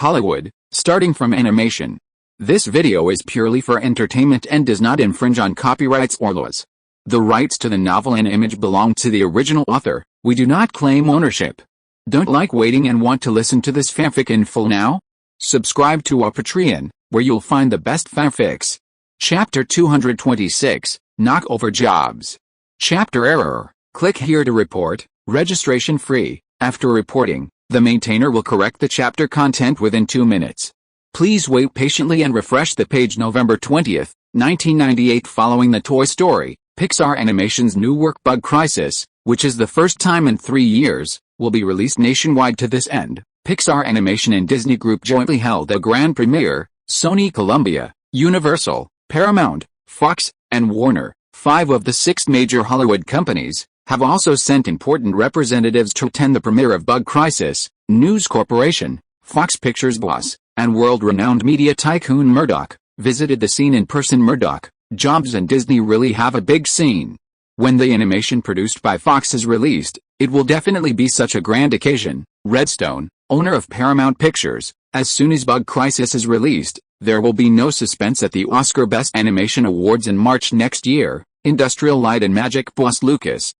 Hollywood, starting from animation. This video is purely for entertainment and does not infringe on copyrights or laws. The rights to the novel and image belong to the original author. We do not claim ownership. Don't like waiting and want to listen to this fanfic in full now? Subscribe to our Patreon, where you'll find the best fanfics. Chapter 226, Knock Over Jobs. Chapter Error. Click here to report, registration free. After reporting, the maintainer will correct the chapter content within 2 minutes. Please wait patiently and refresh the page November 20th, 1998 following the Toy Story, Pixar Animation's new work Bug Crisis, which is the first time in 3 years, will be released nationwide to this end. Pixar Animation and Disney Group jointly held a grand premiere. Sony, Columbia, Universal, Paramount, Fox, and Warner, 5 of the 6 major Hollywood companies, have also sent important representatives to attend the premiere of Bug Crisis. News Corporation, Fox Pictures boss, and world-renowned media tycoon Murdoch, visited the scene in person. Murdoch, Jobs and Disney really have a big scene. When the animation produced by Fox is released, it will definitely be such a grand occasion. Redstone, owner of Paramount Pictures, as soon as Bug Crisis is released, there will be no suspense at the Oscar Best Animation Awards in March next year. Industrial Light and Magic boss Lucas,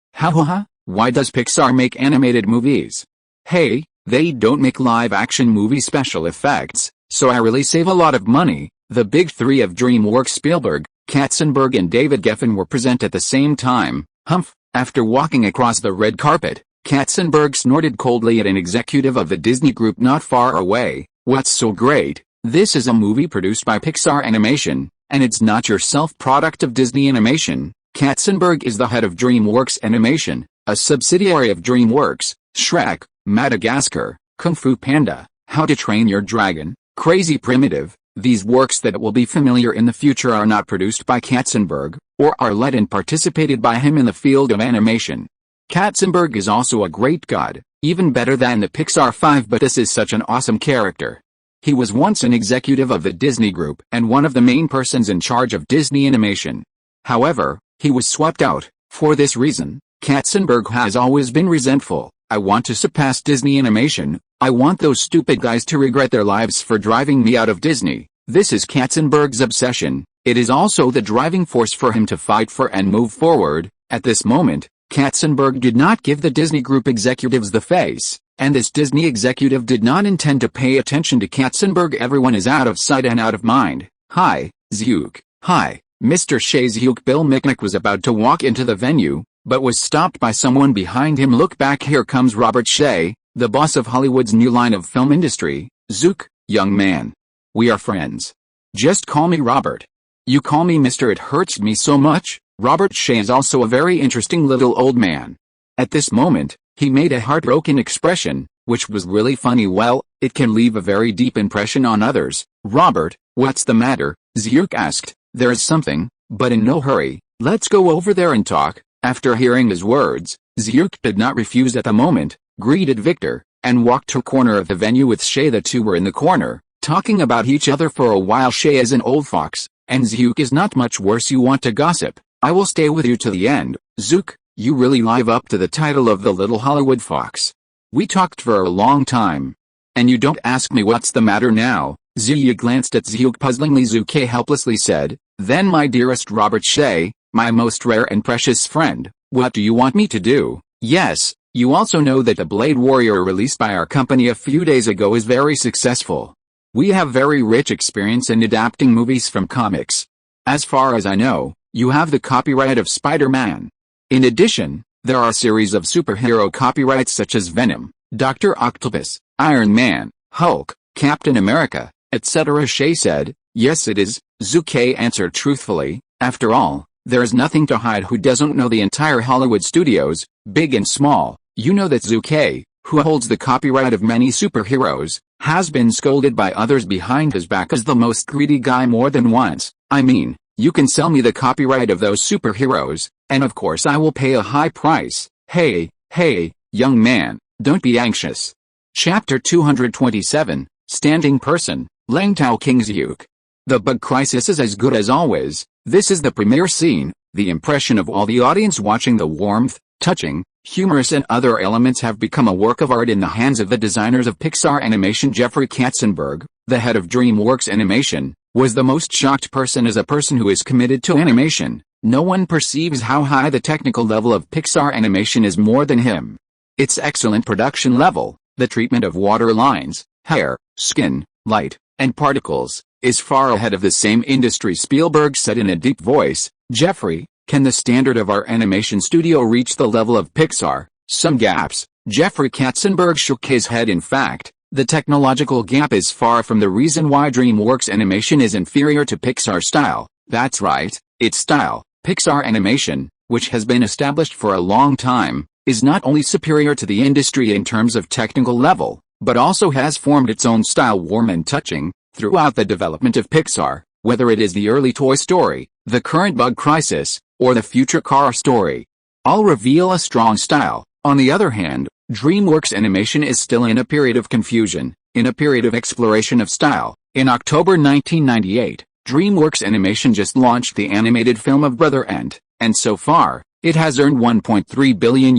why does Pixar make animated movies? Hey, they don't make live-action movie special effects, so I really save a lot of money. The big three of DreamWorks, Spielberg, Katzenberg and David Geffen, were present at the same time. Humph. After walking across the red carpet, Katzenberg snorted coldly at an executive of the Disney Group not far away. What's so great? This is a movie produced by Pixar Animation, and it's not your self-product of Disney Animation. Katzenberg is the head of DreamWorks Animation, a subsidiary of DreamWorks. Shrek, Madagascar, Kung Fu Panda, How to Train Your Dragon, Crazy Primitive. These works that will be familiar in the future are not produced by Katzenberg, or are led and participated by him in the field of animation. Katzenberg is also a great god, even better than the Pixar 5, but this is such an awesome character. He was once an executive of the Disney Group and one of the main persons in charge of Disney Animation. However, he was swept out. For this reason, Katzenberg has always been resentful. I want to surpass Disney Animation. I want those stupid guys to regret their lives for driving me out of Disney. This is Katzenberg's obsession. It is also the driving force for him to fight for and move forward. At this moment, Katzenberg did not give the Disney Group executives the face, and this Disney executive did not intend to pay attention to Katzenberg. Everyone is out of sight and out of mind. Hi, Zhuke. Hi, Mr. Shea. Zhuke. Bill Mitnick was about to walk into the venue, but was stopped by someone behind him. Look back, here comes Robert Shea, the boss of Hollywood's new line of film industry. Zhuke, young man. We are friends. Just call me Robert. You call me Mr. It hurts me so much. Robert Shea is also a very interesting little old man. At this moment, he made a heartbroken expression, which was really funny. Well, it can leave a very deep impression on others. Robert, what's the matter? Zhuke asked. There is something, but in no hurry. Let's go over there and talk. After hearing his words, Zhuke did not refuse at the moment, greeted Victor, and walked to a corner of the venue with Shea. The two were in the corner, talking about each other for a while. Shea is an old fox, and Zhuke is not much worse. You want to gossip? I will stay with you to the end. Zhuke, you really live up to the title of the little Hollywood fox. We talked for a long time. And you don't ask me what's the matter now. Zhuke glanced at Zhuke puzzlingly. Zhuke helplessly said, then my dearest Robert Shea, my most rare and precious friend, what do you want me to do? Yes, you also know that the Blade Warrior released by our company a few days ago is very successful. We have very rich experience in adapting movies from comics. As far as I know, you have the copyright of Spider-Man. In addition, there are a series of superhero copyrights such as Venom, Dr. Octopus, Iron Man, Hulk, Captain America, etc. Shea said, yes it is. Zhuke answered truthfully, after all, there is nothing to hide. Who doesn't know the entire Hollywood studios, big and small? You know that Zhuke, who holds the copyright of many superheroes, has been scolded by others behind his back as the most greedy guy more than once. I mean, you can sell me the copyright of those superheroes, and of course I will pay a high price. Hey, young man, don't be anxious. Chapter 227, Standing Person, Langtao King. Zhuke. The Bug Crisis is as good as always. This is the premiere scene, the impression of all the audience watching, the warmth, touching, humorous and other elements have become a work of art in the hands of the designers of Pixar Animation. Jeffrey Katzenberg, the head of DreamWorks Animation, was the most shocked person. As a person who is committed to animation, no one perceives how high the technical level of Pixar Animation is more than him. Its excellent production level, the treatment of water lines, hair, skin, light, and particles, is far ahead of the same industry. Spielberg said in a deep voice, "Jeffrey, can the standard of our animation studio reach the level of Pixar? Some gaps." Jeffrey Katzenberg shook his head. In fact, the technological gap is far from the reason why DreamWorks Animation is inferior to Pixar style. That's right, its style. Pixar Animation, which has been established for a long time, is not only superior to the industry in terms of technical level, but also has formed its own style, warm and touching, throughout the development of Pixar, whether it is the early Toy Story, the current Bug Crisis, or the future Car Story. All reveal a strong style. On the other hand, DreamWorks Animation is still in a period of confusion, in a period of exploration of style. In October 1998, DreamWorks Animation just launched the animated film of Brother and so far, it has earned $1.3 billion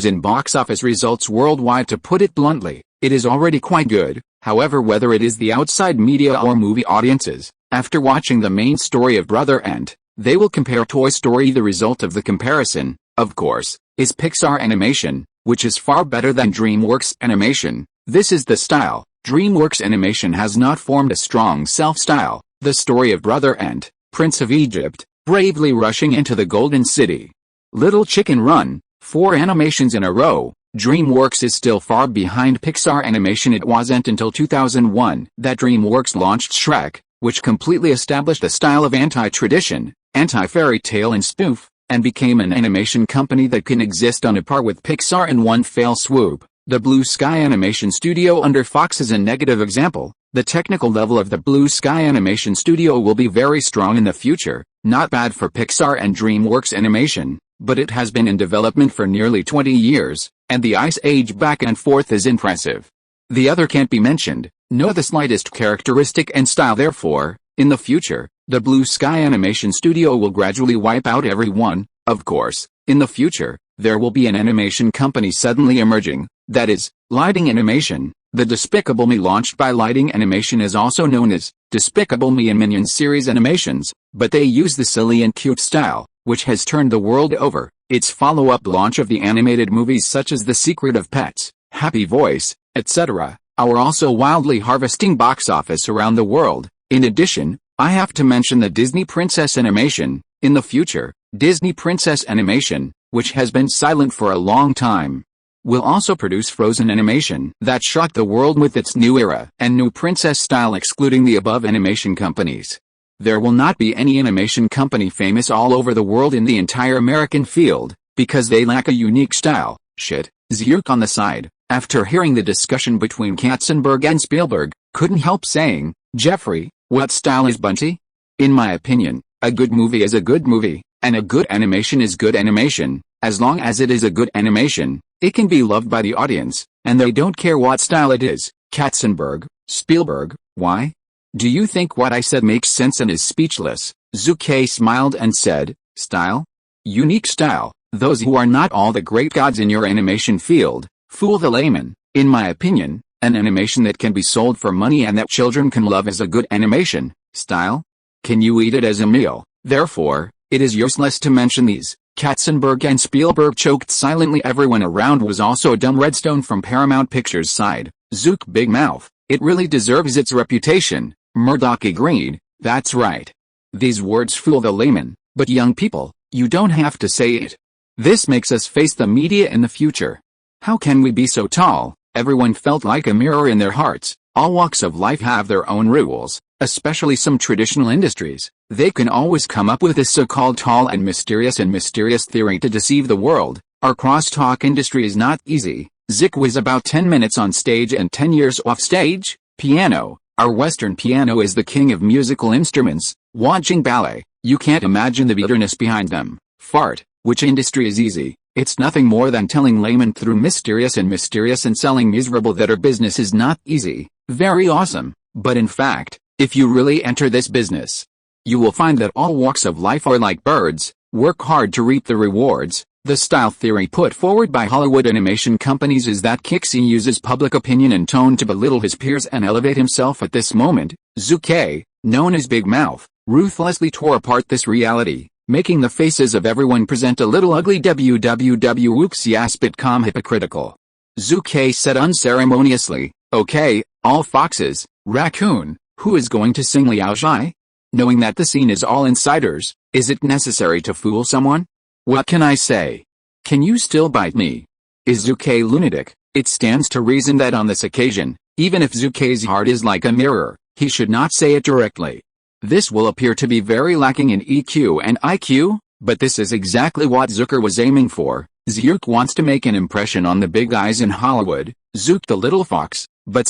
in box office results worldwide. To put it bluntly, it is already quite good. However, whether it is the outside media or movie audiences, after watching the main story of Brother and they will compare Toy Story. The result of the comparison, of course, is Pixar Animation, which is far better than DreamWorks Animation. This is the style. DreamWorks Animation has not formed a strong self-style. The story of Brother and Prince of Egypt, bravely rushing into the Golden City. Little Chicken Run, 4 animations in a row. DreamWorks is still far behind Pixar Animation. It wasn't until 2001 that DreamWorks launched Shrek, which completely established a style of anti-tradition, anti-fairy tale and spoof, and became an animation company that can exist on a par with Pixar in one fell swoop. The Blue Sky Animation Studio under Fox is a negative example. The technical level of the Blue Sky Animation Studio will be very strong in the future, not bad for Pixar and DreamWorks Animation, but it has been in development for nearly 20 years, and the Ice Age back and forth is impressive. The other can't be mentioned, no the slightest characteristic and style. Therefore, in the future, the Blue Sky Animation Studio will gradually wipe out everyone. Of course, in the future, there will be an animation company suddenly emerging, that is, Lighting Animation. The Despicable Me launched by Lighting Animation is also known as Despicable Me and Minions series animations, but they use the silly and cute style, which has turned the world over. Its follow-up launch of the animated movies such as The Secret of Pets, Happy Voice, etc., are also wildly harvesting box office around the world. In addition, I have to mention the Disney Princess Animation. In the future, Disney Princess Animation, which has been silent for a long time, will also produce Frozen Animation that shocked the world with its new era and new princess style. Excluding the above animation companies, there will not be any animation company famous all over the world in the entire American field, because they lack a unique style. Shit, Zerk on the side, after hearing the discussion between Katzenberg and Spielberg, couldn't help saying, "Jeffrey, what style is Bunty?" In my opinion, a good movie is a good movie, and a good animation is good animation. As long as it is a good animation, it can be loved by the audience, and they don't care what style it is. Katzenberg, Spielberg, why? Do you think what I said makes sense and is speechless? Zhu Ke smiled and said, "Style? Unique style. Those who are not all the great gods in your animation field, fool the layman. In my opinion, an animation that can be sold for money and that children can love is a good animation. Style? Can you eat it as a meal? Therefore, it is useless to mention these." Katzenberg and Spielberg choked silently. Everyone around was also dumb. Redstone from Paramount Pictures sighed. "Zook big mouth, it really deserves its reputation." Murdoch agreed, "That's right. These words fool the layman, but young people, you don't have to say it. This makes us face the media in the future. How can we be so tall?" Everyone felt like a mirror in their hearts. All walks of life have their own rules, especially some traditional industries. They can always come up with this so-called tall and mysterious theory to deceive the world. Our crosstalk industry is not easy. Zick was about 10 minutes on stage and 10 years off stage. Piano. Our Western piano is the king of musical instruments. Watching ballet, you can't imagine the bitterness behind them. Fart. Which industry is easy? It's nothing more than telling laymen through mysterious and selling miserable that our business is not easy. Very awesome. But in fact, if you really enter this business, you will find that all walks of life are like birds, work hard to reap the rewards. The style theory put forward by Hollywood animation companies is that Kixi uses public opinion and tone to belittle his peers and elevate himself. At this moment, Zhu Ke, known as Big Mouth, ruthlessly tore apart this reality, making the faces of everyone present a little ugly www.oops-yaspit.com hypocritical. Zhu Ke said unceremoniously, "Okay, all foxes, raccoon, who is going to sing Liao Zhai?" Knowing that the scene is all insiders, is it necessary to fool someone? What can I say? Can you still bite me? Is Zhu Ke lunatic? It stands to reason that on this occasion, even if Zhu Ke's heart is like a mirror, he should not say it directly. This will appear to be very lacking in EQ and IQ, but this is exactly what Zucker was aiming for. Zhuke wants to make an impression on the big guys in Hollywood, Zuke the little fox, but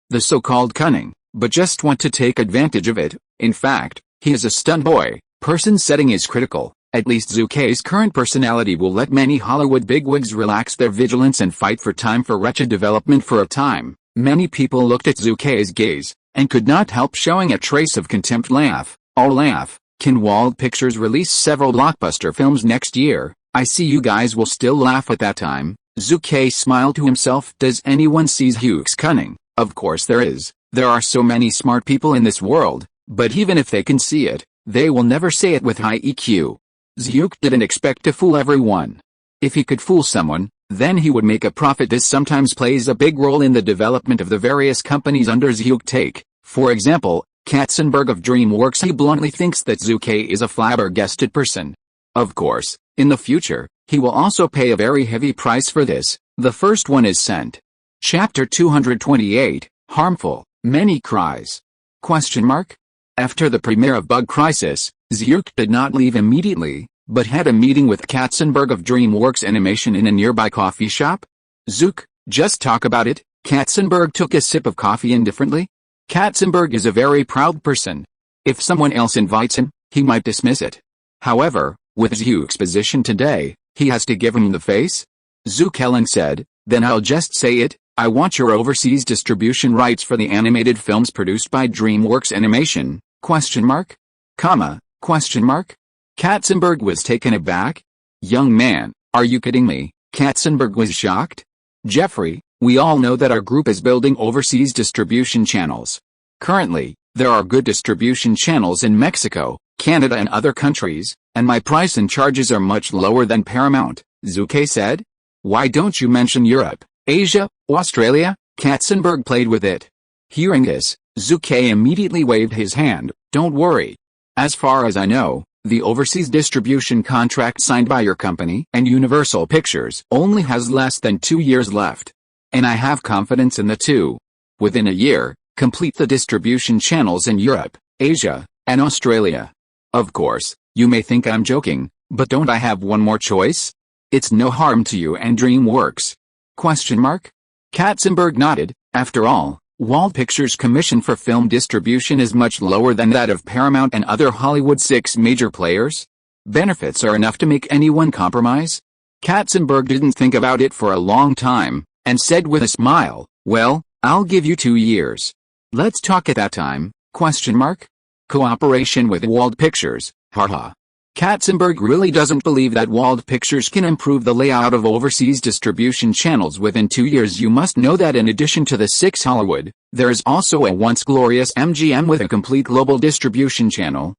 the so-called cunning, but just want to take advantage of it. In fact, he is a stunt boy. Person setting is critical. At least Zhu Ke's current personality will let many Hollywood bigwigs relax their vigilance and fight for time for wretched development for a time. Many people looked at Zhu Ke's gaze, and could not help showing a trace of contempt. Laugh, all laugh. Can Wald Pictures release several blockbuster films next year? I see you guys will still laugh at that time. Zhu Ke smiled to himself. Does anyone see Zhuke's cunning? Of course there is. There are so many smart people in this world, but even if they can see it, they will never say it with high EQ. Zhuke didn't expect to fool everyone. If he could fool someone, then he would make a profit. This sometimes plays a big role in the development of the various companies under Zhuke. Take, for example, Katzenberg of DreamWorks. He bluntly thinks that Zhu Ke is a flabbergasted person. Of course, in the future, he will also pay a very heavy price for this. The first one is sent. Chapter 228, Harmful, Many Cries? After the premiere of Bug Crisis, Zhuke did not leave immediately, but had a meeting with Katzenberg of DreamWorks Animation in a nearby coffee shop. Zhuke, just talk about it. Katzenberg took a sip of coffee indifferently. Katzenberg is a very proud person. If someone else invites him, he might dismiss it. However, with Zhuke's position today, he has to give him the face. Zhu Ke said, then I'll just say it. I want your overseas distribution rights for the animated films produced by DreamWorks Animation, ? Katzenberg was taken aback. Young man, are you kidding me? Katzenberg was shocked. Jeffrey, we all know that our group is building overseas distribution channels. Currently, there are good distribution channels in Mexico, Canada and other countries, and my price and charges are much lower than Paramount, Zhu Ke said. Why don't you mention Europe, Asia, Australia? Katzenberg played with it. Hearing this, Zhu Ke immediately waved his hand. Don't worry. As far as I know, the overseas distribution contract signed by your company and Universal Pictures only has less than 2 years left. And I have confidence in the two. Within a year, complete the distribution channels in Europe, Asia, and Australia. Of course, you may think I'm joking, but don't I have one more choice? It's no harm to you and DreamWorks. Katzenberg nodded. After all, Wald Pictures' commission for film distribution is much lower than that of Paramount and other Hollywood's 6 major players. Benefits are enough to make anyone compromise. Katzenberg didn't think about it for a long time, and said with a smile, well, I'll give you 2 years. Let's talk at that time, ? Cooperation with Wald Pictures, haha. Katzenberg really doesn't believe that Wald Pictures can improve the layout of overseas distribution channels within 2 years. You must know that in addition to the 6 Hollywood, there is also a once glorious MGM with a complete global distribution channel.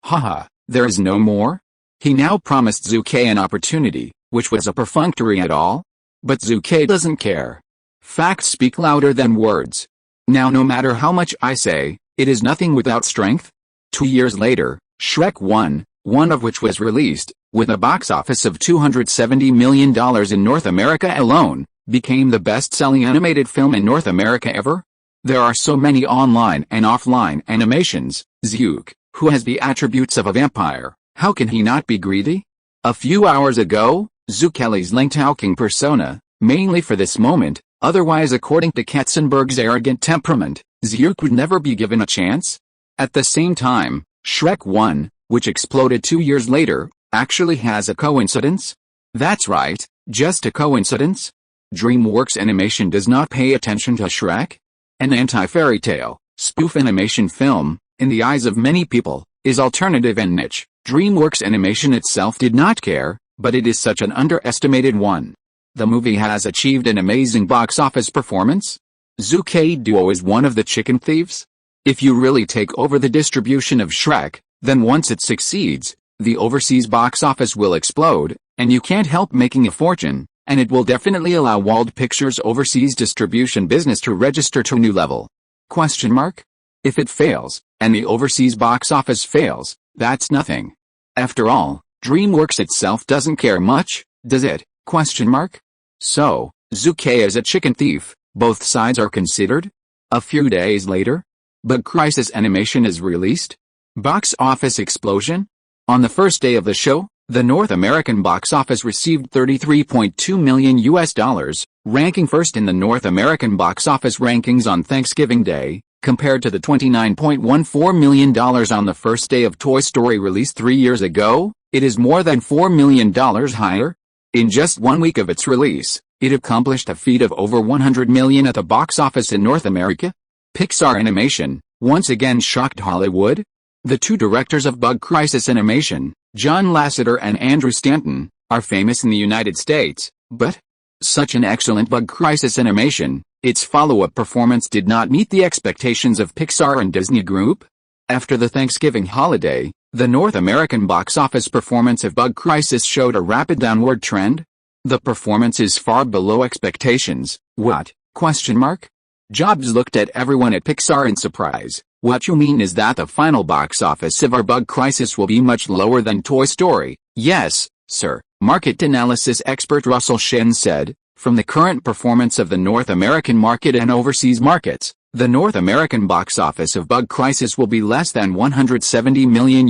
Haha, there is no more? He now promised Zhu Ke an opportunity, which was a perfunctory at all. But Zhu Ke doesn't care. Facts speak louder than words. Now no matter how much I say, it is nothing without strength. 2 years later, Shrek 1, one of which was released, with a box office of $270 million in North America alone, became the best-selling animated film in North America ever. There are so many online and offline animations. Zhuke, who has the attributes of a vampire, how can he not be greedy? A few hours ago, Zhu Ke's Lingtao persona, mainly for this moment, otherwise according to Katzenberg's arrogant temperament, Zhuke would never be given a chance. At the same time, Shrek 1, which exploded 2 years later, actually has a coincidence? That's right, just a coincidence. DreamWorks Animation does not pay attention to Shrek? An anti-fairy tale, spoof animation film, in the eyes of many people, is alternative and niche. DreamWorks Animation itself did not care. but it is such an underestimated one. The movie has achieved an amazing box office performance. Zhu Ke Wald is one of the chicken thieves. If you really take over the distribution of Shrek, then once it succeeds, the overseas box office will explode, and you can't help making a fortune, and it will definitely allow Wald Pictures' overseas distribution business to register to a new level. Question mark? If it fails, and the overseas box office fails, that's nothing. After all, DreamWorks itself doesn't care much, does it? Question mark? So, Zhu Ke is a chicken thief, both sides are considered? A few days later, Bug Crisis Animation is released. Box office explosion? On the first day of the show, the North American box office received $33.2 million, ranking first in the North American box office rankings on Thanksgiving Day, compared to the $29.14 million on the first day of Toy Story release 3 years ago. It is more than $4 million higher. In just 1 week of its release, it accomplished a feat of over $100 million at the box office in North America. Pixar Animation once again shocked Hollywood. The two directors of Bug Crisis Animation, John Lasseter and Andrew Stanton, are famous in the United States, but such an excellent Bug Crisis Animation, its follow-up performance did not meet the expectations of Pixar and Disney Group. After the Thanksgiving holiday, the North American box office performance of Bug Crisis showed a rapid downward trend. The performance is far below expectations. What? Question mark? Jobs looked at everyone at Pixar in surprise. What you mean is that the final box office of our Bug Crisis will be much lower than Toy Story? Yes, sir, market analysis expert Russell Shen said. From the current performance of the North American market and overseas markets, the North American box office of Bug Crisis will be less than $170 million.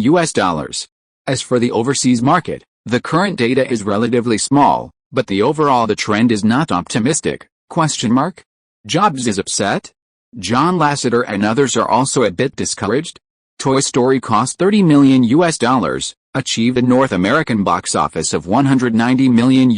As for the overseas market, the current data is relatively small, but the trend is not optimistic. Question mark? Jobs is upset? John Lasseter and others are also a bit discouraged. Toy Story cost $30 million, achieved a North American box office of $190 million,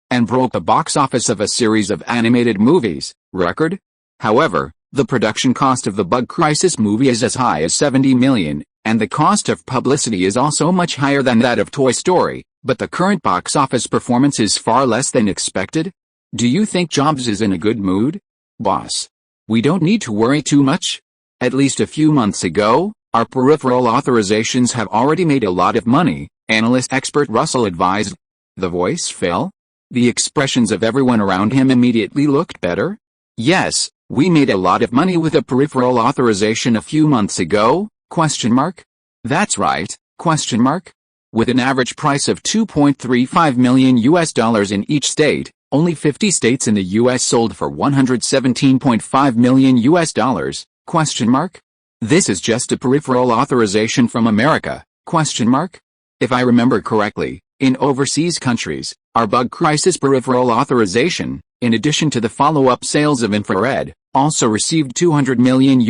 and broke the box office of a series of animated movies record. However, the production cost of the Bug Crisis movie is as high as $70 million, and the cost of publicity is also much higher than that of Toy Story, but the current box office performance is far less than expected. Do you think Jobs is in a good mood? Boss, we don't need to worry too much. At least a few months ago, our peripheral authorizations have already made a lot of money, analyst expert Russell advised. The voice fell. The expressions of everyone around him immediately looked better. Yes, we made a lot of money with a peripheral authorization a few months ago? Question mark? That's right, question mark. With an average price of $2.35 million in each state, only 50 states in the US sold for $117.5 million, question mark. This is just a peripheral authorization from America, question mark. If I remember correctly, in overseas countries, our Bug Crisis peripheral authorization, in addition to the follow-up sales of infrared, also received $200 million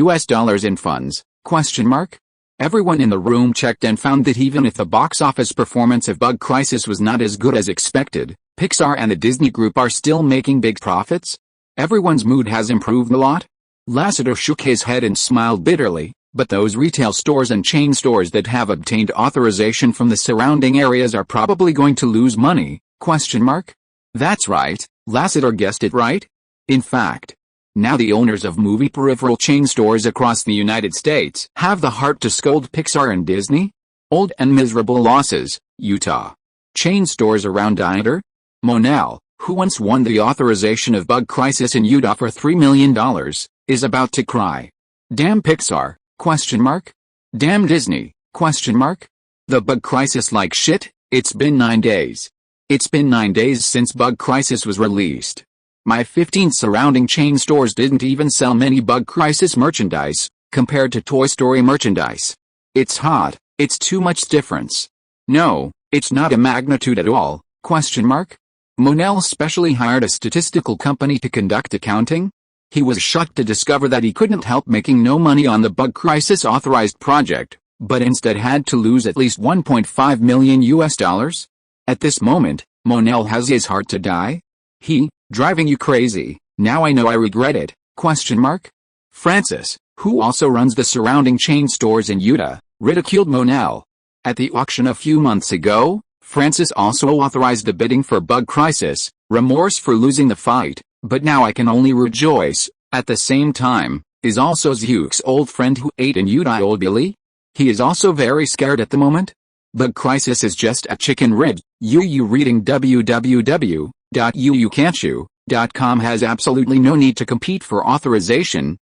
in funds, question mark. Everyone in the room checked and found that even if the box office performance of Bug Crisis was not as good as expected, Pixar and the Disney Group are still making big profits. Everyone's mood has improved a lot. Lasseter shook his head and smiled bitterly, but those retail stores and chain stores that have obtained authorization from the surrounding areas are probably going to lose money, question mark. That's right, Lasseter guessed it right. In fact, now the owners of movie peripheral chain stores across the United States have the heart to scold Pixar and Disney. Old and miserable losses, Utah. Chain stores around Dieter. Monel, who once won the authorization of Bug Crisis in Utah for $3 million, is about to cry. Damn Pixar, question mark. Damn Disney, question mark. The Bug Crisis like shit. It's been 9 days. It's been 9 days since Bug Crisis was released. My 15 surrounding chain stores didn't even sell many Bug Crisis merchandise, compared to Toy Story merchandise. It's hot, it's too much difference. No, it's not a magnitude at all, question mark. Monel specially hired a statistical company to conduct accounting. He was shocked to discover that he couldn't help making no money on the Bug Crisis authorized project, but instead had to lose at least $1.5 million. At this moment, Monel has his heart to die. Driving you crazy, now I know I regret it, question mark. Francis, who also runs the surrounding chain stores in Utah, ridiculed Monel. At the auction a few months ago, Francis also authorized the bidding for Bug Crisis, remorse for losing the fight, but now I can only rejoice. At the same time, is also Zhuke's old friend who ate and you old Billy? He is also very scared at the moment? Bug Crisis is just a chicken rib. You reading www.uucan'tchoo.com has absolutely no need to compete for authorization, ?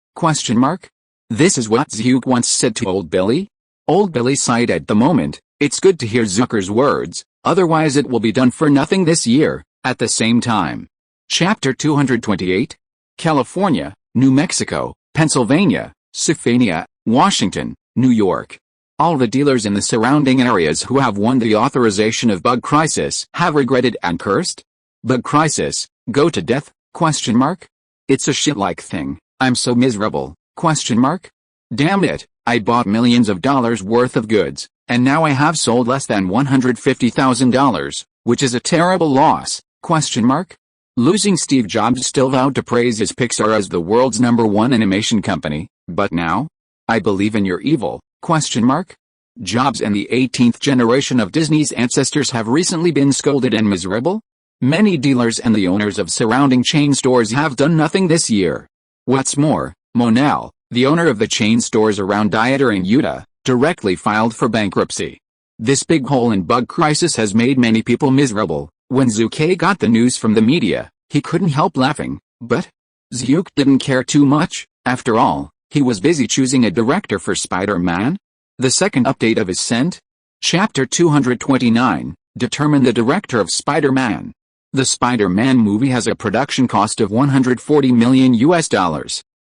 This is what Zhuke once said to old Billy. Old Billy sighed at the moment. It's good to hear Zucker's words, otherwise it will be done for nothing this year. At the same time. Chapter 228. California, New Mexico, Pennsylvania, Pennsylvania, Washington, New York. All the dealers in the surrounding areas who have won the authorization of Bug Crisis have regretted and cursed. Bug Crisis, go to death? It's a shit-like thing. I'm so miserable? Damn it, I bought millions of dollars worth of goods, and now I have sold less than $150,000, which is a terrible loss? Losing Steve Jobs still vowed to praise his Pixar as the world's #1 animation company, but now? I believe in your evil? Jobs and the 18th generation of Disney's ancestors have recently been scolded and miserable? Many dealers and the owners of surrounding chain stores have done nothing this year. What's more, Monel, the owner of the chain stores around Dieter and Utah, directly filed for bankruptcy. This big hole in Bug Crisis has made many people miserable. When Zhu Ke got the news from the media, he couldn't help laughing, but Zhuke didn't care too much. After all, he was busy choosing a director for Spider-Man. The second update of his scent. Chapter 229, determine the director of Spider-Man. The Spider-Man movie has a production cost of $140 million.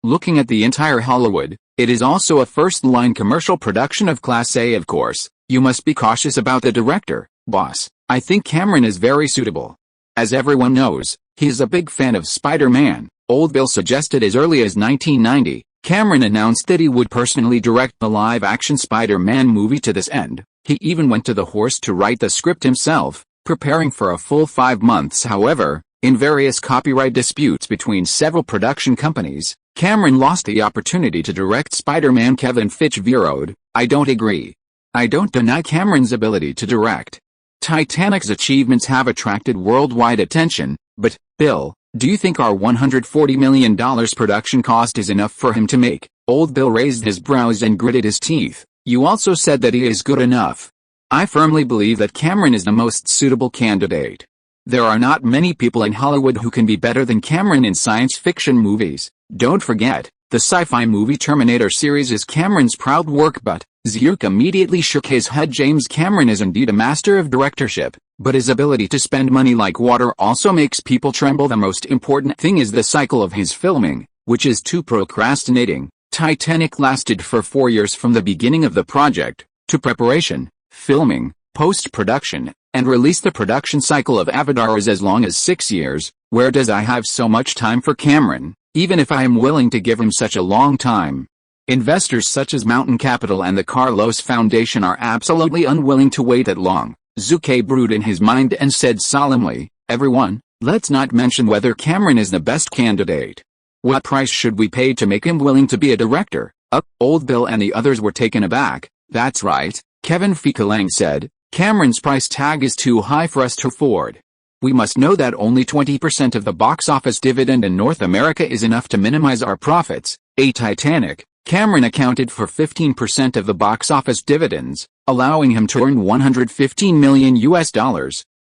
Looking at the entire Hollywood, it is also a first-line commercial production of Class A. Of course, you must be cautious about the director, boss. I think Cameron is very suitable. As everyone knows, he is a big fan of Spider-Man. Old Bill suggested as early as 1990. Cameron announced that he would personally direct the live-action Spider-Man movie. To this end, he even went to the horse to write the script himself, preparing for a full 5 months. However, in various copyright disputes between several production companies, Cameron lost the opportunity to direct Spider-Man. Kevin Feige vetoed. I don't agree. I don't deny Cameron's ability to direct. Titanic's achievements have attracted worldwide attention, but, Bill, do you think our $140 million production cost is enough for him to make? Old Bill raised his brows and gritted his teeth. You also said that he is good enough. I firmly believe that Cameron is the most suitable candidate. There are not many people in Hollywood who can be better than Cameron in science fiction movies. Don't forget, the sci-fi movie Terminator series is Cameron's proud work. But Zhuke immediately shook his head. James Cameron is indeed a master of directorship, but his ability to spend money like water also makes people tremble. The most important thing is the cycle of his filming, which is too procrastinating. Titanic lasted for 4 years from the beginning of the project, to preparation, filming, post-production, and release. The production cycle of Avatar is as long as 6 years. Where does I have so much time for Cameron, even if I am willing to give him such a long time? Investors such as Mountain Capital and the Carlos Foundation are absolutely unwilling to wait that long. Zhu Ke brewed in his mind and said solemnly, everyone, let's not mention whether Cameron is the best candidate. What price should we pay to make him willing to be a director? Old Bill and the others were taken aback. That's right, Kevin Feige said, Cameron's price tag is too high for us to afford. We must know that only 20% of the box office dividend in North America is enough to minimize our profits. Titanic, Cameron accounted for 15% of the box office dividends, allowing him to earn $115 million.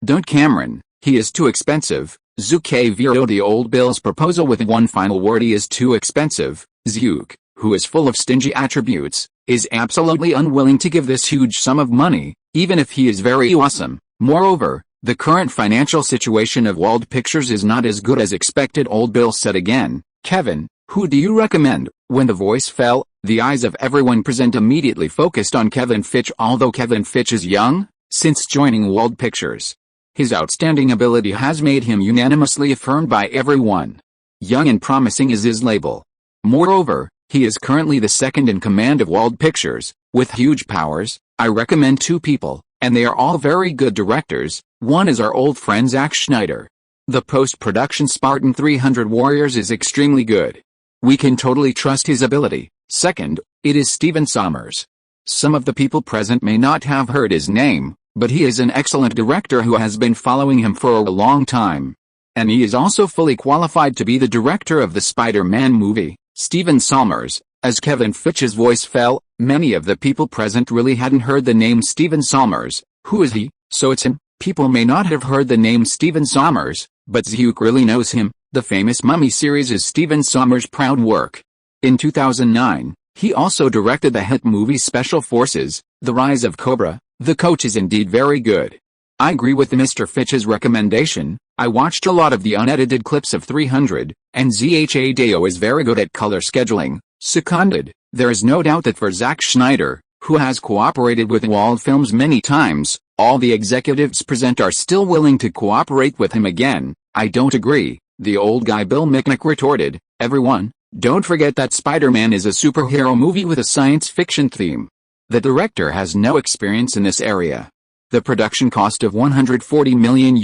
Don't Cameron, he is too expensive. Zhu Ke vetoed the Old Bill's proposal with one final word: he is too expensive. Zhuke, who is full of stingy attributes, is absolutely unwilling to give this huge sum of money, even if he is very awesome. Moreover, the current financial situation of Wald Pictures is not as good as expected. Old Bill said again, Kevin, who do you recommend? When the voice fell, the eyes of everyone present immediately focused on Kevin Feige. Although Kevin Feige is young, since joining Wald Pictures, his outstanding ability has made him unanimously affirmed by everyone. Young and promising is his label. Moreover, he is currently the second in command of Wald Pictures, with huge powers. I recommend 2 people, and they are all very good directors. One is our old friend Zack Snyder. The post-production Spartan 300 Warriors is extremely good. We can totally trust his ability. Second, it is Steven Sommers. Some of the people present may not have heard his name, but he is an excellent director who has been following him for a long time. And he is also fully qualified to be the director of the Spider-Man movie. Stephen Sommers. As Kevin Feige voice fell, many of the people present really hadn't heard the name Stephen Sommers. Who is he? So it's him. People may not have heard the name Stephen Sommers, but Zhu really knows him. The famous Mummy series is Stephen Sommers' proud work. In 2009, he also directed the hit movie Special Forces, The Rise of Cobra. The Coach is indeed very good. I agree with Mr. Fitch's recommendation. I watched a lot of the unedited clips of 300, and ZHADO is very good at color scheduling. Seconded. There is no doubt that for Zack Snyder, who has cooperated with Wald Films many times, all the executives present are still willing to cooperate with him again. I don't agree, the old guy Bill Micknick retorted. Everyone, don't forget that Spider-Man is a superhero movie with a science fiction theme. The director has no experience in this area. The production cost of $140 million,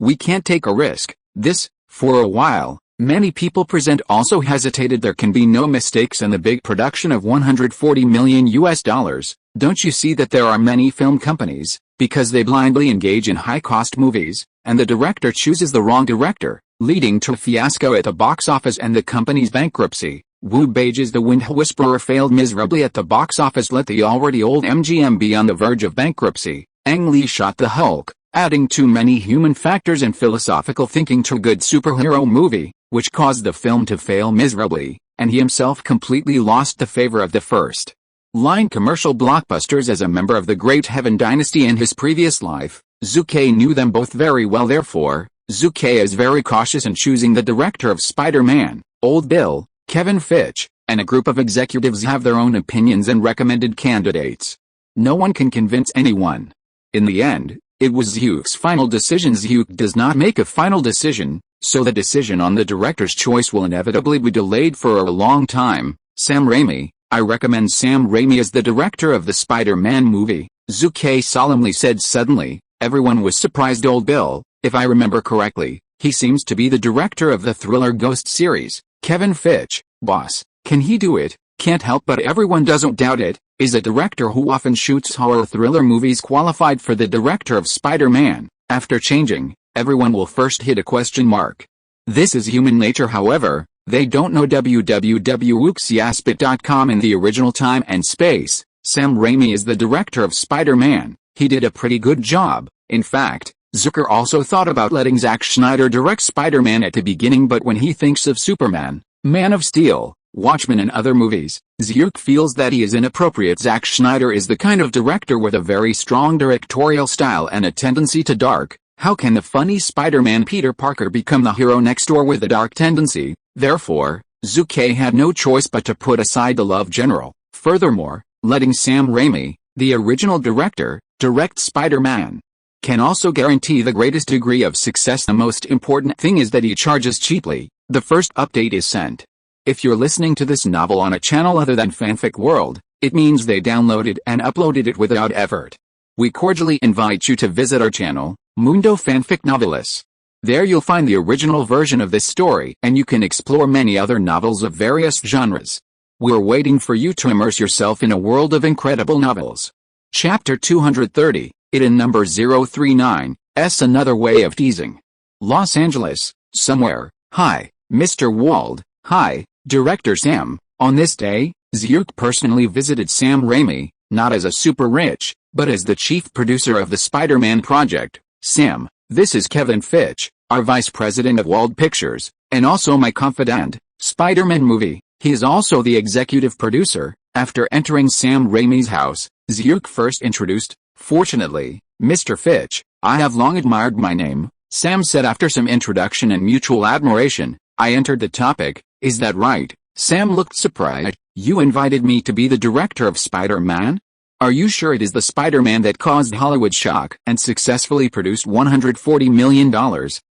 we can't take a risk. This, for a while, many people present also hesitated there can be no mistakes in the big production of $140 million. Don't you see that there are many film companies, because they blindly engage in high-cost movies, and the director chooses the wrong director, leading to a fiasco at the box office and the company's bankruptcy. Wu Beige's The Wind Whisperer failed miserably at the box office. Let the already old MGM be on the verge of bankruptcy. Ang Lee shot The Hulk, adding too many human factors and philosophical thinking to a good superhero movie, which caused the film to fail miserably, and he himself completely lost the favor of the first-line commercial blockbusters as a member of the Great Heaven dynasty in his previous life. Zhu Ke knew them both very well. Therefore, Zhu Ke is very cautious in choosing the director of Spider-Man. Old Bill, Kevin Feige, and a group of executives have their own opinions and recommended candidates. No one can convince anyone. In the end, it was Zhu's final decision. Zhu does not make a final decision, so the decision on the director's choice will inevitably be delayed for a long time. Sam Raimi. I recommend Sam Raimi as the director of the Spider-Man movie, Zhu Ke solemnly said suddenly. Everyone was surprised. Old Bill, if I remember correctly, he seems to be the director of the thriller Ghost series. Kevin Feige, boss, can he do it? Can't help but everyone doesn't doubt it. Is a director who often shoots horror thriller movies qualified for the director of Spider-Man? After changing, everyone will first hit a question mark. This is human nature. However, they don't know www.wuxiaspit.com in the original time and space. Sam Raimi is the director of Spider-Man. He did a pretty good job. In fact, Zucker also thought about letting Zack Snyder direct Spider-Man at the beginning, but when he thinks of Superman, Man of Steel, Watchmen and other movies, Zucker feels that he is inappropriate. Zack Snyder is the kind of director with a very strong directorial style and a tendency to dark. How can the funny Spider-Man Peter Parker become the hero next door with a dark tendency? Therefore, Zhu Ke had no choice but to put aside the love general. Furthermore, letting Sam Raimi, the original director, direct Spider-Man can also guarantee the greatest degree of success. The most important thing is that he charges cheaply. The first update is sent. If you're listening to this novel on a channel other than Fanfic World, it means they downloaded and uploaded it without effort. We cordially invite you to visit our channel, Mundo Fanfic Novelis. There you'll find the original version of this story, and you can explore many other novels of various genres. We're waiting for you to immerse yourself in a world of incredible novels. Chapter 230. It in number 039, another way of teasing. Los Angeles, somewhere. Hi, Mr. Wald. Hi, Director Sam. On this day, Zhu personally visited Sam Raimi, not as a super rich, but as the chief producer of the Spider-Man project. Sam, this is Kevin Feige, our vice president of Wald Pictures, and also my confidant, Spider-Man movie. He is also the executive producer. After entering Sam Raimi's house, Zhu first introduced, "Fortunately, Mr. Feige, I have long admired my name," Sam said after some introduction and mutual admiration. I entered the topic. Is that right? Sam looked surprised. You invited me to be the director of Spider-Man? Are you sure it is the Spider-Man that caused Hollywood shock and successfully produced $140 million?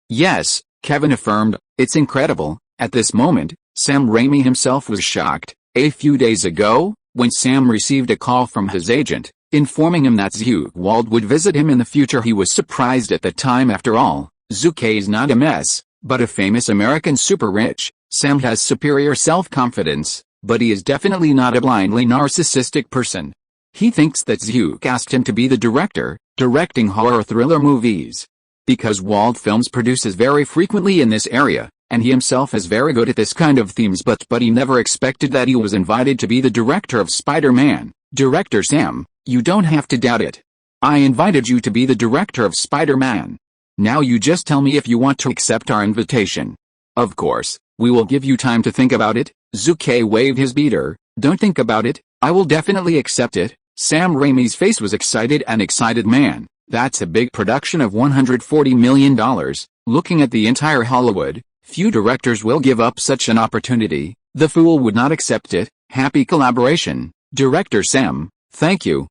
Yes, Kevin affirmed. It's incredible. At this moment, Sam Raimi himself was shocked. A few days ago, when Sam received a call from his agent, informing him that Zhu Wald would visit him in the future, he was surprised at the time. After all, Zhu Ke is not a mess, but a famous American super rich. Sam has superior self-confidence, but he is definitely not a blindly narcissistic person. He thinks that Zhu asked him to be the director, directing horror thriller movies. Because Wald Films produces very frequently in this area, and he himself is very good at this kind of themes, but he never expected that he was invited to be the director of Spider-Man. Director Sam, you don't have to doubt it. I invited you to be the director of Spider-Man. Now you just tell me if you want to accept our invitation. Of course, we will give you time to think about it. Zhu Ke waved his beater. Don't think about it, I will definitely accept it. Sam Raimi's face was excited. An excited man. That's a big production of $140 million. Looking at the entire Hollywood, few directors will give up such an opportunity. The fool would not accept it. Happy collaboration. Director Sam, thank you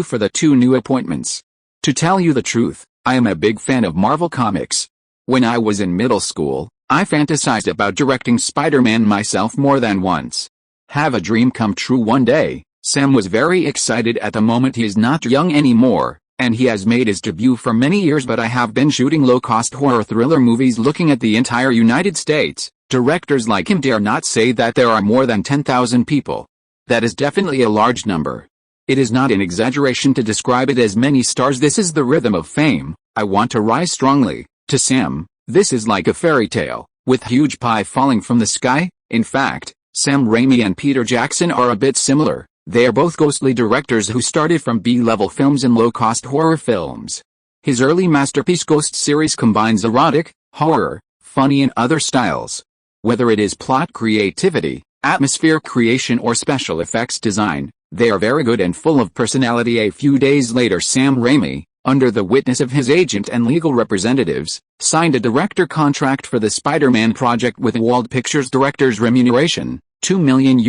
for the 2 new appointments. To tell you the truth, I am a big fan of Marvel Comics. When I was in middle school, I fantasized about directing Spider-Man myself more than once. Have a dream come true one day. Sam was very excited at the moment. He is not young anymore, and he has made his debut for many years, but I have been shooting low-cost horror thriller movies looking at the entire United States. Directors like him dare not say that there are more than 10,000 people. That is definitely a large number. It is not an exaggeration to describe it as many stars. This is the rhythm of fame. I want to rise strongly. To Sam, this is like a fairy tale, with huge pie falling from the sky. In fact, Sam Raimi and Peter Jackson are a bit similar. They are both ghostly directors who started from B-level films and low-cost horror films. His early masterpiece Ghost series combines erotic, horror, funny and other styles. Whether it is plot creativity, atmosphere creation or special effects design, they are very good and full of personality. A few days later, Sam Raimi, under the witness of his agent and legal representatives, signed a director contract for the Spider-Man project with Wald Pictures. Director's remuneration, $2 million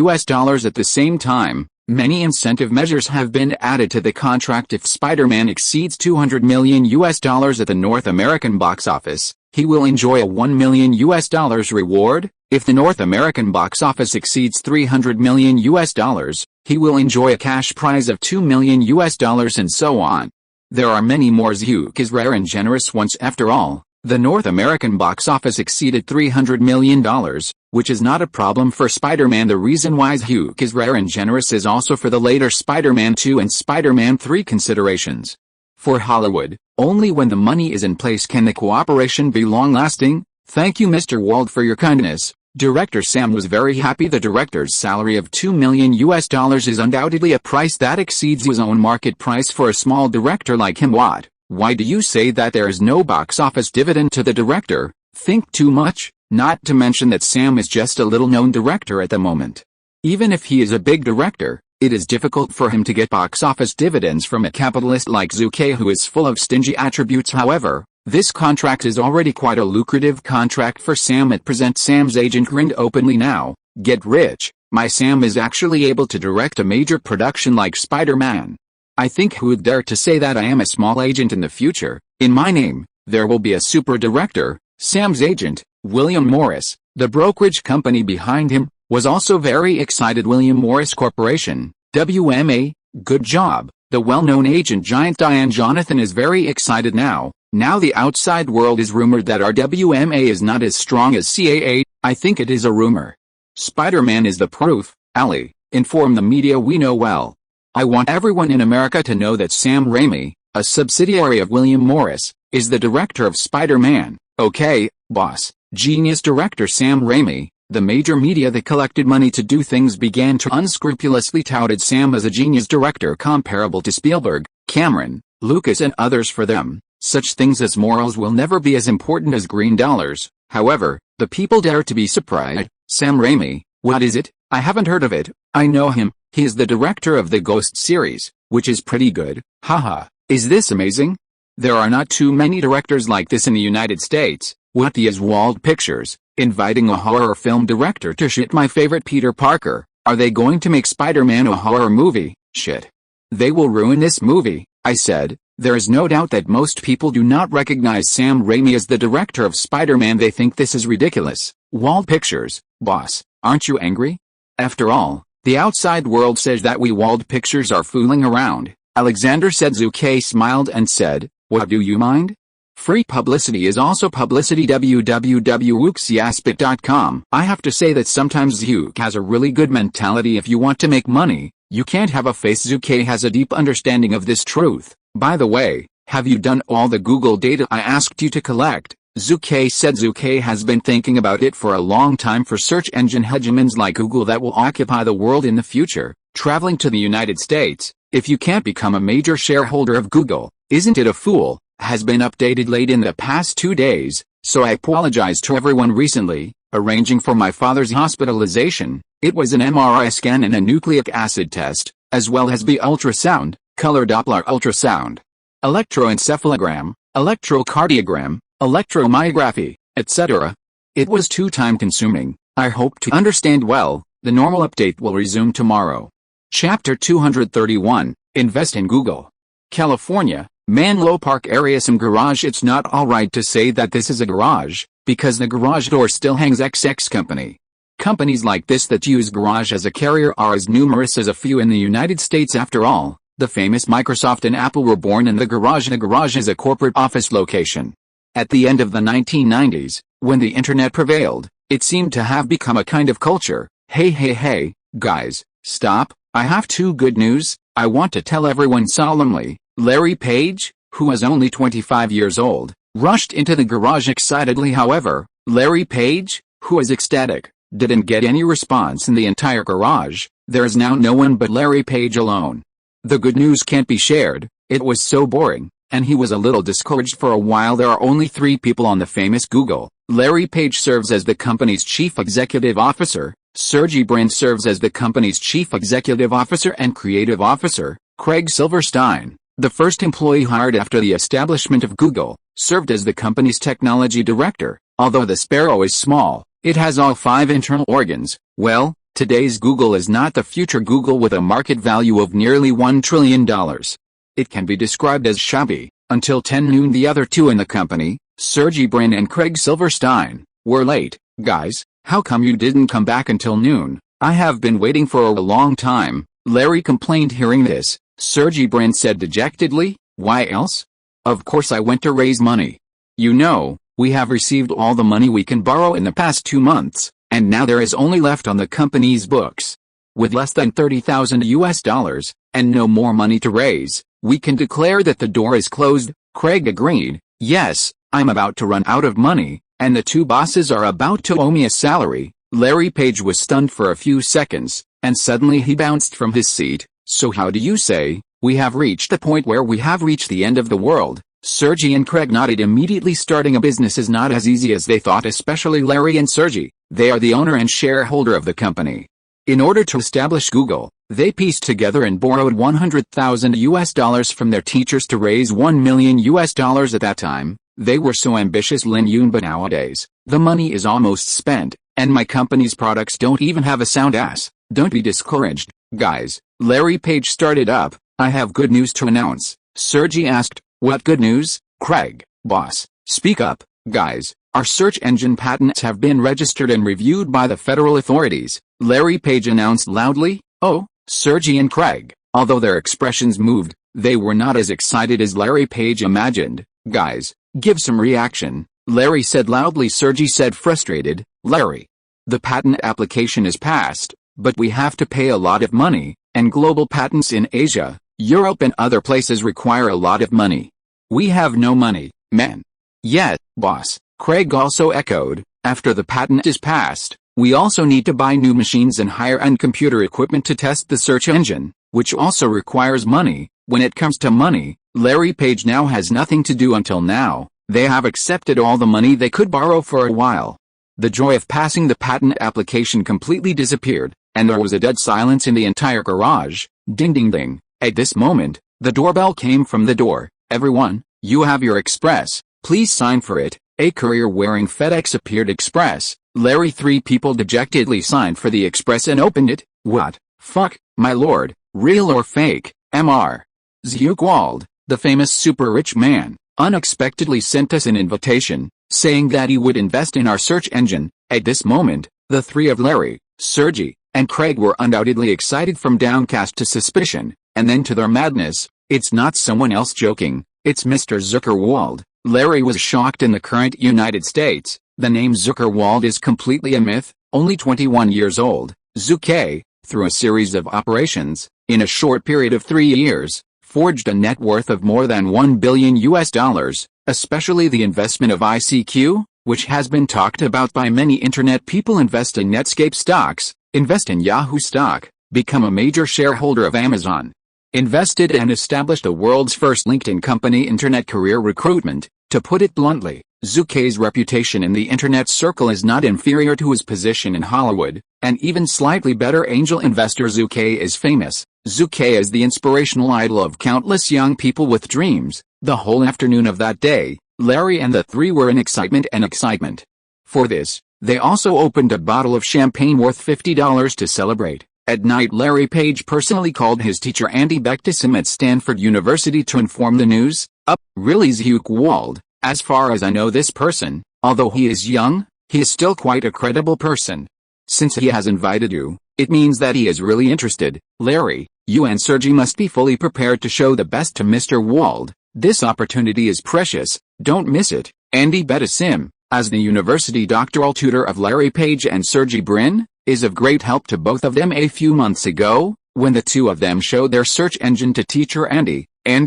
at the same time. Many incentive measures have been added to the contract. If Spider-Man exceeds $200 million at the North American box office, he will enjoy a $1 million reward. If the North American box office exceeds $300 million, he will enjoy a cash prize of $2 million and so on. There are many more. Zhu is rare and generous once. After all, the North American box office exceeded $300 million, which is not a problem for Spider-Man. The reason why Zhu is rare and generous is also for the later Spider-Man 2 and Spider-Man 3 considerations. For Hollywood, only when the money is in place can the cooperation be long-lasting. Thank you, Mr. Wald, for your kindness. Director Sam was very happy. The director's salary of $2 million is undoubtedly a price that exceeds his own market price for a small director like him. What? Why do you say that there is no box office dividend to the director? Think too much? Not to mention that Sam is just a little-known director at the moment. Even if he is a big director, it is difficult for him to get box office dividends from a capitalist like Zhu Ke, who is full of stingy attributes. However, this contract is already quite a lucrative contract for Sam at present. Sam's agent grinned openly. Now, get rich. My Sam is actually able to direct a major production like Spider-Man. I think who would dare to say that I am a small agent in the future? In my name, there will be a super director. Sam's agent, William Morris, the brokerage company behind him, was also very excited. William Morris Corporation, WMA, good job. The well-known agent giant Diane Jonathan is very excited now. Now the outside world is rumored that our WMA is not as strong as CAA. I think it is a rumor. Spider-Man is the proof. Ali, inform the media we know well. I want everyone in America to know that Sam Raimi, a subsidiary of William Morris, is the director of Spider-Man. Okay, boss. Genius director Sam Raimi. The major media that collected money to do things began to unscrupulously touted Sam as a genius director comparable to Spielberg, Cameron, Lucas and others. For them, such things as morals will never be as important as green dollars. However, the people dare to be surprised. Sam Raimi, what is it? I haven't heard of it. I know him. He is the director of the Ghost series, which is pretty good. Haha, is this amazing? There are not too many directors like this in the United States. What is Wald Pictures inviting a horror film director to shoot my favorite Peter Parker? Are they going to make Spider-Man a horror movie? Shit. They will ruin this movie, I said. There is no doubt that most people do not recognize Sam Raimi as the director of Spider-Man. They think this is ridiculous. Wald Pictures, boss, aren't you angry? After all, the outside world says that we Wald Pictures are fooling around. Alexander said. Zhu Ke smiled and said, what, do you mind? Free publicity is also publicity. www.wuxiaspit.com. I have to say that sometimes Zhu has a really good mentality. If you want to make money, you can't have a face. Zhu Ke has a deep understanding of this truth. By the way, Have you done all the Google data I asked you to collect? Zhu Ke said. Zhu Ke has been thinking about it for a long time. For search engine hegemons like Google that will occupy the world in the future, traveling to the United States, if you can't become a major shareholder of Google, isn't it a fool, has been updated late in the past 2 days, so I apologized to everyone recently, arranging for my father's hospitalization. It was an MRI scan and a nucleic acid test, as well as the ultrasound, color Doppler ultrasound, electroencephalogram, electrocardiogram, electromyography, etc. It was too time-consuming. I hope to understand well. The normal update will resume tomorrow. Chapter 231, Invest in Google. California, Menlo Park area. Some garage. It's not alright to say that this is a garage, because the garage door still hangs XX company. Companies like this that use garage as a carrier are as numerous as a few in the United States. After all, the famous Microsoft and Apple were born in the garage. The garage is a corporate office location. At the end of the 1990s, when the internet prevailed, it seemed to have become a kind of culture. Hey, guys, stop, I have two good news. I want to tell everyone solemnly. Larry Page, who was only 25 years old, rushed into the garage excitedly. However, Larry Page, who was ecstatic, didn't get any response in the entire garage. There is now no one but Larry Page alone. The good news can't be shared. It was so boring, and he was a little discouraged for a while. There are only 3 people on the famous Google. Larry Page serves as the company's chief executive officer. Sergey Brin serves as the company's chief executive officer and creative officer. Craig Silverstein, the first employee hired after the establishment of Google, served as the company's technology director. Although the sparrow is small, it has all 5 internal organs. Well, today's Google is not the future Google with a market value of nearly $1 trillion. It can be described as shabby. Until 10 noon, the other 2 in the company, Sergey Brin and Craig Silverstein, were late. Guys, how come you didn't come back until noon? I have been waiting for a long time, Larry complained. Hearing this, Sergey Brin said dejectedly, why else? Of course I went to raise money. You know, we have received all the money we can borrow in the past 2 months, and now there is only left on the company's books. With less than $30,000, and no more money to raise, we can declare that the door is closed. Craig agreed. Yes, I'm about to run out of money, and the 2 bosses are about to owe me a salary. Larry Page was stunned for a few seconds, and suddenly he bounced from his seat. So how do you say, we have reached the point where we have reached the end of the world? Sergey and Craig nodded immediately. Starting a business is not as easy as they thought, especially Larry and Sergey. They are the owner and shareholder of the company. In order to establish Google, they pieced together and borrowed $100,000 from their teachers to raise $1 million at that time. They were so ambitious, Lin Yun, but nowadays, the money is almost spent, and my company's products don't even have a sound ass. Don't be discouraged, guys. Larry Page started up. I have good news to announce. Sergey asked, what good news? Craig, boss, speak up. Guys, our search engine patents have been registered and reviewed by the federal authorities, Larry Page announced loudly. Oh, Sergey and Craig, although their expressions moved, they were not as excited as Larry Page imagined. Guys, give some reaction, Larry said loudly. Sergey said frustrated, Larry, the patent application is passed, but we have to pay a lot of money, and global patents in Asia, Europe and other places require a lot of money. We have no money, man. Yeah, boss, Craig also echoed. After the patent is passed, we also need to buy new machines and higher-end computer equipment to test the search engine, which also requires money. When it comes to money, Larry Page now has nothing to do. Until now, they have accepted all the money they could borrow for a while. The joy of passing the patent application completely disappeared, and there was a dead silence in the entire garage. Ding ding ding. At this moment, the doorbell came from the door. Everyone, you have your express, please sign for it. A courier wearing FedEx appeared. Express, Larry. 3 people dejectedly signed for the express and opened it. What, fuck, my lord, real or fake? Mr. Zhu Ke Wald, the famous super rich man, unexpectedly sent us an invitation, saying that he would invest in our search engine. At this moment, the 3 of Larry, Sergey, and Craig were undoubtedly excited, from downcast to suspicion, and then to their madness. It's not someone else joking, it's Mr. Zhu Ke Wald. Larry was shocked. In the current United States, the name Zhu Ke Wald is completely a myth. Only 21 years old, Zhu Ke, through a series of operations, in a short period of 3 years, forged a net worth of more than $1 billion US, especially the investment of ICQ, which has been talked about by many internet people. Invest in Netscape stocks, invest in Yahoo stock, become a major shareholder of Amazon. Invested and established the world's first LinkedIn company. Internet career recruitment. To put it bluntly, Zhu Ke's reputation in the internet circle is not inferior to his position in Hollywood, and even slightly better. Angel investor Zhu Ke is famous. Zhu Ke is the inspirational idol of countless young people with dreams. The whole afternoon of that day, Larry and the three were in excitement. For this, they also opened a bottle of champagne worth $50 to celebrate. At night, Larry Page personally called his teacher Andy Beck to him at Stanford University to inform the news. Really, Zhu Ke Wald, as far as I know this person, although he is young, he is still quite a credible person. Since he has invited you, it means that he is really interested. Larry, you and Sergey must be fully prepared to show the best to Mr. Wald. This opportunity is precious, don't miss it. Andy Beck, as the university doctoral tutor of Larry Page and Sergey Brin, is of great help to both of them. A few months ago, when the two of them showed their search engine to teacher Andy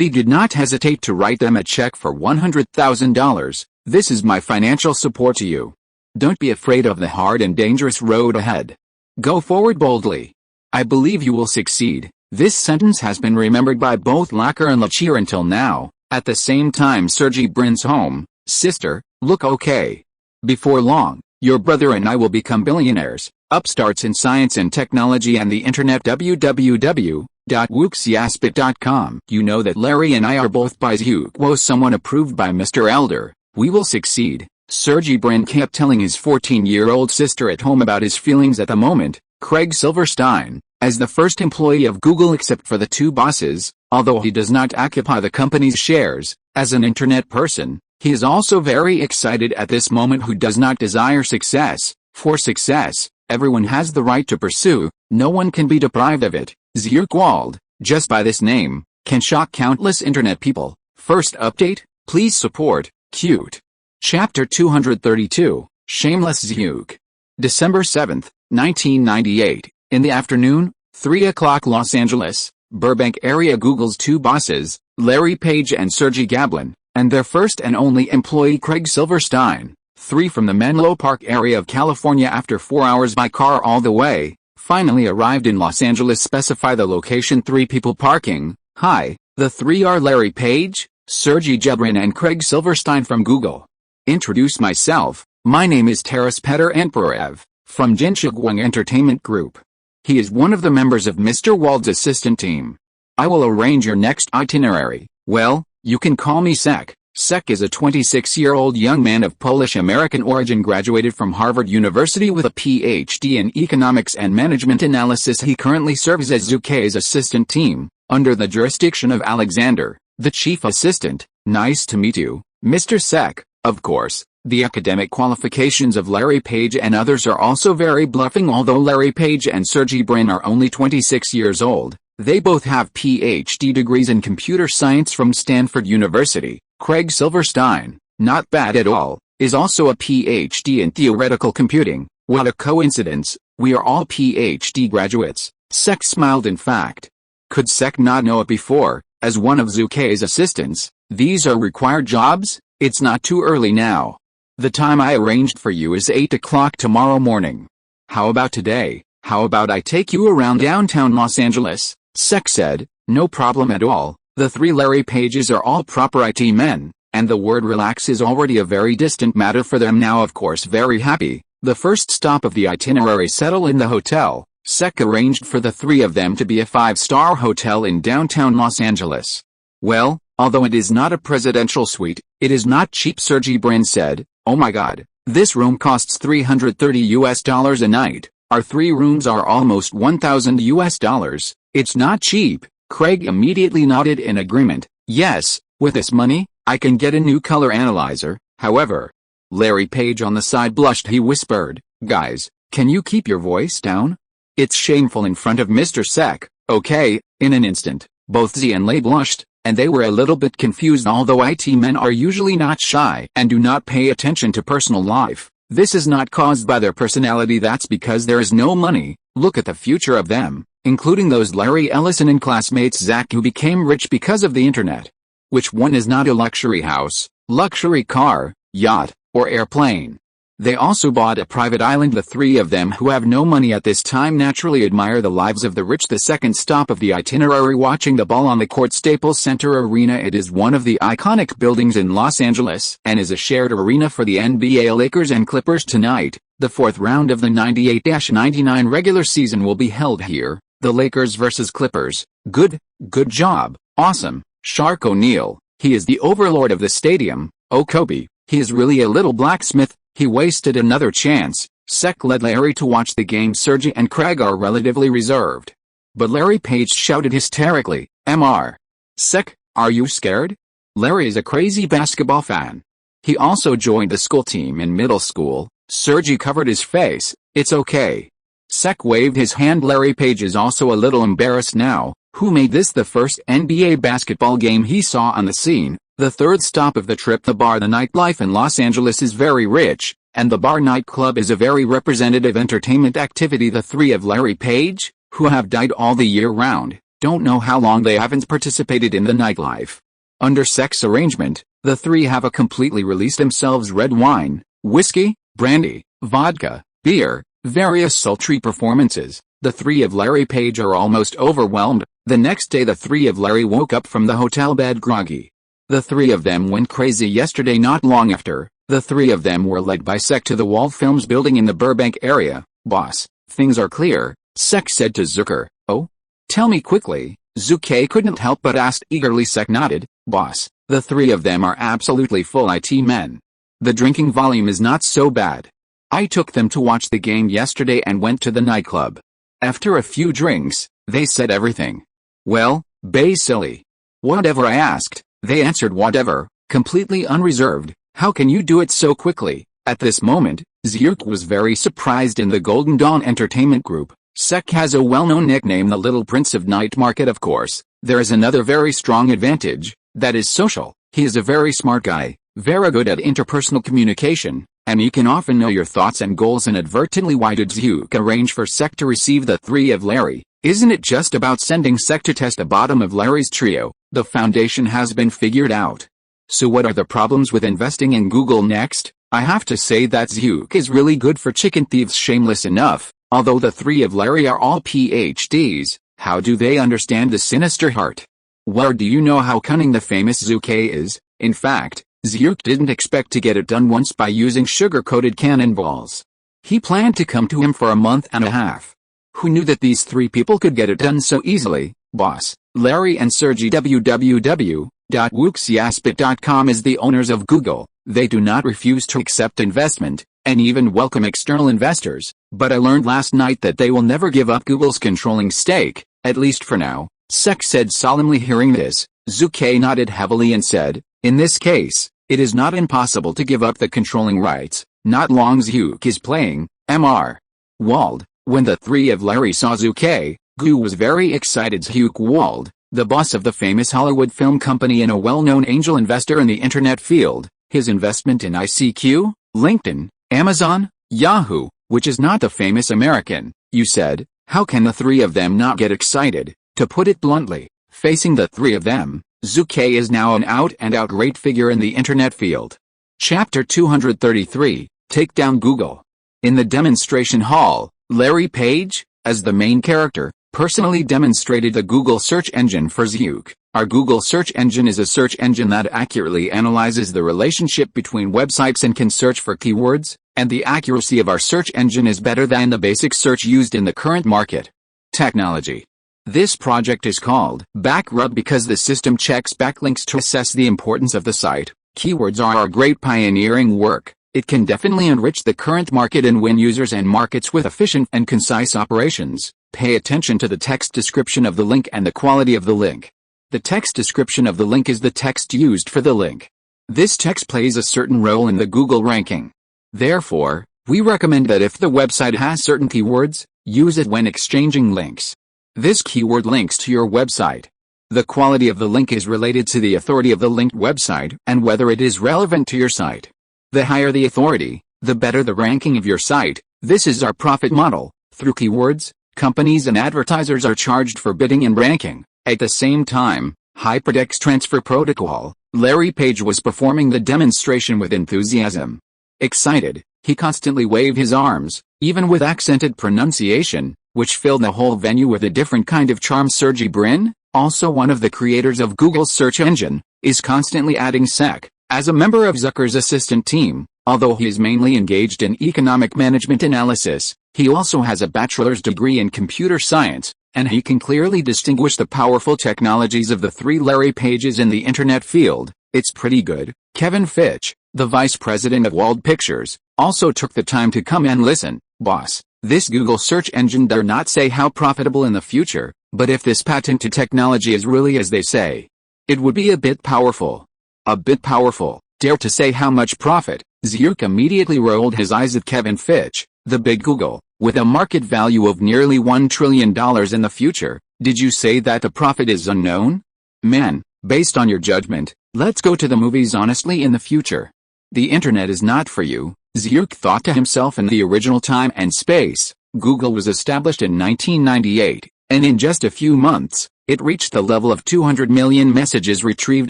did not hesitate to write them a check for $100,000. This is my financial support to you. Don't be afraid of the hard and dangerous road ahead. Go forward boldly. I believe you will succeed. This sentence has been remembered by both Lacker and Lachir until now. At the same time, Sergey Brin's home, sister, look okay. Before long, your brother and I will become billionaires, upstarts in science and technology and the internet. www.wooksiaspit.com. You know that Larry and I are both by Zhu Ke, someone approved by Mr. Elder. We will succeed. Sergey Brin kept telling his 14-year-old sister at home about his feelings at the moment. Craig Silverstein, as the first employee of Google except for the two bosses, although he does not occupy the company's shares, as an internet person, he is also very excited at this moment. Who does not desire success? For success, everyone has the right to pursue, no one can be deprived of it. Zhu Ke Wald, just by this name, can shock countless internet people. First update, please support, cute. Chapter 232, Shameless Zhu Ke. December 7, 1998, in the afternoon, 3 o'clock Los Angeles, Burbank area. Google's two bosses, Larry Page and Sergey Gablin, and their first and only employee Craig Silverstein, 3 from the Menlo Park area of California after 4 hours by car all the way, finally arrived in Los Angeles. Specify the location. 3 people parking. Hi, the 3 are Larry Page, Sergey Gablin and Craig Silverstein from Google. Introduce myself, my name is Taras Peter Antperev, from Jinchugwang Entertainment Group. He is one of the members of Mr. Wald's assistant team. I will arrange your next itinerary. Well, you can call me Sek. Sek is a 26-year-old young man of Polish-American origin, graduated from Harvard University with a PhD in economics and management analysis. He currently serves as Zhu Ke's assistant team, under the jurisdiction of Alexander, the chief assistant. Nice to meet you, Mr. Sek. Of course, the academic qualifications of Larry Page and others are also very bluffing. Although Larry Page and Sergey Brin are only 26 years old, they both have PhD degrees in computer science from Stanford University. Craig Silverstein, not bad at all, is also a PhD in theoretical computing. What a coincidence, we are all PhD graduates. Sek smiled. In fact, could Sek not know it before, as one of Zhu Ke's assistants, these are required jobs? It's not too early now. The time I arranged for you is 8 o'clock tomorrow morning. How about today? How about I take you around downtown Los Angeles? Sek said, no problem at all. The 3 Larry Pages are all proper IT men, and the word relax is already a very distant matter for them now. Of course, very happy. The first stop of the itinerary, settle in the hotel. Sek arranged for the 3 of them to be a 5-star hotel in downtown Los Angeles. Well, although it is not a presidential suite, it is not cheap. Sergey Brin said, oh my god, this room costs $330 a night. Our 3 rooms are almost $1,000. It's not cheap. Craig immediately nodded in agreement. Yes, with this money, I can get a new color analyzer. However, Larry Page on the side blushed. He whispered, guys, can you keep your voice down? It's shameful in front of Mr. Sek. Okay. In an instant, both Z and Lay blushed, and they were a little bit confused. Although IT men are usually not shy and do not pay attention to personal life, this is not caused by their personality. That's because there is no money. Look at the future of them. including those Larry Ellison and classmates Zach who became rich because of the internet. Which one is not a luxury house, luxury car, yacht, or airplane? They also bought a private island. The three of them who have no money at this time naturally admire the lives of the rich. The second stop of the itinerary, watching the ball on the court. Staples Center Arena. It is one of the iconic buildings in Los Angeles and is a shared arena for the NBA Lakers and Clippers. Tonight, the fourth round of the 98-99 regular season will be held here. The Lakers versus Clippers. Good job, awesome, Shark O'Neal. He is the overlord of the stadium. Oh Kobe, he is really a little blacksmith. He wasted another chance. Sek led Larry to watch the game. Sergi and Craig are relatively reserved. But Larry Page shouted hysterically, "Mr. Sek, are you scared?" Larry is a crazy basketball fan. He also joined the school team in middle school. Sergi covered his face. "It's okay." Sek waved his hand. Larry Page is also a little embarrassed now. Who made this the first NBA basketball game he saw on the scene? The third stop of the trip, the bar. The nightlife in Los Angeles is very rich, and the bar nightclub is a very representative entertainment activity. The three of Larry Page, who have died all the year round, don't know how long they haven't participated in the nightlife. Under Sek's arrangement, the three have a completely released themselves: red wine, whiskey, brandy, vodka, beer, various sultry performances. The three of Larry Page are almost overwhelmed. The next day the three of Larry woke up from the hotel bed groggy. The three of them went crazy yesterday. Not long after, the three of them were led by Sek to the Wald Films building in the Burbank area. "Boss, things are clear," Sek said to Zucker. "Oh? Tell me quickly." Zhu Ke couldn't help but ask eagerly. Sek nodded. "Boss, the three of them are absolutely full IT men. The drinking volume is not so bad. I took them to watch the game yesterday and went to the nightclub. After a few drinks, they said everything. Well, basically. Whatever I asked, they answered whatever, completely unreserved. How can you do it so quickly?" At this moment, Zhu was very surprised. In the Golden Dawn Entertainment Group, Sek has a well-known nickname, the Little Prince of Night Market. Of course, there is another very strong advantage, that is social. He is a very smart guy, very good at interpersonal communication, and you can often know your thoughts and goals inadvertently. Why did Zhu arrange for Sek to receive the three of Larry? Isn't it just about sending Sek to test the bottom of Larry's trio? The foundation has been figured out. So what are the problems with investing in Google next? I have to say that Zhu is really good for chicken thieves. Shameless enough, although the three of Larry are all PhDs, how do they understand the sinister heart? Well, do you know how cunning the famous Zhu Ke is? In fact, Zhu didn't expect to get it done once by using sugar-coated cannonballs. He planned to come to him for a month and a half. Who knew that these three people could get it done so easily? Boss, Larry and Sergi. www.wooksiaspit.com is the owners of Google. They do not refuse to accept investment, and even welcome external investors, but I learned last night that they will never give up Google's controlling stake, at least for now, Sek said solemnly. Hearing this, Zhu Ke nodded heavily and said, "In this case, it is not impossible to give up the controlling rights, not long Zhu is playing, Mr. Wald." When the three of Larry saw Zhu Ke, Gu was very excited. Zhu Wald, the boss of the famous Hollywood film company and a well-known angel investor in the internet field, his investment in ICQ, LinkedIn, Amazon, Yahoo, which is not the famous American, you said. How can the three of them not get excited? To put it bluntly, facing the three of them, Zhu Ke is now an out-and-out great figure in the internet field. Chapter 233, Take Down Google. In the demonstration hall, Larry Page, as the main character, personally demonstrated the Google search engine for Zhu. Our Google search engine is a search engine that accurately analyzes the relationship between websites and can search for keywords, and the accuracy of our search engine is better than the basic search used in the current market. Technology. This project is called Backrub because the system checks backlinks to assess the importance of the site. Keywords are our great pioneering work. It can definitely enrich the current market and win users and markets with efficient and concise operations. Pay attention to the text description of the link and the quality of the link. The text description of the link is the text used for the link. This text plays a certain role in the Google ranking. Therefore, we recommend that if the website has certain keywords, use it when exchanging links. This keyword links to your website. The quality of the link is related to the authority of the linked website and whether it is relevant to your site. The higher the authority, the better the ranking of your site. This is our profit model. Through keywords, companies and advertisers are charged for bidding and ranking. At the same time, Hyperdex Transfer Protocol, Larry Page was performing the demonstration with enthusiasm. Excited, he constantly waved his arms, even with accented pronunciation, which filled the whole venue with a different kind of charm. Sergey Brin, also one of the creators of Google's search engine, is constantly adding SEC. As a member of Zucker's assistant team, although he is mainly engaged in economic management analysis, he also has a bachelor's degree in computer science, and he can clearly distinguish the powerful technologies of the three Larry Pages in the internet field. It's pretty good. Kevin Fitch, the vice president of Wald Pictures, also took the time to come and listen. Boss, this Google search engine dare not say how profitable in the future, but if this patented technology is really as they say, it would be a bit powerful. A bit powerful, dare to say how much profit? Zhu immediately rolled his eyes at Kevin Fitch, the big Google, with a market value of nearly $1 trillion in the future. Did you say that the profit is unknown? Man, based on your judgment, let's go to the movies honestly in the future. The internet is not for you, Zhu thought to himself. In the original time and space, Google was established in 1998, and in just a few months, it reached the level of 200 million messages retrieved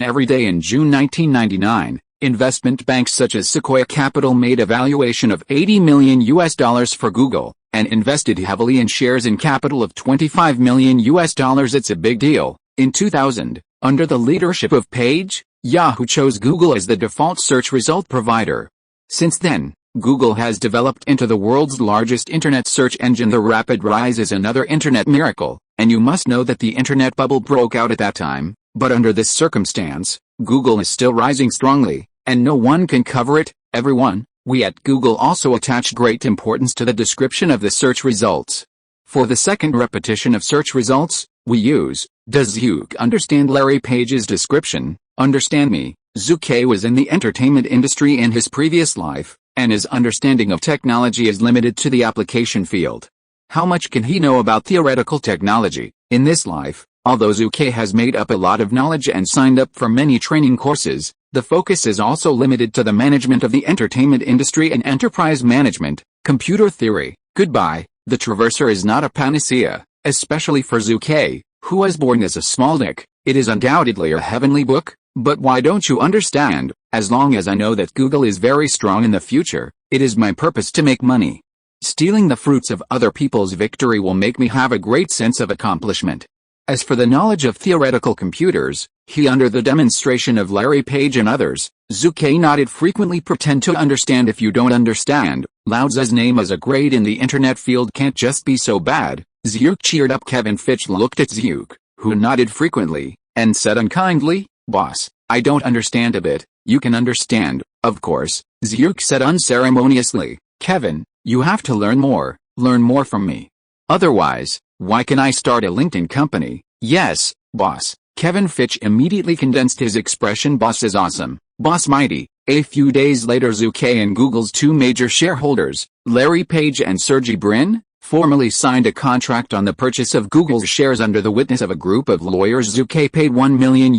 every day. In June 1999, investment banks such as Sequoia Capital made a valuation of $80 million for Google, and invested heavily in shares in capital of $25 million. It's a big deal. In 2000, under the leadership of Page, Yahoo chose Google as the default search result provider. Since then, Google has developed into the world's largest internet search engine. The rapid rise is another internet miracle, and you must know that the internet bubble broke out at that time, but under this circumstance, Google is still rising strongly, and no one can cover it. Everyone, we at Google also attach great importance to the description of the search results. For the second repetition of search results, we use, does Zhu understand Larry Page's description? Understand me, Zhu Ke was in the entertainment industry in his previous life, and his understanding of technology is limited to the application field. How much can he know about theoretical technology? In this life, although Zhu Ke has made up a lot of knowledge and signed up for many training courses, the focus is also limited to the management of the entertainment industry and enterprise management. Computer theory, goodbye. The Traverser is not a panacea, especially for Zhu Ke, who was born as a small dick. It is undoubtedly a heavenly book, but why don't you understand? As long as I know that Google is very strong in the future, it is my purpose to make money. Stealing the fruits of other people's victory will make me have a great sense of accomplishment. As for the knowledge of theoretical computers, he under the demonstration of Larry Page and others, Zhu Ke nodded frequently. Pretend to understand if you don't understand. Lao Tzu's name as a grade in the internet field can't just be so bad. Zhu cheered up. Kevin Fitch looked at Zhu, who nodded frequently, and said unkindly, boss, I don't understand a bit. You can understand, of course, Zhu said unceremoniously. Kevin, you have to learn more from me. Otherwise, why can I start a LinkedIn company? Yes, boss. Kevin Fitch immediately condensed his expression. Boss is awesome. Boss mighty. A few days later, Zhu Ke and Google's two major shareholders, Larry Page and Sergey Brin, formally signed a contract on the purchase of Google's shares under the witness of a group of lawyers. Zhu Ke paid $1 million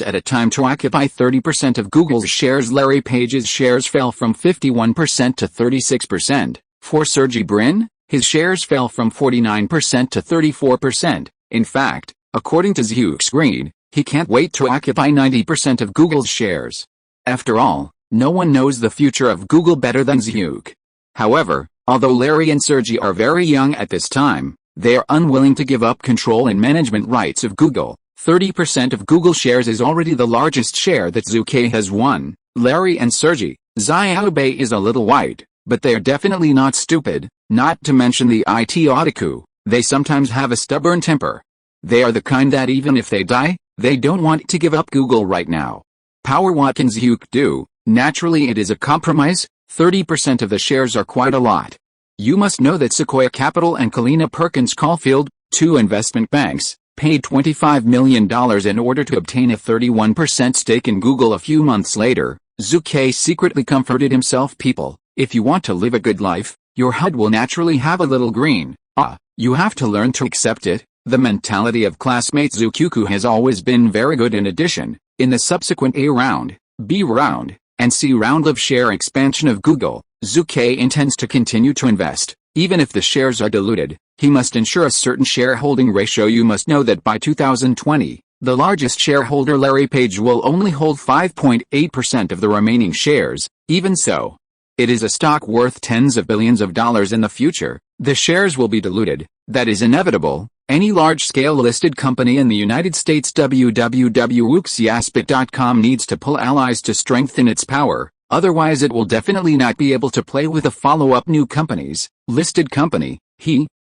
at a time to occupy 30% of Google's shares. Larry Page's shares fell from 51% to 36%. For Sergey Brin, his shares fell from 49% to 34%. In fact, according to Zhu's greed, he can't wait to occupy 90% of Google's shares. After all, no one knows the future of Google better than Zhu. However, although Larry and Sergey are very young at this time, they are unwilling to give up control and management rights of Google. 30% of Google shares is already the largest share that Zhu Ke has won. Larry and Sergey, Xiaobei is a little white, but they are definitely not stupid, not to mention the IT otaku. They sometimes have a stubborn temper. They are the kind that even if they die, they don't want to give up Google right now. Power what can Zhu do? Naturally it is a compromise. 30% of the shares are quite a lot. You must know that Sequoia Capital and Kalina Perkins Caulfield, two investment banks, paid $25 million in order to obtain a 31% stake in Google. A few months later, Zhu Ke secretly comforted himself. People, if you want to live a good life, your HUD will naturally have a little green. You have to learn to accept it. The mentality of classmates Zhu Ke has always been very good. In addition, in the subsequent A round, B round, and C round of share expansion of Google, Zhu Ke intends to continue to invest Even if the shares are diluted, he must ensure a certain shareholding ratio. You must know that by 2020, the largest shareholder Larry Page will only hold 5.8% of the remaining shares. Even so, it is a stock worth tens of billions of dollars in the future. The shares will be diluted. That is inevitable. Any large-scale listed company in the United States www.wuxiaspit.com needs to pull allies to strengthen its power, otherwise it will definitely not be able to play with the follow-up new companies. Listed company,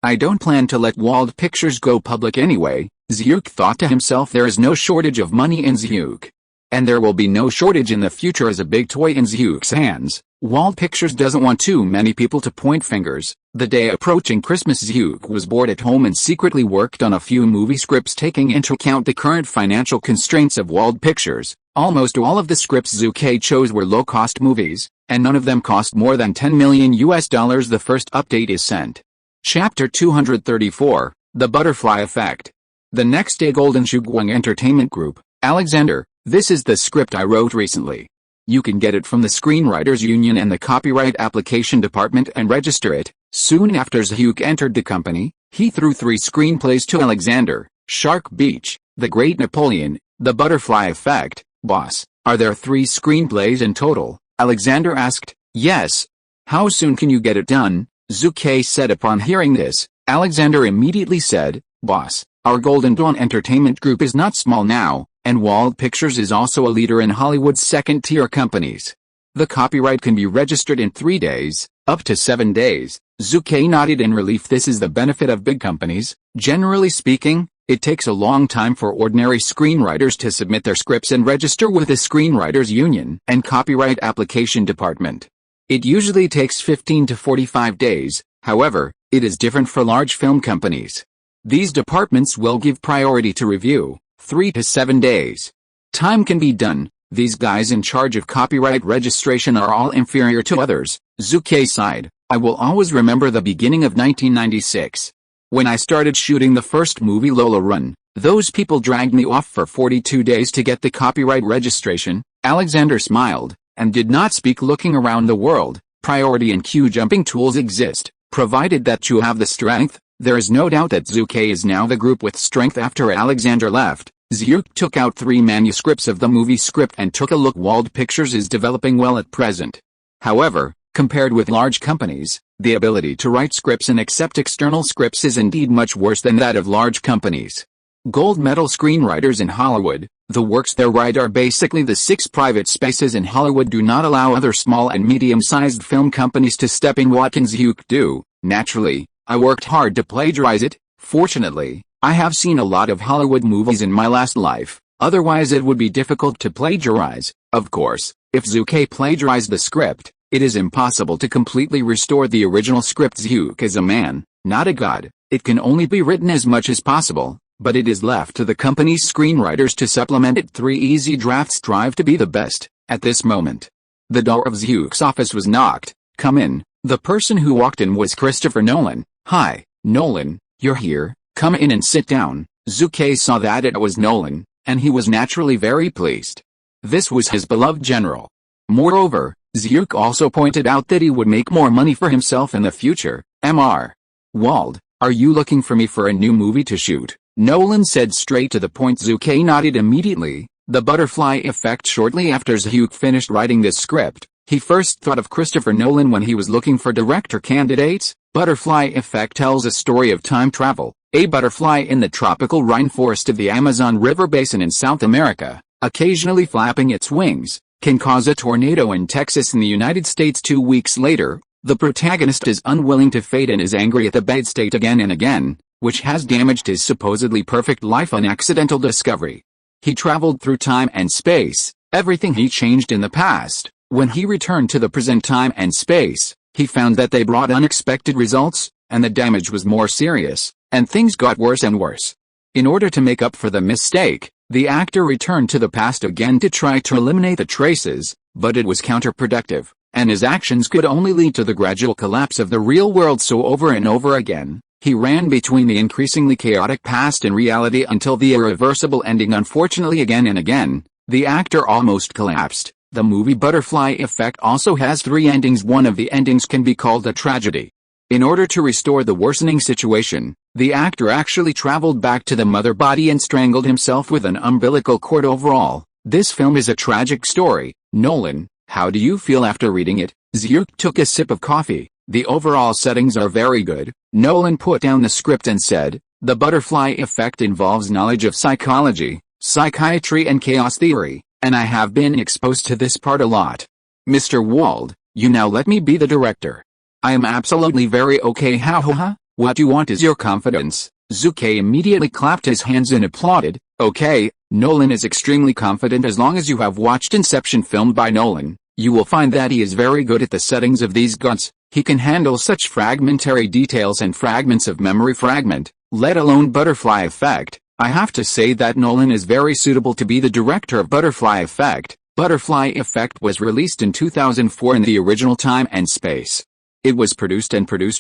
I don't plan to let Wald Pictures go public anyway. Zhu Ke thought to himself, there is no shortage of money in Zhu Ke. And there will be no shortage in the future as a big toy in Zhu Ke's hands. Wald Pictures doesn't want too many people to point fingers. The day approaching Christmas, Zhu Ke was bored at home and secretly worked on a few movie scripts taking into account the current financial constraints of Wald Pictures. Almost all of the scripts Zhu Ke chose were low-cost movies, and none of them cost more than $10 million. The first update is sent. Chapter 234, The Butterfly Effect. The next day, Golden Shugwang Entertainment Group, Alexander, this is the script I wrote recently. You can get it from the Screenwriters Union and the Copyright Application Department and register it. Soon after Zhu Ke entered the company, he threw 3 screenplays to Alexander: Shark Beach, The Great Napoleon, The Butterfly Effect. Boss, are there 3 screenplays in total? Alexander asked. Yes. How soon can you get it done? Zhu Ke said. Upon hearing this, Alexander immediately said, Boss, our Golden Dawn Entertainment Group is not small now, and Wald Pictures is also a leader in Hollywood's second-tier companies. The copyright can be registered in 3 days, up to 7 days. Zhu Ke nodded in relief. This is the benefit of big companies. Generally speaking, it takes a long time for ordinary screenwriters to submit their scripts and register with the Screenwriters Union and Copyright Application Department. It usually takes 15 to 45 days, however, it is different for large film companies. These departments will give priority to review, 3 to 7 days. Time can be done. These guys in charge of copyright registration are all inferior to others. Zhu Ke sighed. I will always remember the beginning of 1996. When I started shooting the first movie Lola Run, those people dragged me off for 42 days to get the copyright registration. Alexander smiled, and did not speak. Looking around the world, priority and queue jumping tools exist, provided that you have the strength. There is no doubt that Zhu Ke is now the group with strength. After Alexander left, Zhu Ke took out 3 manuscripts of the movie script and took a look. Wald Pictures is developing well at present. However, compared with large companies, the ability to write scripts and accept external scripts is indeed much worse than that of large companies. Gold medal screenwriters in Hollywood, the works they write are basically the 6 private spaces in Hollywood do not allow other small and medium-sized film companies to step in. What can Zhu Ke do? Naturally, I worked hard to plagiarize it. Fortunately, I have seen a lot of Hollywood movies in my last life, otherwise it would be difficult to plagiarize. Of course, if Zhu Ke plagiarized the script, it is impossible to completely restore the original script. Zhu Ke is a man, not a god. It can only be written as much as possible, but it is left to the company's screenwriters to supplement it. 3 easy drafts. Strive to be the best. At this moment, the door of Zhu Ke's office was knocked. Come in. The person who walked in was Christopher Nolan. Hi, Nolan, you're here. Come in and sit down. Zhu Ke saw that it was Nolan, and he was naturally very pleased. This was his beloved general. Moreover, Zhu Ke also pointed out that he would make more money for himself in the future. Mr. Wald, are you looking for me for a new movie to shoot? Nolan said straight to the point. Zhu Ke nodded immediately. The Butterfly Effect. Shortly after Zhu Ke finished writing this script, he first thought of Christopher Nolan when he was looking for director candidates. Butterfly Effect tells a story of time travel. A butterfly in the tropical rainforest of the Amazon River basin in South America, occasionally flapping its wings, can cause a tornado in Texas in the United States. 2 weeks later, the protagonist is unwilling to fade and is angry at the bad state again and again, which has damaged his supposedly perfect life. An accidental discovery. He traveled through time and space. Everything he changed in the past. When he returned to the present time and space, he found that they brought unexpected results, and the damage was more serious, and things got worse and worse. In order to make up for the mistake, the actor returned to the past again to try to eliminate the traces, but it was counterproductive, and his actions could only lead to the gradual collapse of the real world. So over and over again, he ran between the increasingly chaotic past and reality until the irreversible ending. Unfortunately, again and again, the actor almost collapsed. The movie Butterfly Effect also has 3 endings. One of the endings can be called a tragedy. In order to restore the worsening situation, the actor actually traveled back to the mother body and strangled himself with an umbilical cord. Overall, this film is a tragic story. Nolan, how do you feel after reading it? Zhu took a sip of coffee. The overall settings are very good. Nolan put down the script and said, the butterfly effect involves knowledge of psychology, psychiatry and chaos theory, and I have been exposed to this part a lot. Mr. Wald, you now let me be the director. I am absolutely very okay. Ha. What you want is your confidence. Zhu Ke immediately clapped his hands and applauded. Okay, Nolan is extremely confident. As long as you have watched Inception filmed by Nolan, you will find that he is very good at the settings of these guts. He can handle such fragmentary details and fragments of memory fragment, let alone butterfly effect. I have to say that Nolan is very suitable to be the director of Butterfly Effect. Butterfly Effect was released in 2004 in the original time and space. It was produced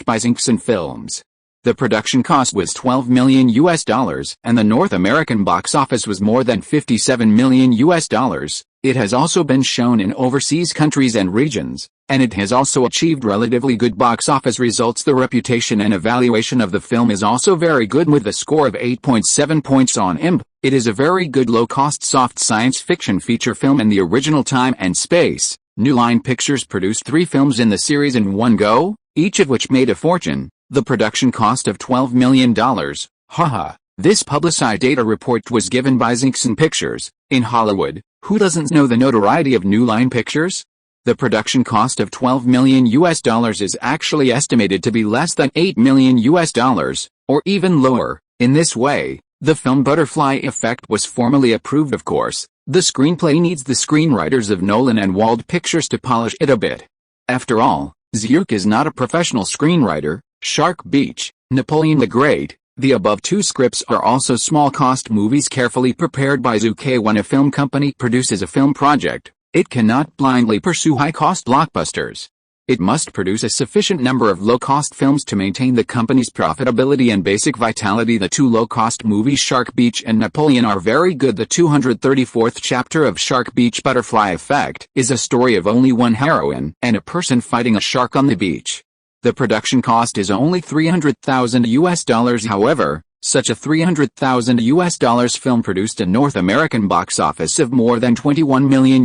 by SYNOPSIS Films. The production cost was $12 million and the North American box office was more than $57 million. It has also been shown in overseas countries and regions, and it has also achieved relatively good box office results. The reputation and evaluation of the film is also very good with a score of 8.7 points on IMDb. It is a very good low-cost soft science fiction feature film in the original time and space. New Line Pictures produced 3 films in the series in one go, each of which made a fortune. The production cost of $12 million. Haha. This publicized data report was given by SYNOPSIS Pictures. In Hollywood, who doesn't know the notoriety of New Line Pictures? The production cost of $12 million is actually estimated to be less than $8 million, or even lower. In this way, the film Butterfly Effect was formally approved. Of course, the screenplay needs the screenwriters of Nolan and Wald Pictures to polish it a bit. After all, Zhu is not a professional screenwriter. Shark Beach, Napoleon the Great, the above 2 scripts are also small-cost movies carefully prepared by Zhu Ke. When a film company produces a film project, it cannot blindly pursue high-cost blockbusters. It must produce a sufficient number of low-cost films to maintain the company's profitability and basic vitality. The 2 low-cost movies Shark Beach and Napoleon are very good. The 234th chapter of Shark Beach Butterfly Effect is a story of only one heroine and a person fighting a shark on the beach. The production cost is only $300,000. However, such a $300,000 film produced a North American box office of more than $21 million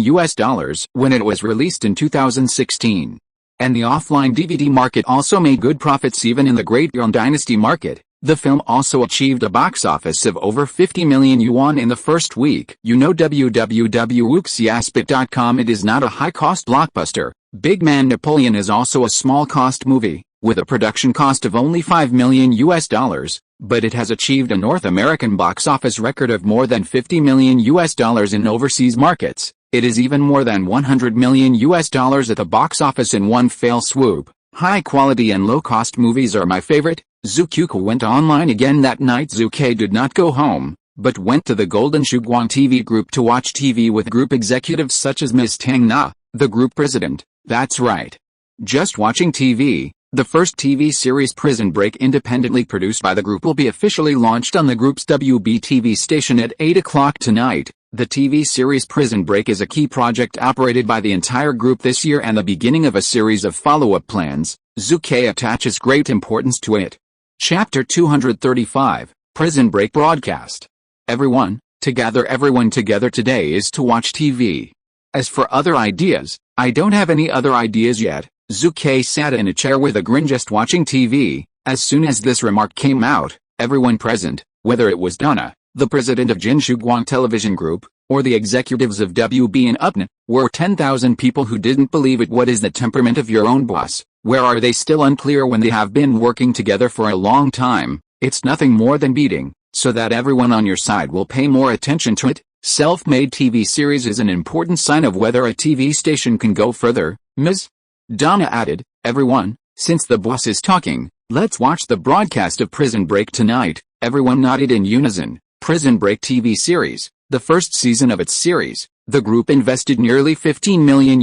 when it was released in 2016. And the offline DVD market also made good profits even in the Great Yuan Dynasty market. The film also achieved a box office of over 50 million yuan in the first week. You know www.wuxiaspit.com. It is not a high-cost blockbuster. Big Man Napoleon is also a small-cost movie, with a production cost of only $5 million, but it has achieved a North American box office record of more than $50 million in overseas markets. It is even more than $100 million at the box office in one fell swoop. High-quality and low-cost movies are my favorite. Zhu Ke went online again that night. Zhu Ke did not go home, but went to the Golden Shuguang TV group to watch TV with group executives such as Ms. Tang Na, the group president. That's right. Just watching TV. The first TV series Prison Break, independently produced by the group, will be officially launched on the group's WB TV station at 8 o'clock tonight. The TV series Prison Break is a key project operated by the entire group this year and the beginning of a series of follow-up plans. Zhu Ke attaches great importance to it. Chapter 235, Prison Break Broadcast. Everyone together today is to watch TV. As for other ideas, I don't have any other ideas yet. Zhu Ke sat in a chair with a grin just watching TV. As soon as this remark came out, everyone present, whether it was Donna, the president of Jin Shuguang Television Group, or the executives of WB and UPN, were 10,000 people who didn't believe it. What is the temperament of your own boss? Where are they? Still unclear when they have been working together for a long time. It's nothing more than beating, so that everyone on your side will pay more attention to it. Self-made TV series is an important sign of whether a TV station can go further. Ms. Donna added, everyone, since the boss is talking, let's watch the broadcast of Prison Break tonight. Everyone nodded in unison. Prison Break TV series, the first season of its series. The group invested nearly $15 million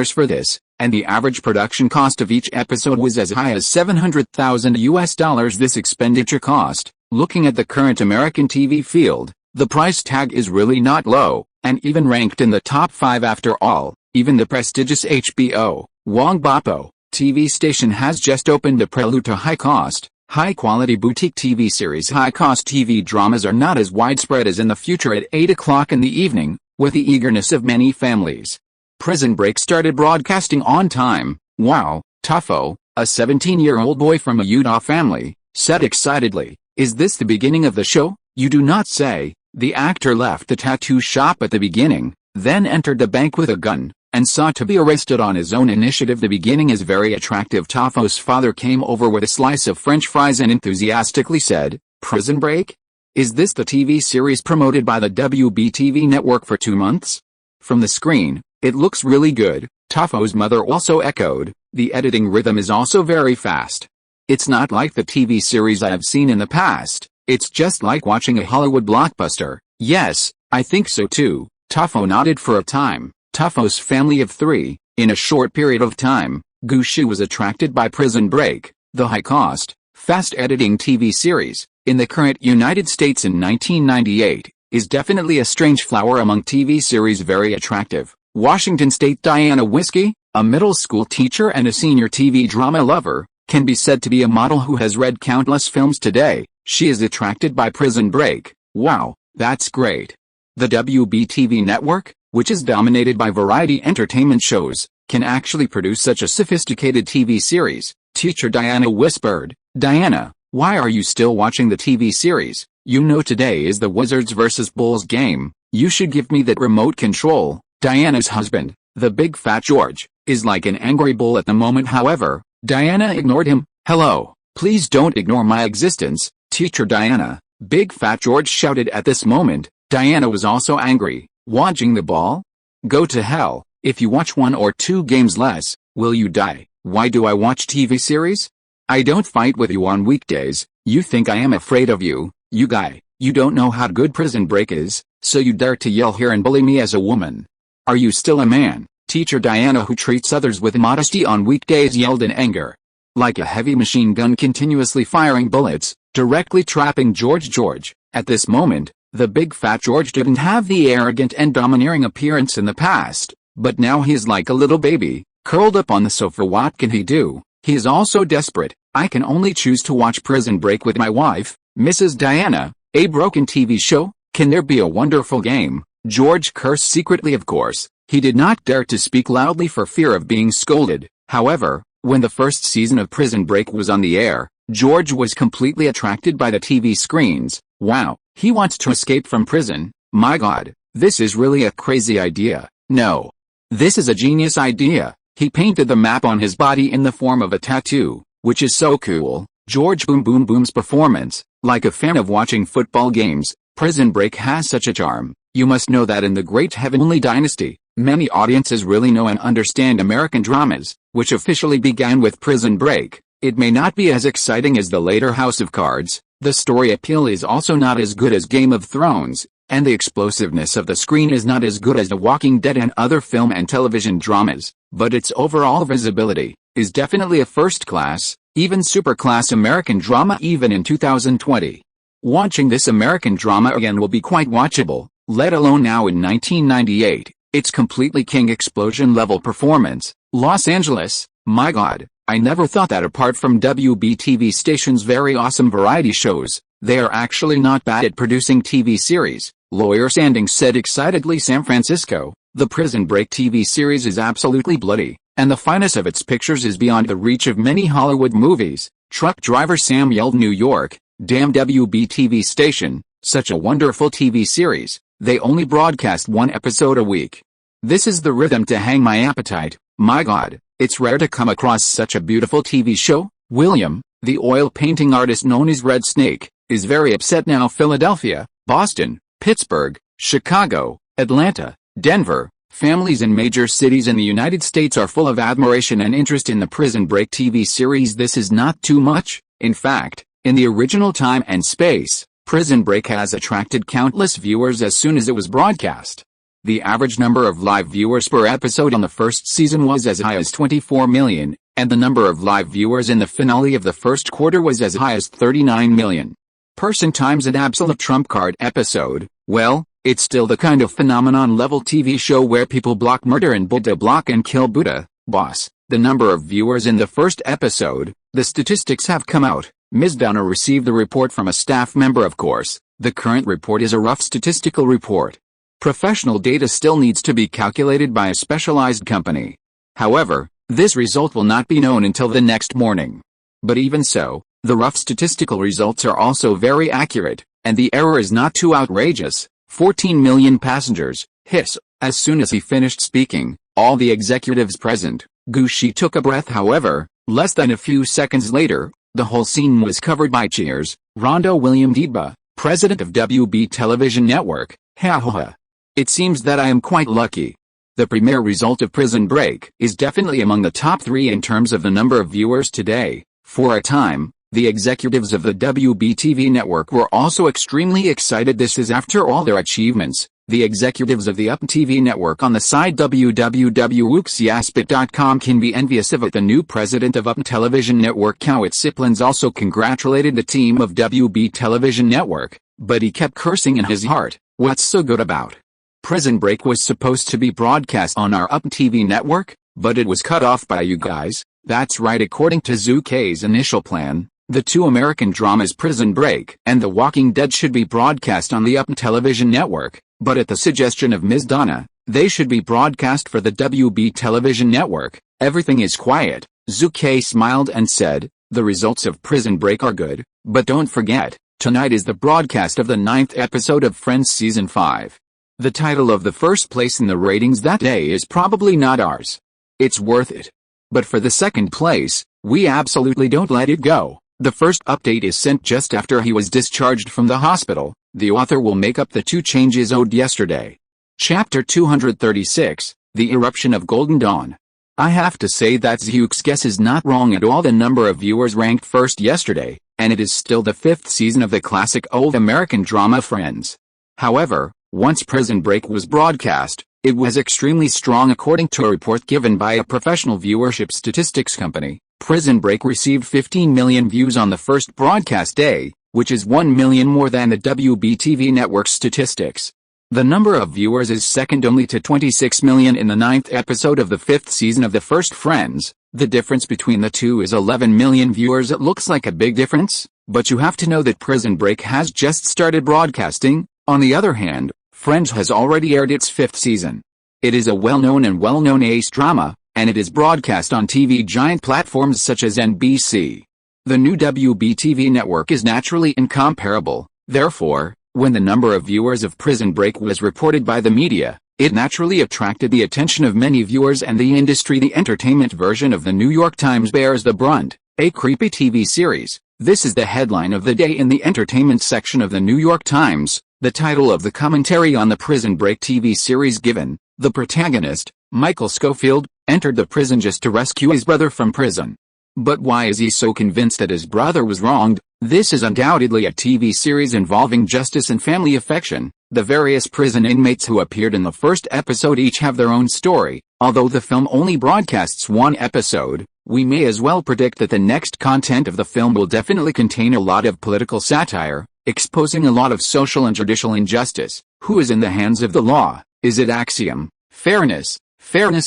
for this, and the average production cost of each episode was as high as $700,000. This expenditure cost, looking at the current American TV field, the price tag is really not low, and even ranked in the top 5 after all. Even the prestigious HBO, Wong Bapo, TV station has just opened a prelude to high-cost, high-quality boutique TV series. High-cost TV dramas are not as widespread as in the future at 8 o'clock in the evening, with the eagerness of many families. Prison Break started broadcasting on time. Wow, Tuffo, a 17-year-old boy from a Utah family, said excitedly, "Is this the beginning of the show? You do not say." The actor left the tattoo shop at the beginning, then entered the bank with a gun, and sought to be arrested on his own initiative. The beginning is very attractive. Tuffo's father came over with a slice of French fries and enthusiastically said, "Prison Break? Is this the TV series promoted by the WBTV network for 2 months? From the screen, it looks really good." Tuffo's mother also echoed, "The editing rhythm is also very fast. It's not like the TV series I have seen in the past. It's just like watching a Hollywood blockbuster." "Yes, I think so too." Tuffo nodded for a time. Tuffo's family of 3, in a short period of time, Gushi was attracted by Prison Break, the high-cost, fast-editing TV series, in the current United States in 1998, is definitely a strange flower among TV series. Very attractive. Washington State Diana Whiskey, a middle school teacher and a senior TV drama lover, can be said to be a model who has read countless films today. She is attracted by Prison Break. Wow, that's great. The WBTV network, which is dominated by variety entertainment shows, can actually produce such a sophisticated TV series. Teacher Diana whispered, "Diana, why are you still watching the TV series? You know today is the Wizards vs. Bulls game. You should give me that remote control." Diana's husband, the big fat George, is like an angry bull at the moment. However, Diana ignored him. "Hello, please don't ignore my existence, Teacher Diana," Big Fat George shouted at this moment. Diana was also angry. "Watching the ball? Go to hell. If you watch 1 or 2 games less, will you die? Why do I watch TV series? I don't fight with you on weekdays. You think I am afraid of you, you guy. You don't know how good Prison Break is, so you dare to yell here and bully me as a woman. Are you still a man?" Teacher Diana, who treats others with modesty on weekdays, yelled in anger. Like a heavy machine gun continuously firing bullets, directly trapping George. At this moment, the big fat George didn't have the arrogant and domineering appearance in the past, but now he is like a little baby, curled up on the sofa. What can he do? He is also desperate. "I can only choose to watch Prison Break with my wife, Mrs. Diana. A broken TV show? Can there be a wonderful game?" George cursed secretly. Of course, he did not dare to speak loudly for fear of being scolded. However, when the first season of Prison Break was on the air, George was completely attracted by the TV screens. Wow, he wants to escape from prison. My God, this is really a crazy idea. No. This is a genius idea. He painted the map on his body in the form of a tattoo, which is so cool. George Boom Boom Boom's performance, like a fan of watching football games, Prison Break has such a charm. You must know that in the Great Heavenly Dynasty, many audiences really know and understand American dramas, which officially began with Prison Break. It may not be as exciting as the later House of Cards, the story appeal is also not as good as Game of Thrones, and the explosiveness of the screen is not as good as The Walking Dead and other film and television dramas, but its overall visibility is definitely a first-class, even super-class American drama even in 2020. Watching this American drama again will be quite watchable, let alone now in 1998. It's completely king explosion level performance. Los Angeles, my God, I never thought that apart from WBTV station's very awesome variety shows, they are actually not bad at producing TV series. Lawyer Sanding said excitedly. San Francisco, the Prison Break TV series is absolutely bloody, and the finest of its pictures is beyond the reach of many Hollywood movies. Truck driver Sam yelled. New York, damn WBTV station, such a wonderful TV series. They only broadcast 1 episode a week. This is the rhythm to hang my appetite. My God, it's rare to come across such a beautiful TV show. William, the oil painting artist known as Red Snake, is very upset now. Philadelphia, Boston, Pittsburgh, Chicago, Atlanta, Denver, families in major cities in the United States are full of admiration and interest in the Prison Break TV series. This is not too much. In fact, in the original time and space, Prison Break has attracted countless viewers as soon as it was broadcast. The average number of live viewers per episode on the first season was as high as 24 million, and the number of live viewers in the finale of the first quarter was as high as 39 million. Person times an absolute trump card episode. Well, it's still the kind of phenomenon level TV show where people block murder and Buddha block and kill Buddha, boss. The number of viewers in the first episode, the statistics have come out. Ms. Donna received the report from a staff member, of course. The current report is a rough statistical report. Professional data still needs to be calculated by a specialized company. However, this result will not be known until the next morning. But even so, the rough statistical results are also very accurate, and the error is not too outrageous. 14 million passengers, hiss. As soon as he finished speaking, all the executives present, Gucci took a breath. However, less than a few seconds later, the whole scene was covered by cheers. Rondo William Deba, president of WB Television Network, ha ha ha. It seems that I am quite lucky. The premiere result of Prison Break is definitely among the top 3 in terms of the number of viewers today. For a time, the executives of the WB TV network were also extremely excited. This is after all their achievements. The executives of the UP TV network on the site www.uxiaspit.com can be envious of it. The new president of UP Television Network, Cowit Siplins, also congratulated the team of WB Television Network, but he kept cursing in his heart. What's so good about Prison Break was supposed to be broadcast on our UP TV network, but it was cut off by you guys. That's right. According to Zhu Ke's initial plan, the 2 American dramas Prison Break and The Walking Dead should be broadcast on the UP Television network, but at the suggestion of Ms. Donna, they should be broadcast for the WB Television network. Everything is quiet. Zhu Ke smiled and said, the results of Prison Break are good, but don't forget, tonight is the broadcast of the 9th episode of Friends Season 5. The title of the first place in the ratings that day is probably not ours. It's worth it. But for the second place, we absolutely don't let it go. The first update is sent just after he was discharged from the hospital. The author will make up the 2 changes owed yesterday. Chapter 236, The Eruption of Golden Dawn. I have to say that Zhuke's guess is not wrong at all. The number of viewers ranked first yesterday, and it is still the 5th season of the classic old American drama Friends. However, once Prison Break was broadcast, it was extremely strong. According to a report given by a professional viewership statistics company, Prison Break received 15 million views on the first broadcast day, which is 1 million more than the WB TV network's statistics. The number of viewers is second only to 26 million in the 9th episode of the 5th season of the first Friends. The difference between the two is 11 million viewers. It looks like a big difference, but you have to know that Prison Break has just started broadcasting. On the other hand, Friends has already aired its 5th season. It is a well-known ace drama, and it is broadcast on TV giant platforms such as NBC. The new WB TV network is naturally incomparable. Therefore, when the number of viewers of Prison Break was reported by the media, it naturally attracted the attention of many viewers and the industry. The entertainment version of the New York Times bears the brunt, a creepy TV series. This is the headline of the day in the entertainment section of the New York Times. The title of the commentary on the Prison Break TV series given, the protagonist, Michael Scofield, entered the prison just to rescue his brother from prison. But why is he so convinced that his brother was wronged? This is undoubtedly a TV series involving justice and family affection. The various prison inmates who appeared in the first episode each have their own story. Although the film only broadcasts 1 episode, we may as well predict that the next content of the film will definitely contain a lot of political satire, exposing a lot of social and judicial injustice. Who is in the hands of the law? Is it axiom, fairness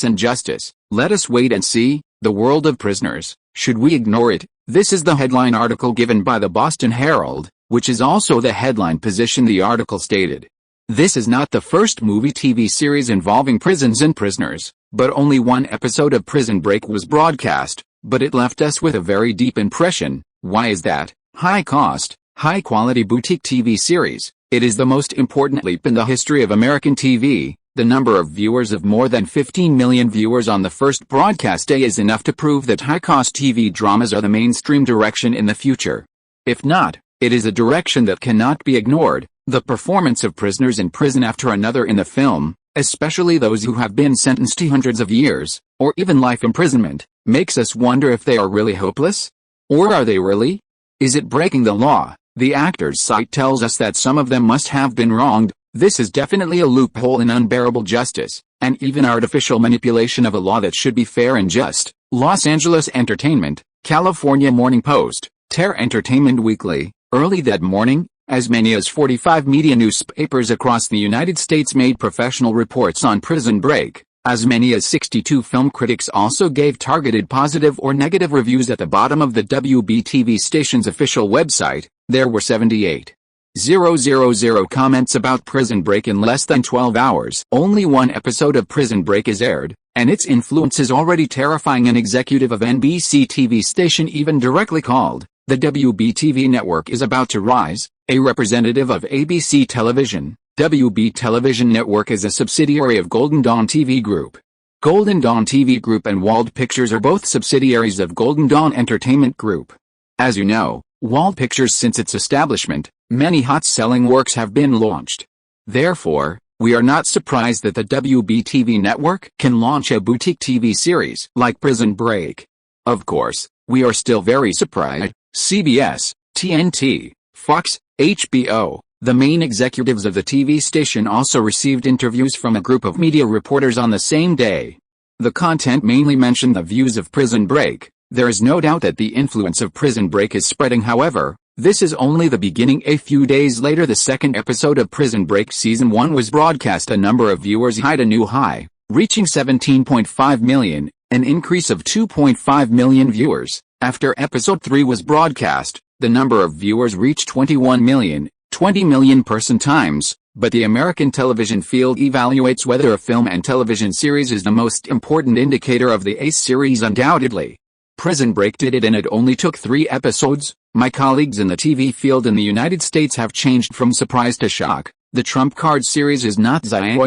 and justice? Let us wait and see. The world of prisoners. Should we ignore it? This is the headline article given by the Boston Herald, which is also the headline position. The article stated, this is not the first movie TV series involving prisons and prisoners, but only 1 episode of Prison Break was broadcast, but it left us with a very deep impression. Why is that? High cost, high-quality boutique TV series. It is the most important leap in the history of American TV. The number of viewers of more than 15 million viewers on the first broadcast day is enough to prove that high-cost TV dramas are the mainstream direction in the future. If not, it is a direction that cannot be ignored. The performance of prisoners in prison after another in the film, especially those who have been sentenced to hundreds of years, or even life imprisonment, makes us wonder if they are really hopeless? Or are they really? Is it breaking the law? The actors' site tells us that some of them must have been wronged. This is definitely a loophole in unbearable justice, and even artificial manipulation of a law that should be fair and just. Los Angeles Entertainment, California Morning Post, Terror Entertainment Weekly. Early that morning, as many as 45 media newspapers across the United States made professional reports on Prison Break. As many as 62 film critics also gave targeted positive or negative reviews at the bottom of the WBTV station's official website. There were 78,000 comments about Prison Break in less than 12 hours. Only one episode of Prison Break is aired, and its influence is already terrifying. An executive of NBC TV station even directly called the WBTV network is about to rise. A representative of ABC Television, WB Television Network is a subsidiary of Golden Dawn TV Group. Golden Dawn TV Group and Wald Pictures are both subsidiaries of Golden Dawn Entertainment Group. As you know, Wald Pictures, since its establishment, many hot-selling works have been launched. Therefore, we are not surprised that the WBTV network can launch a boutique TV series like Prison Break. Of course, we are still very surprised. CBS, TNT, Fox, HBO, the main executives of the TV station also received interviews from a group of media reporters on the same day. The content mainly mentioned the views of Prison Break. There is no doubt that the influence of Prison Break is spreading. However, this is only the beginning. A few days later, the second episode of Prison Break Season 1 was broadcast. A number of viewers hit a new high, reaching 17.5 million, an increase of 2.5 million viewers. After Episode 3 was broadcast, the number of viewers reached 21 million, 20 million person times, but the American television field evaluates whether a film and television series is the most important indicator of the ACE series. Undoubtedly, Prison Break did it, and it only took 3 episodes. My colleagues in the TV field in the United States have changed from surprise to shock. The trump card series is not Zio.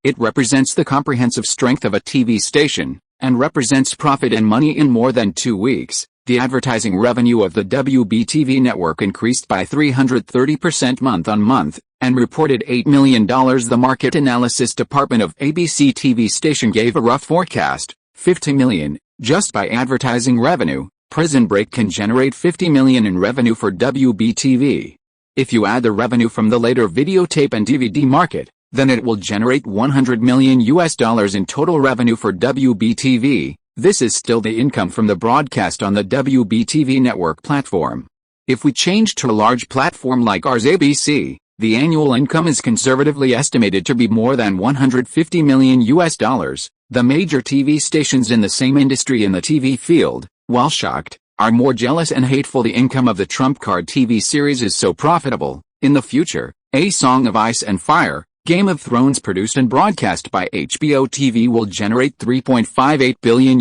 It represents the comprehensive strength of a TV station, and represents profit and money. In more than 2 weeks, the advertising revenue of the WBTV network increased by 330% month-on-month, and reported $8 million. The market analysis department of ABC TV station gave a rough forecast, $50 million, just by advertising revenue. Prison Break can generate $50 million in revenue for WBTV. If you add the revenue from the later videotape and DVD market, then it will generate $100 million in total revenue for WBTV. This is still the income from the broadcast on the WBTV network platform. If we change to a large platform like ours, ABC, the annual income is conservatively estimated to be more than $150 million. The major TV stations in the same industry in the TV field, while shocked, are more jealous and hateful. The income of the trump card TV series is so profitable. In the future, A Song of Ice and Fire, Game of Thrones, produced and broadcast by HBO TV, will generate $3.58 billion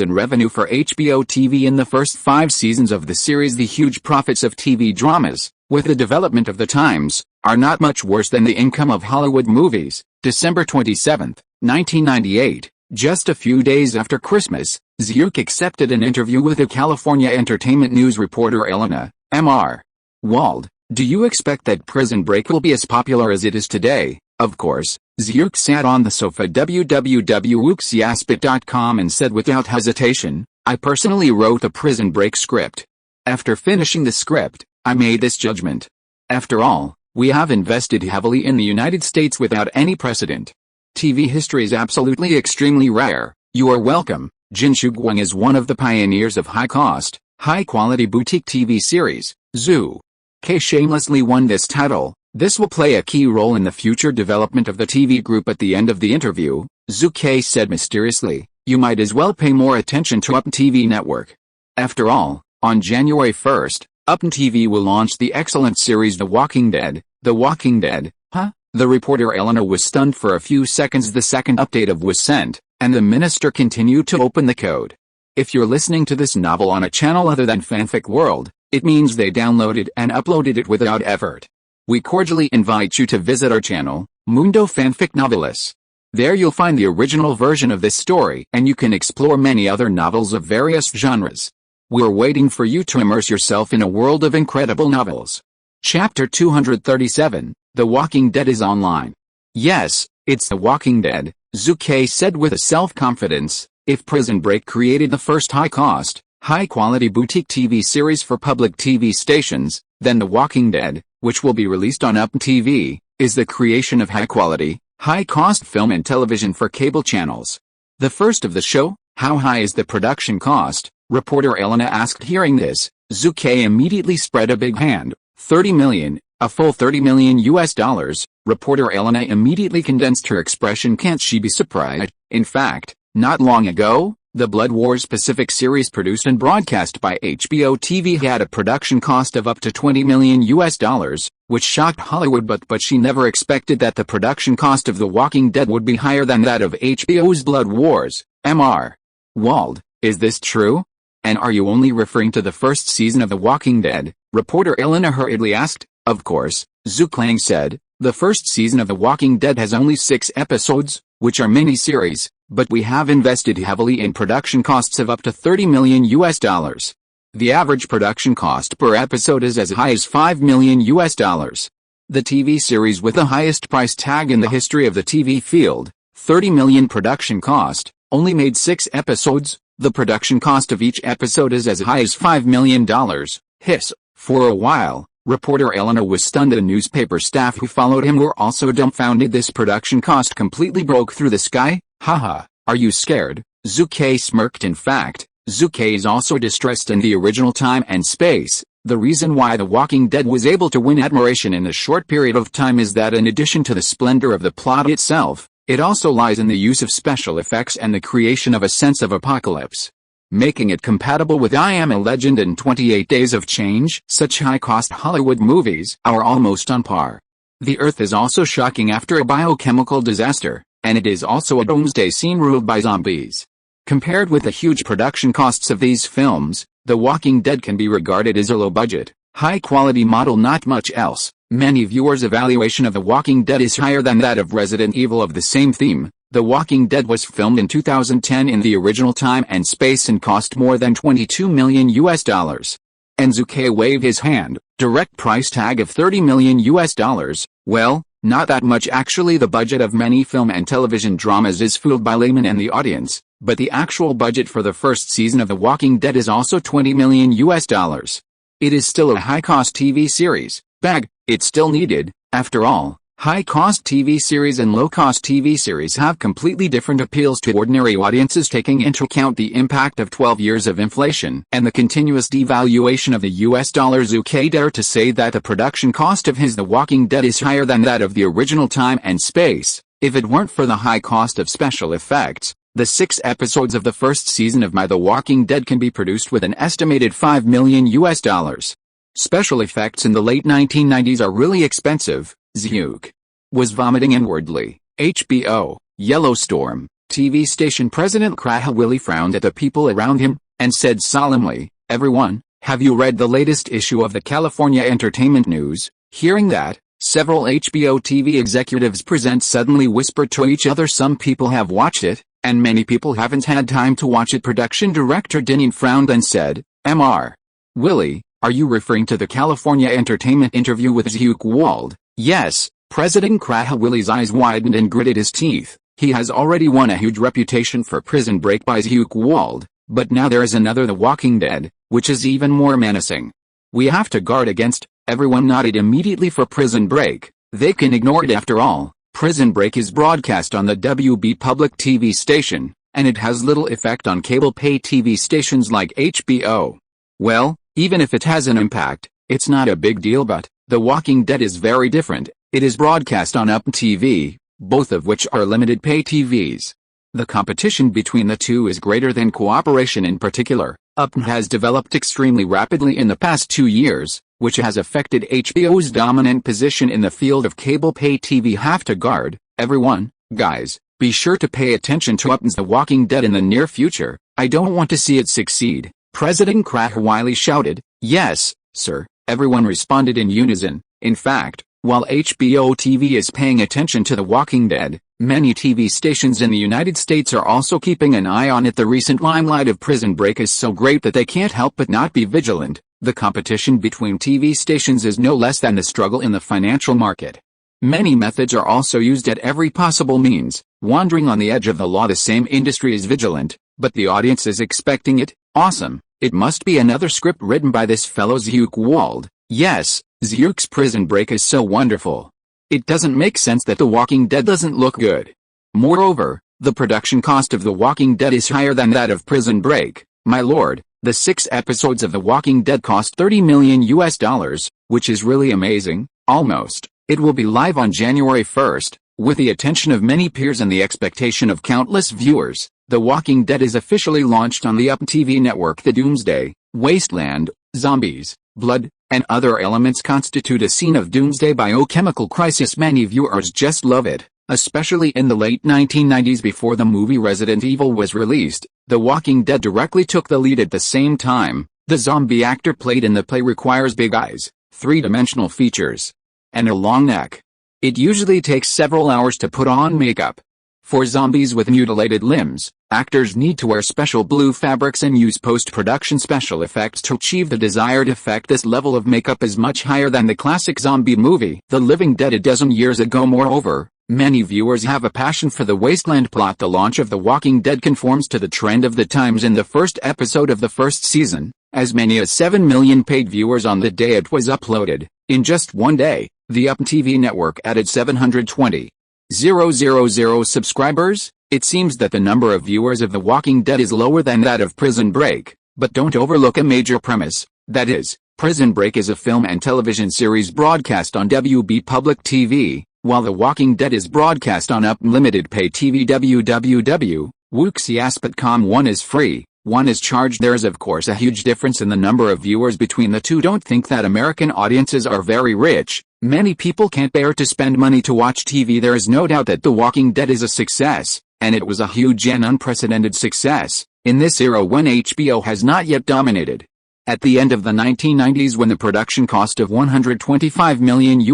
in revenue for HBO TV in the first 5 seasons of the series. The huge profits of TV dramas, with the development of the times, are not much worse than the income of Hollywood movies. December 27, 1998, just a few days after Christmas, Zhu Ke accepted an interview with the California entertainment news reporter Elena M.R. Wald. Do you expect that Prison Break will be as popular as it is today? Of course. Zhu Ke sat on the sofa www.uxiaspit.com and said without hesitation, I personally wrote the Prison Break script. After finishing the script, I made this judgment. After all, we have invested heavily in the United States without any precedent. TV history is absolutely extremely rare. You are welcome. Jin Shuguang is one of the pioneers of high-cost, high-quality boutique TV series. Zhu Ke shamelessly won this title. This will play a key role in the future development of the TV group. At the end of the interview, Zhu Ke said mysteriously, you might as well pay more attention to UPN TV network. After all, on January 1st, UPN TV will launch the excellent series The Walking Dead. The Walking Dead, huh? The reporter Eleanor was stunned for a few seconds. The second update was sent, and the minister continued to open the code. If you're listening to this novel on a channel other than Fanfic World, it means they downloaded and uploaded it without effort. We cordially invite you to visit our channel, Mundo Fanfic Novelis. There you'll find the original version of this story, and you can explore many other novels of various genres. We're waiting for you to immerse yourself in a world of incredible novels. Chapter 237, The Walking Dead is online. Yes, it's The Walking Dead, Zhu Ke said with a self-confidence. If Prison Break created the first high-cost, high-quality boutique TV series for public TV stations, then The Walking Dead, which will be released on UPN TV, is the creation of high-quality, high-cost film and television for cable channels. The first of the show, how high is the production cost? Reporter Elena asked. Hearing this, Zhu Ke immediately spread a big hand. $30 million, a full $30 million. Reporter Elena immediately condensed her expression. Can't she be surprised? In fact, not long ago, the Blood Wars Pacific series produced and broadcast by HBO TV had a production cost of up to $20 million, which shocked Hollywood, but she never expected that the production cost of The Walking Dead would be higher than that of HBO's Blood Wars. Mr. Wald, is this true? And are you only referring to the first season of The Walking Dead? Reporter Elena hurriedly asked. Of course, Zhu Ke said. The first season of The Walking Dead has only 6 episodes, which are mini-series, but we have invested heavily in production costs of up to $30 million. The average production cost per episode is as high as $5 million. The TV series with the highest price tag in the history of the TV field, $30 million production cost, only made 6 episodes. The production cost of each episode is as high as $5 million. Hiss. For a while, reporter Elena was stunned. The newspaper staff who followed him were also dumbfounded. This production cost completely broke through the sky? Haha, are you scared? Zhu Ke smirked. In fact, Zhu Ke is also distressed. In the original time and space, the reason why The Walking Dead was able to win admiration in a short period of time is that in addition to the splendor of the plot itself, it also lies in the use of special effects and the creation of a sense of apocalypse, making it compatible with I Am a Legend and 28 Days of Change. Such high-cost Hollywood movies are almost on par. The Earth is also shocking after a biochemical disaster, and it is also a doomsday scene ruled by zombies. Compared with the huge production costs of these films, The Walking Dead can be regarded as a low-budget, high-quality model, not much else. Many viewers' evaluation of The Walking Dead is higher than that of Resident Evil of the same theme. The Walking Dead was filmed in 2010 in the original time and space and cost more than $22 million. And Zhu Ke waved his hand. Direct price tag of $30 million. Well, not that much actually. The budget of many film and television dramas is fooled by laymen and the audience, but the actual budget for the first season of The Walking Dead is also $20 million. It is still a high-cost TV series. It's still needed. After all, high-cost TV series and low-cost TV series have completely different appeals to ordinary audiences, taking into account the impact of 12 years of inflation and the continuous devaluation of the US dollar. Zhu Ke dared to say that the production cost of his The Walking Dead is higher than that of the original time and space. If it weren't for the high cost of special effects, the 6 episodes of the first season of The Walking Dead can be produced with an estimated $5 million. Special effects in the late 1990s are really expensive. Zhu Ke was vomiting inwardly. HBO, Yellowstone, TV station president Willie frowned at the people around him, and said solemnly, "Everyone, have you read the latest issue of the California Entertainment News?" Hearing that, several HBO TV executives present suddenly whispered to each other. Some people have watched it, and many people haven't had time to watch it. Production director Denny frowned and said, "Mr. Willie, are you referring to the California Entertainment interview with Zhu Ke Wald?" "Yes." President Willie's eyes widened and gritted his teeth. He has already won a huge reputation for Prison Break by Zhu Ke Wald, but now there is another The Walking Dead, which is even more menacing. We have to guard against. Everyone nodded immediately for Prison Break. They can ignore it after all. Prison Break is broadcast on the WB public TV station, and it has little effect on cable pay TV stations like HBO. Well, even if it has an impact, it's not a big deal. But The Walking Dead is very different. It is broadcast on UP TV, both of which are limited pay TVs. The competition between the two is greater than cooperation. In particular, UP has developed extremely rapidly in the past 2 years, which has affected HBO's dominant position in the field of cable pay TV. Have to guard. Everyone, guys, be sure to pay attention to UP's The Walking Dead in the near future. I don't want to see it succeed. President Wiley shouted. "Yes, sir," everyone responded in unison. In fact, while HBO TV is paying attention to The Walking Dead, many TV stations in the United States are also keeping an eye on it. The recent limelight of Prison Break is so great that they can't help but not be vigilant. The competition between TV stations is no less than the struggle in the financial market. Many methods are also used at every possible means, wandering on the edge of the law. The same industry is vigilant, but the audience is expecting it. Awesome. It must be another script written by this fellow Zhu Ke Wald. Yes, Zhu Ke's Prison Break is so wonderful. It doesn't make sense that The Walking Dead doesn't look good. Moreover, the production cost of The Walking Dead is higher than that of Prison Break. My lord, the 6 episodes of The Walking Dead cost $30 million, which is really amazing. Almost. It will be live on January 1st, with the attention of many peers and the expectation of countless viewers. The Walking Dead is officially launched on the UP TV network. The doomsday, wasteland, zombies, blood, and other elements constitute a scene of doomsday biochemical crisis. Many viewers just love it, especially in the late 1990s before the movie Resident Evil was released. The Walking Dead directly took the lead at the same time. The zombie actor played in the play requires big eyes, three-dimensional features, and a long neck. It usually takes several hours to put on makeup. For zombies with mutilated limbs, actors need to wear special blue fabrics and use post-production special effects to achieve the desired effect. This level of makeup is much higher than the classic zombie movie The Living Dead a dozen years ago. Moreover, many viewers have a passion for the wasteland plot. The launch of The Walking Dead conforms to the trend of the times. In the first episode of the first season, as many as 7 million paid viewers on the day it was uploaded. In just one day, the UP TV network added 720,000 subscribers. It seems that the number of viewers of The Walking Dead is lower than that of Prison Break, but don't overlook a major premise. That is, Prison Break is a film and television series broadcast on WB Public TV, while The Walking Dead is broadcast on UP Limited Pay TV www.wuxiasp.com. One is free, one is charged. There's of course a huge difference in the number of viewers between the two. Don't think that American audiences are very rich. Many people can't bear to spend money to watch TV. There is no doubt that The Walking Dead is a success, and it was a huge and unprecedented success, in this era when HBO has not yet dominated. At the end of the 1990s, when the production cost of $125 million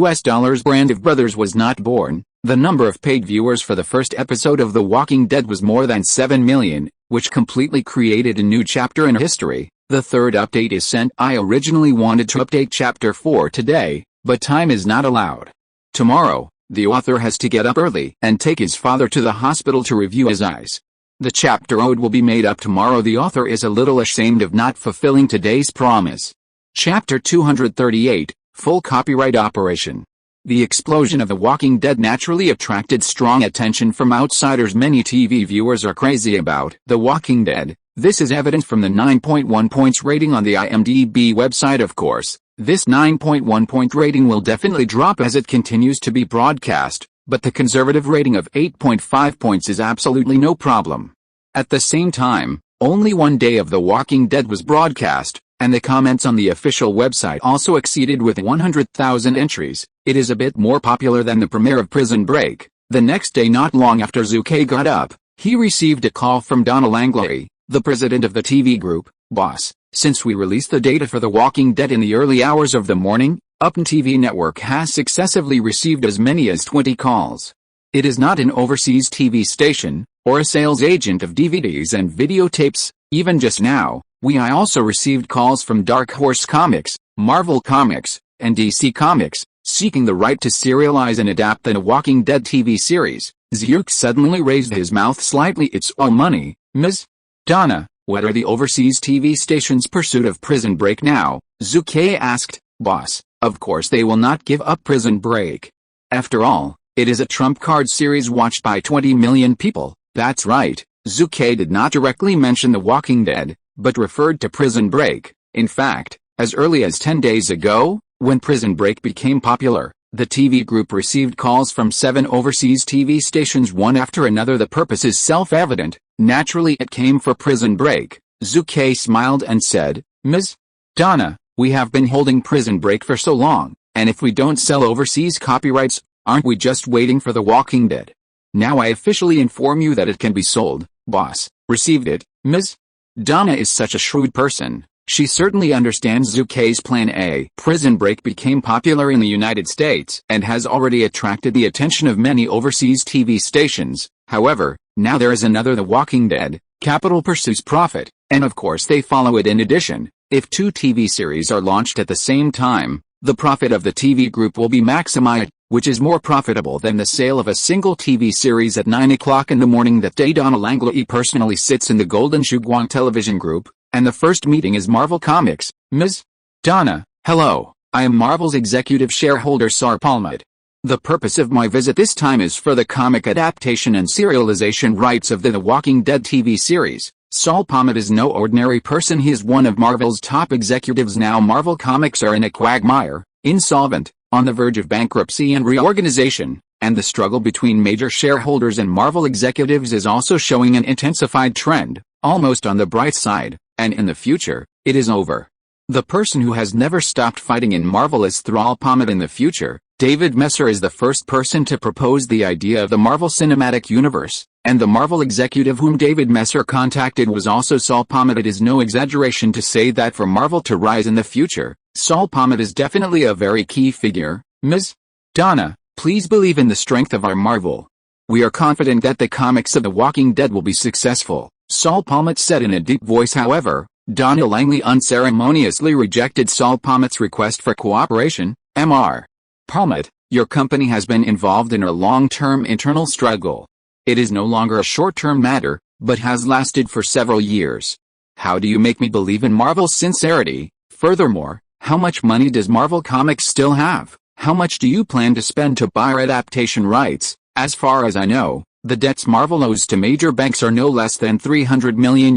Brand of Brothers was not born, the number of paid viewers for the first episode of The Walking Dead was more than 7 million, which completely created a new chapter in history. The third update is sent. I originally wanted to update Chapter 4 today, but time is not allowed. Tomorrow, the author has to get up early and take his father to the hospital to review his eyes. The chapter ode will be made up tomorrow. The author is a little ashamed of not fulfilling today's promise. Chapter 238, Full Copyright Operation. The explosion of The Walking Dead naturally attracted strong attention from outsiders. Many TV viewers are crazy about The Walking Dead. This is evident from the 9.1 points rating on the IMDb website. Of course, this 9.1 point rating will definitely drop as it continues to be broadcast, but the conservative rating of 8.5 points is absolutely no problem. At the same time, only one day of The Walking Dead was broadcast, and the comments on the official website also exceeded with 100,000 entries. It is a bit more popular than the premiere of Prison Break. The next day, not long after Zhu Ke got up, he received a call from Donna Langley, the president of the TV group. Boss, since we released the data for The Walking Dead in the early hours of the morning, UP TV network has successively received as many as 20 calls. It is not an overseas TV station, or a sales agent of DVDs and videotapes. Even just now, I also received calls from Dark Horse Comics, Marvel Comics, and DC Comics, seeking the right to serialize and adapt the Walking Dead TV series. Zhu suddenly raised his mouth slightly. It's all money, Ms. Donna. What are the overseas TV stations' pursuit of Prison Break now? Zhu Ke asked. Boss, of course they will not give up Prison Break. After all, it is a trump card series watched by 20 million people. That's right, Zhu Ke did not directly mention The Walking Dead, but referred to Prison Break. In fact, as early as 10 days ago, when Prison Break became popular, the TV group received calls from 7 overseas TV stations one after another. The purpose is self-evident. Naturally it came for Prison Break. Zhu Ke smiled and said, Ms. Donna, we have been holding Prison Break for so long, and if we don't sell overseas copyrights, aren't we just waiting for The Walking Dead? Now I officially inform you that it can be sold. Boss, received it. Ms. Donna is such a shrewd person. She certainly understands Zhu Ke's plan A. Prison Break became popular in the United States and has already attracted the attention of many overseas TV stations. However, now there is another The Walking Dead. Capital pursues profit, and of course they follow it. In addition, if 2 TV series are launched at the same time, the profit of the TV group will be maximized, which is more profitable than the sale of a single TV series at 9 o'clock in the morning. That day Donna Langley personally sits in the Golden Shuguang television group, and the first meeting is Marvel Comics. Ms. Donna, hello, I am Marvel's executive shareholder Sar Palmad. The purpose of my visit this time is for the comic adaptation and serialization rights of the Walking Dead TV series. Saul Palmad is no ordinary person. He is one of Marvel's top executives now. Marvel Comics are in a quagmire. insolvent, on the verge of bankruptcy and reorganization, and the struggle between major shareholders and Marvel executives is also showing an intensified trend, almost on the bright side, and in the future, it is over. The person who has never stopped fighting in Marvel is Thrall Pommet in the future. David Messer is the first person to propose the idea of the Marvel Cinematic Universe, and the Marvel executive whom David Messer contacted was also Saul Pommet. It is no exaggeration to say that for Marvel to rise in the future, Saul Pommet is definitely a very key figure. Ms. Donna, please believe in the strength of our Marvel. We are confident that the comics of The Walking Dead will be successful, Saul Pommet said in a deep voice. However, Donna Langley unceremoniously rejected Saul Pommet's request for cooperation. Mr. Pommet, your company has been involved in a long-term internal struggle. It is no longer a short-term matter, but has lasted for several years. How do you make me believe in Marvel's sincerity? Furthermore, how much money does Marvel Comics still have? How much do you plan to spend to buy our adaptation rights? As far as I know, the debts Marvel owes to major banks are no less than $300 million.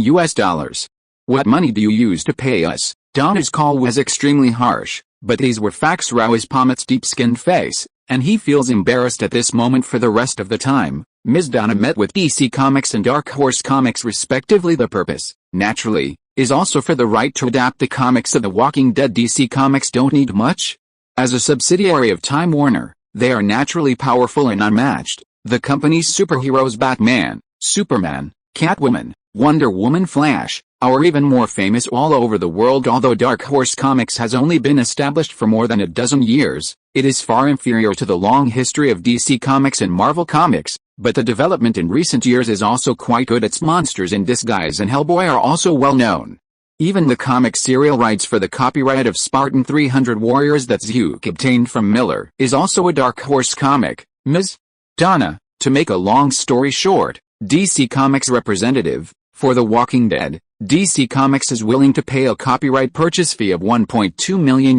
What money do you use to pay us? Donna's call was extremely harsh, but these were facts. Rao is Pommet's deep-skinned face, and he feels embarrassed at this moment for the rest of the time. Ms. Donna met with DC Comics and Dark Horse Comics respectively. The purpose, naturally, is also for the right to adapt the comics of The Walking Dead. DC Comics don't need much. As a subsidiary of Time Warner, they are naturally powerful and unmatched. The company's superheroes Batman, Superman, Catwoman, Wonder Woman, Flash, are even more famous all over the world. Although Dark Horse Comics has only been established for more than a dozen years, it is far inferior to the long history of DC Comics and Marvel Comics, but the development in recent years is also quite good. Its Monsters in Disguise and Hellboy are also well known. Even the comic serial rights for the copyright of Spartan 300 Warriors that Zhu obtained from Miller is also a Dark Horse comic. Ms. Donna, to make a long story short, DC Comics representative, for The Walking Dead, DC Comics is willing to pay a copyright purchase fee of $1.2 million,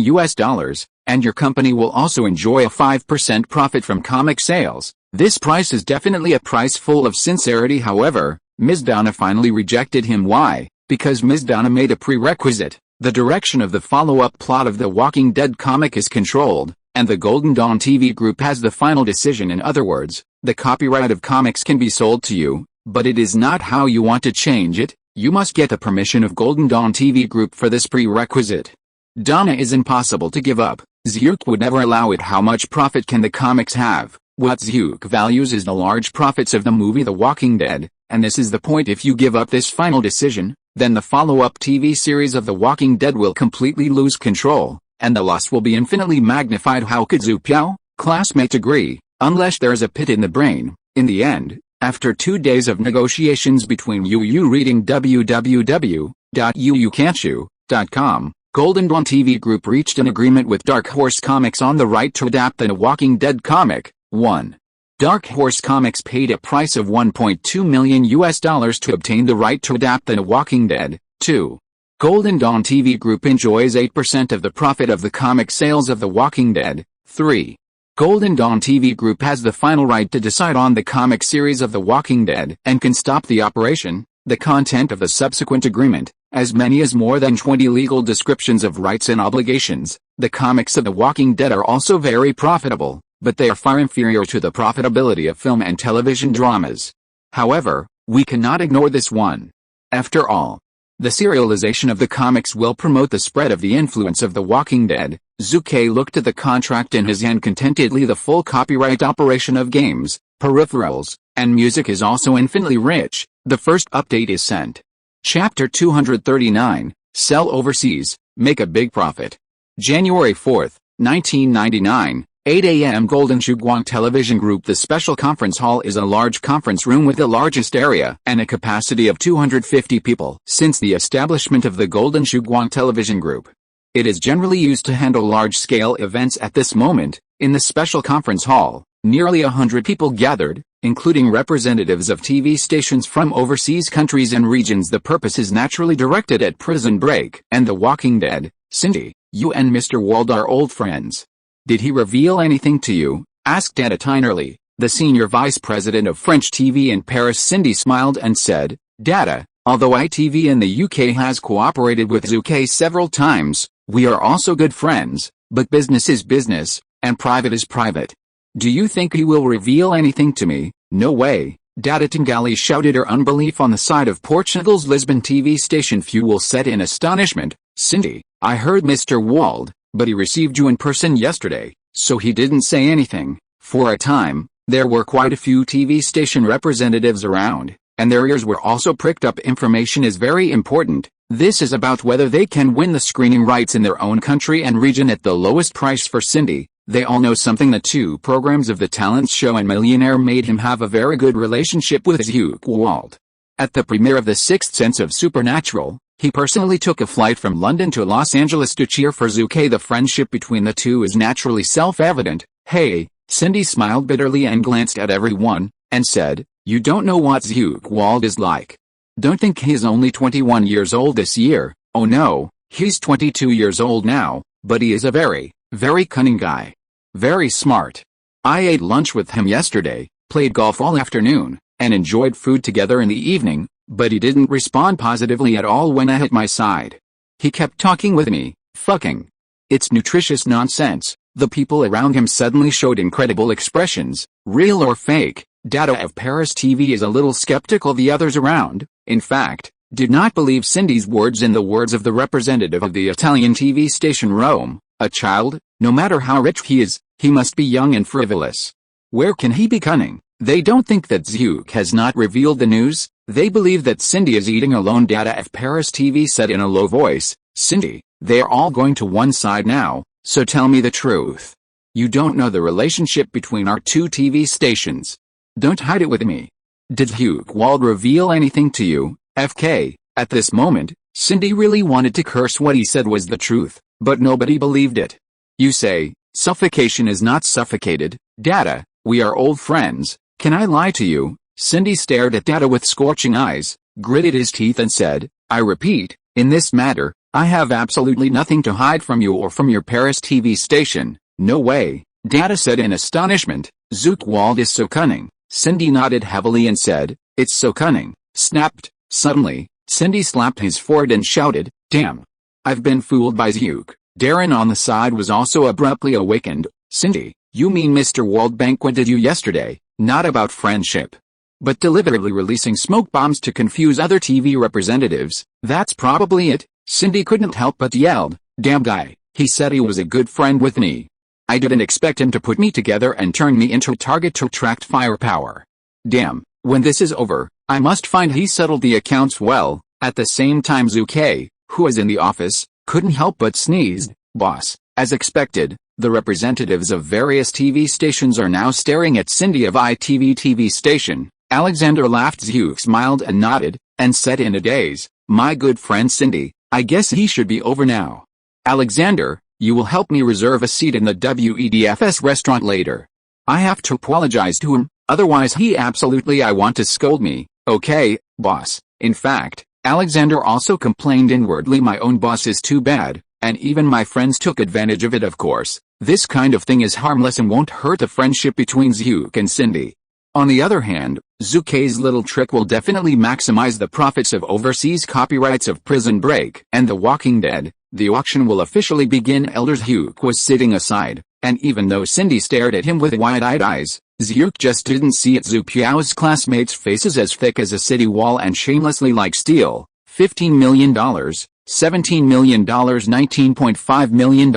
and your company will also enjoy a 5% profit from comic sales. This price is definitely a price full of sincerity. However, Ms. Donna finally rejected him. Why? Because Ms. Donna made a prerequisite. The direction of the follow-up plot of The Walking Dead comic is controlled, and the Golden Dawn TV Group has the final decision. In other words, the copyright of comics can be sold to you, but it is not how you want to change it. You must get the permission of Golden Dawn TV Group for this prerequisite. Donna is impossible to give up. Zhu would never allow it. How much profit can the comics have? What Zhu values is the large profits of the movie The Walking Dead, and this is the point. If you give up this final decision, then the follow-up TV series of The Walking Dead will completely lose control, and the loss will be infinitely magnified. How could Zhu Piao, classmate, agree, unless there's a pit in the brain? In the end, after 2 days of negotiations between reading www.uucanchu.com, Golden Dawn TV Group reached an agreement with Dark Horse Comics on the right to adapt the Walking Dead comic. 1. Dark Horse Comics paid a price of $1.2 million to obtain the right to adapt The Walking Dead. 2. Golden Dawn TV Group enjoys 8% of the profit of the comic sales of The Walking Dead. 3. Golden Dawn TV Group has the final right to decide on the comic series of The Walking Dead and can stop the operation. The content of the subsequent agreement, as many as more than 20 legal descriptions of rights and obligations. The comics of The Walking Dead are also very profitable, but they are far inferior to the profitability of film and television dramas. However, we cannot ignore this one. After all, the serialization of the comics will promote the spread of the influence of The Walking Dead. Zhu Ke looked at the contract in his hand contentedly. The full copyright operation of games, peripherals, and music is also infinitely rich. The first update is sent. Chapter 239, Sell Overseas, Make a Big Profit. January 4, 1999. 8 a.m. Golden Shuguang Television Group. The special conference hall is a large conference room with the largest area and a capacity of 250 people. Since the establishment of the Golden Shuguang Television Group, it is generally used to handle large-scale events. At this moment, in the special conference hall, nearly 100 people gathered, including representatives of TV stations from overseas countries and regions. The purpose is naturally directed at Prison Break and The Walking Dead. Cindy, you and Mr. Wald are old friends. Did he reveal anything to you? Asked Data Tinerly, the senior vice president of French TV in Paris. Cindy smiled and said, Data, although ITV in the UK has cooperated with Zhu Ke several times, we are also good friends. But business is business, and private is private. Do you think he will reveal anything to me? No way. Dada Tingali shouted her unbelief on the side of Portugal's Lisbon TV station. Fuel said in astonishment. Cindy, I heard Mr. Wald, but he received you in person yesterday, so he didn't say anything. For a time, there were quite a few TV station representatives around, and their ears were also pricked up. Information is very important. This is about whether they can win the screening rights in their own country and region at the lowest price. For Cindy, they all know something. The 2 programs of the talent show and Millionaire made him have a very good relationship with Zhu Ke Wald. At the premiere of The Sixth Sense of Supernatural, he personally took a flight from London to Los Angeles to cheer for Zhu Ke. The friendship between the two is naturally self-evident. Hey, Cindy smiled bitterly and glanced at everyone, and said, you don't know what Zhu Ke Wald is like. Don't think he's only 21 years old this year. Oh no, he's 22 years old now, but he is a very, very cunning guy. Very smart. I ate lunch with him yesterday, played golf all afternoon, and enjoyed food together in the evening, but he didn't respond positively at all when I hit my side. He kept talking with me, fucking. It's nutritious nonsense. The people around him suddenly showed incredible expressions, real or fake. Dada of Paris TV is a little skeptical. The others around, in fact, did not believe Cindy's words. In the words of the representative of the Italian TV station Rome, a child, no matter how rich he is, he must be young and frivolous. Where can he be cunning? They don't think that Zhu Ke has not revealed the news. They believe that Cindy is eating alone. Dada of Paris TV said in a low voice, Cindy, they are all going to one side now, so tell me the truth. You don't know the relationship between our 2 TV stations. Don't hide it with me. Did Zhu Ke Wald reveal anything to you, FK? At this moment, Cindy really wanted to curse. What he said was the truth, but nobody believed it. You say, suffocation is not suffocated. Dada, we are old friends. Can I lie to you? Cindy stared at Dada with scorching eyes, gritted his teeth and said, I repeat, in this matter, I have absolutely nothing to hide from you or from your Paris TV station. No way. Dada said in astonishment. Zhu Ke Wald is so cunning. Cindy nodded heavily and said, it's so cunning. Snapped. Suddenly, Cindy slapped his forehead and shouted, damn. I've been fooled by Zhu Ke. Darren on the side was also abruptly awakened. Cindy, you mean Mr. Wald banqueted you yesterday? Not about friendship, but deliberately releasing smoke bombs to confuse other TV representatives. That's probably it. Cindy couldn't help but yelled, damn guy, he said he was a good friend with me. I didn't expect him to put me together and turn me into a target to attract firepower. Damn, when this is over, I must find he settled the accounts well. At the same time Zhu Ke, who was in the office, couldn't help but sneezed. Boss, as expected, the representatives of various TV stations are now staring at Cindy of ITV TV station. Alexander laughed. Zhu Ke smiled and nodded, and said in a daze, my good friend Cindy, I guess he should be over now. Alexander, you will help me reserve a seat in the WEDFS restaurant later. I have to apologize to him, otherwise he absolutely I want to scold me. Okay, boss. In fact, Alexander also complained inwardly, my own boss is too bad, and even my friends took advantage of it. Of course, this kind of thing is harmless and won't hurt the friendship between Zhu Ke and Cindy. On the other hand, Zhu Ke's little trick will definitely maximize the profits of overseas copyrights of Prison Break and The Walking Dead. The auction will officially begin. Elder Zhu Ke was sitting aside, and even though Cindy stared at him with wide-eyed eyes, Zhu Ke just didn't see it. Zhu Piao's classmates' faces as thick as a city wall and shamelessly like steel. $15 million, $17 million, $19.5 million.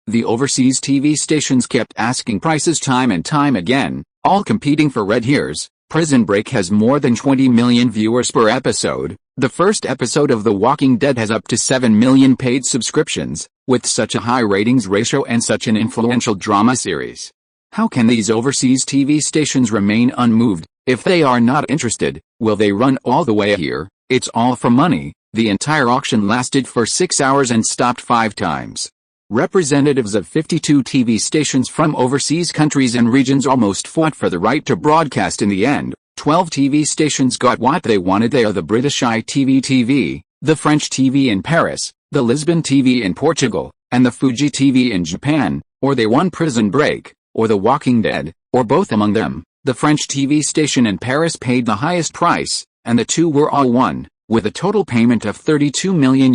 The overseas TV stations kept asking prices time and time again, all competing for red ears. Prison Break has more than 20 million viewers per episode. The first episode of The Walking Dead has up to 7 million paid subscriptions. With such a high ratings ratio and such an influential drama series, how can these overseas TV stations remain unmoved? If they are not interested, will they run all the way here? It's all for money. The entire auction lasted for 6 hours and stopped 5 times. Representatives of 52 TV stations from overseas countries and regions almost fought for the right to broadcast. In the end, 12 TV stations got what they wanted. They are the British ITV TV, the French TV in Paris, the Lisbon TV in Portugal, and the Fuji TV in Japan, or they won Prison Break, or The Walking Dead, or both among them. The French TV station in Paris paid the highest price, and the two were all won, with a total payment of $32 million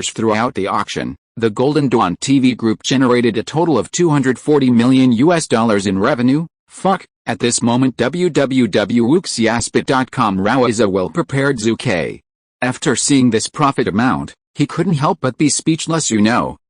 throughout the auction. The Golden Dawn TV group generated a total of $240 million in revenue. Fuck. At this moment www.wooksyaspit.com Rao is a well-prepared Zhu Ke. After seeing this profit amount, he couldn't help but be speechless.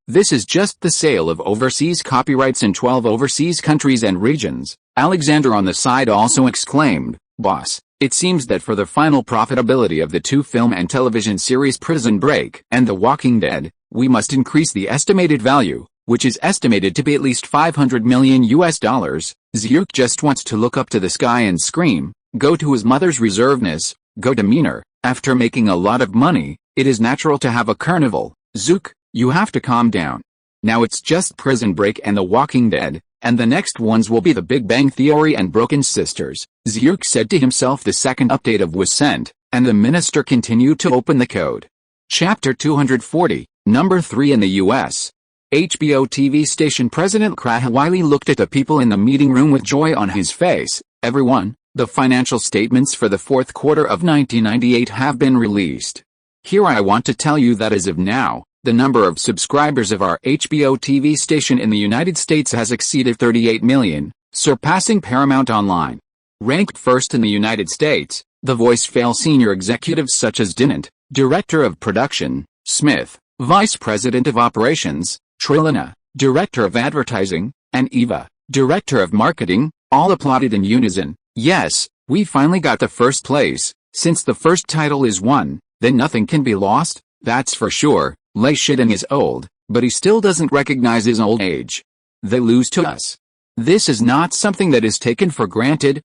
This is just the sale of overseas copyrights in 12 overseas countries and regions. Alexander on the side also exclaimed, "Boss, it seems that for the final profitability of the two film and television series Prison Break and The Walking Dead, we must increase the estimated value, which is estimated to be at least $500 million. Zhu just wants to look up to the sky and scream, go to his mother's reservedness, go demeanor. After making a lot of money, it is natural to have a carnival. Zhu, you have to calm down. Now it's just Prison Break and The Walking Dead, and the next ones will be The Big Bang Theory and Broken Sisters." Zhu said to himself. The second update was sent, and the minister continued to open the code. Chapter 240, Number 3 in the U.S. HBO TV station President Wiley looked at the people in the meeting room with joy on his face. "Everyone, the financial statements for the fourth quarter of 1998 have been released. Here I want to tell you that as of now, the number of subscribers of our HBO TV station in the United States has exceeded 38 million, surpassing Paramount Online. Ranked first in the United States, The Voice fail senior executives such as Dinant, Director of Production, Smith, Vice President of Operations, Trilina, Director of Advertising, and Eva, Director of Marketing, all applauded in unison. Yes, we finally got the first place. Since the first title is won, then nothing can be lost, that's for sure. Lei Shiden is old, but he still doesn't recognize his old age. They lose to us. This is not something that is taken for granted.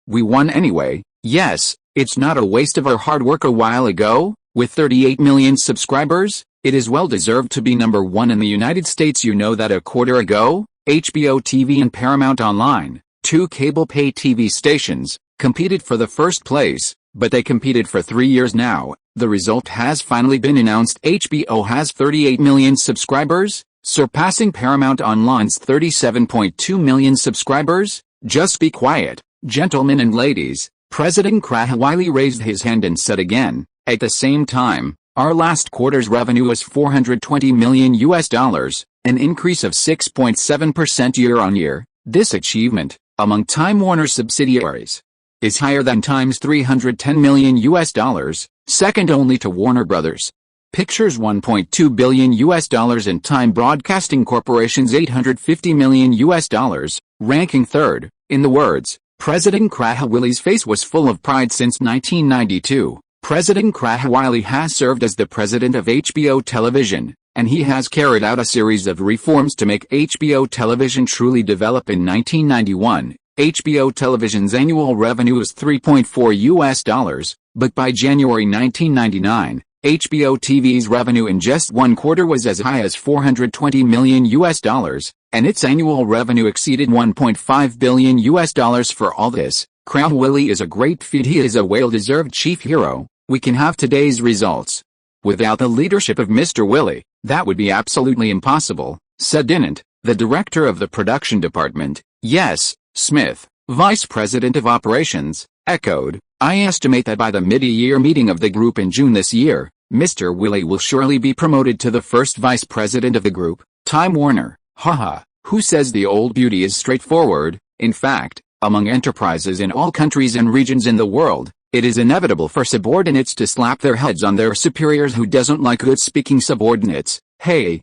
We won anyway. Yes, it's not a waste of our hard work a while ago. With 38 million subscribers, it is well deserved to be number one in the United States. You know that a quarter ago, HBO TV and Paramount Online, two cable pay TV stations, competed for the first place, but they competed for 3 years now. The result has finally been announced. HBO has 38 million subscribers, surpassing Paramount Online's 37.2 million subscribers. Just be quiet, gentlemen and ladies. President Wiley raised his hand and said again, at the same time, our last quarter's revenue was $420 million, an increase of 6.7% year-on-year. This achievement, among Time Warner's subsidiaries, is higher than Time's $310 million, second only to Warner Brothers Pictures' $1.2 billion and Time Broadcasting Corporation's $850 million, ranking third. In the words, President Wiley's face was full of pride. Since 1992, President Wiley has served as the president of HBO Television, and he has carried out a series of reforms to make HBO Television truly develop. In 1991, HBO Television's annual revenue was $3.4, but by January 1999, HBO TV's revenue in just one quarter was as high as $420 million, and its annual revenue exceeded $1.5 billion. For all this, Wiley is a great feat. He is a well-deserved chief hero. We can have today's results without the leadership of Mr. Wiley. That would be absolutely impossible, said Dinant, the director of the production department. Yes, Smith, vice president of operations, echoed. I estimate that by the mid-year meeting of the group in June this year, Mr. Wiley will surely be promoted to the first vice president of the group. Time Warner, haha, who says the old beauty is straightforward? In fact, among enterprises in all countries and regions in the world, it is inevitable for subordinates to slap their heads on their superiors. Who doesn't like good-speaking subordinates? Hey,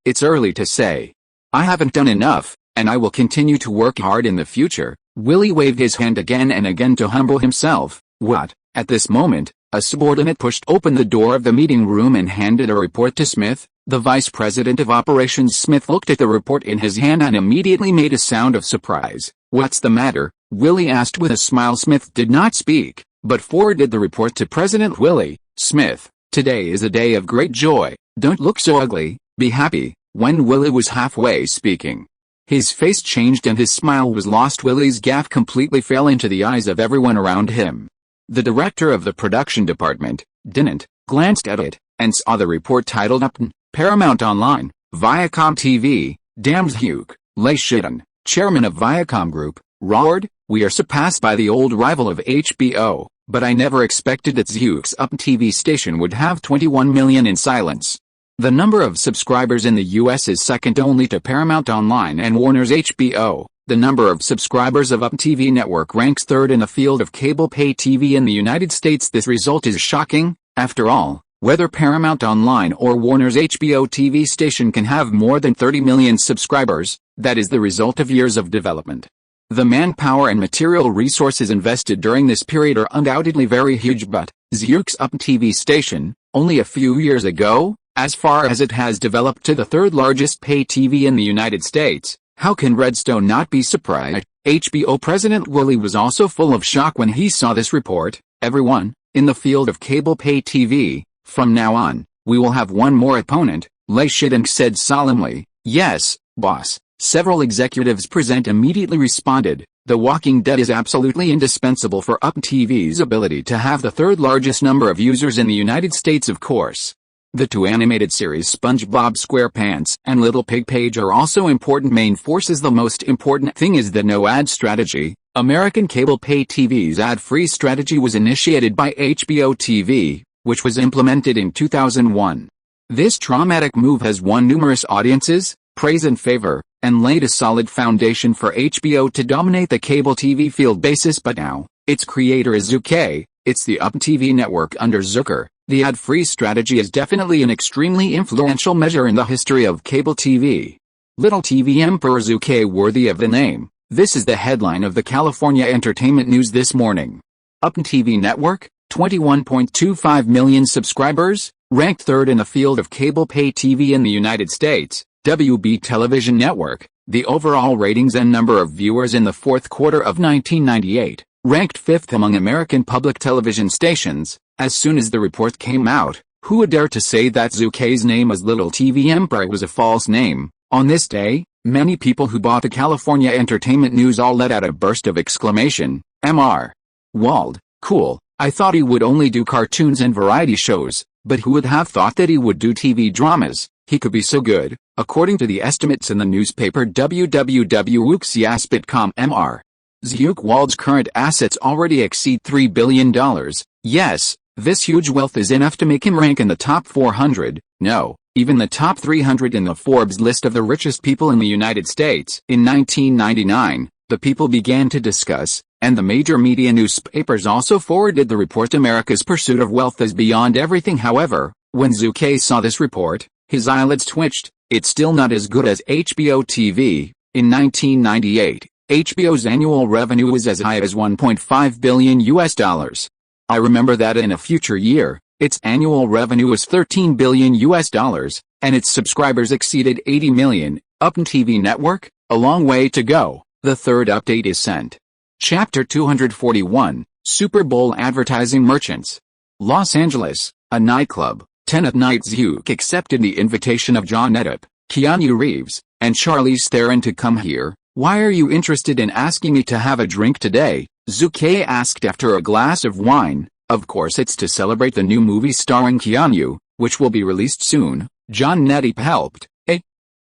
it's early to say. I haven't done enough, and I will continue to work hard in the future. Willie waved his hand again and again to humble himself. What? At this moment, a subordinate pushed open the door of the meeting room and handed a report to Smith, the vice president of operations. Smith looked at the report in his hand and immediately made a sound of surprise. What's the matter? Willie asked with a smile. Smith did not speak, but forwarded the report to President Willie. Smith, today is a day of great joy. Don't look so ugly, be happy. When Willie was halfway speaking, his face changed and his smile was lost. Willie's gaffe completely fell into the eyes of everyone around him. The director of the production department, Dinant, glanced at it, and saw the report titled Upton, Paramount Online, Viacom TV, damned Zhu Ke, Lei Shiden, chairman of Viacom Group, roared, we are surpassed by the old rival of HBO, but I never expected that Zhu Ke's Upton TV station would have 21 million in silence. The number of subscribers in the US is second only to Paramount Online and Warner's HBO. The number of subscribers of UpTV Network ranks third in the field of cable pay TV in the United States. This result is shocking. After all, whether Paramount Online or Warner's HBO TV station can have more than 30 million subscribers, that is the result of years of development. The manpower and material resources invested during this period are undoubtedly very huge, but Zhuke's UpTV station, only a few years ago, as far as it has developed to the third largest pay TV in the United States, how can Redstone not be surprised? HBO President Woolley was also full of shock when he saw this report. Everyone, in the field of cable pay TV, from now on, we will have one more opponent, Lei Shiding said solemnly. Yes, boss. Several executives present immediately responded. The Walking Dead is absolutely indispensable for UpTV's ability to have the third largest number of users in the United States, of course. The two animated series SpongeBob SquarePants and Little Pig Page are also important main forces. The most important thing is the no-ad strategy. American cable pay TV's ad-free strategy was initiated by HBO TV, which was implemented in 2001. This traumatic move has won numerous audiences, praise and favor, and laid a solid foundation for HBO to dominate the cable TV field basis. But now, its creator is Zhu Ke. It's the UpTV network under Zucker. The ad-free strategy is definitely an extremely influential measure in the history of cable TV. Little TV Emperor Zhu Ke, worthy of the name. This is the headline of the California Entertainment News this morning. UpTV Network, 21.25 million subscribers, ranked third in the field of cable pay TV in the United States. WB Television Network, the overall ratings and number of viewers in the fourth quarter of 1998, ranked fifth among American public television stations. As soon as the report came out, who would dare to say that Zhu Ke's name as Little TV Emperor was a false name? On this day, many people who bought the California Entertainment News all let out a burst of exclamation. Mr. Wald, cool. I thought he would only do cartoons and variety shows, but who would have thought that he would do TV dramas? He could be so good. According to the estimates in the newspaper www.wuxias.com, Mr. Zhu Ke Wald's current assets already exceed $3 billion. Yes, this huge wealth is enough to make him rank in the top 400, no, even the top 300 in the Forbes list of the richest people in the United States. In 1999, the people began to discuss, and the major media newspapers also forwarded the report, America's pursuit of wealth is beyond everything. However, when Zhu Ke saw this report, his eyelids twitched. It's still not as good as HBO TV. In 1998, HBO's annual revenue was as high as $1.5 billion. I remember that in a future year, its annual revenue was $13 billion, and its subscribers exceeded 80 million. UpTV Network, a long way to go. The third update is sent. Chapter 241, Super Bowl Advertising Merchants. Los Angeles, a nightclub. 10 at night. Zhu Ke accepted the invitation of John Depp, Keanu Reeves, and Charlize Theron to come here. Why are you interested in asking me to have a drink today? Zhu Ke asked after a glass of wine. Of course it's to celebrate the new movie starring Keanu, which will be released soon. John Depp helped.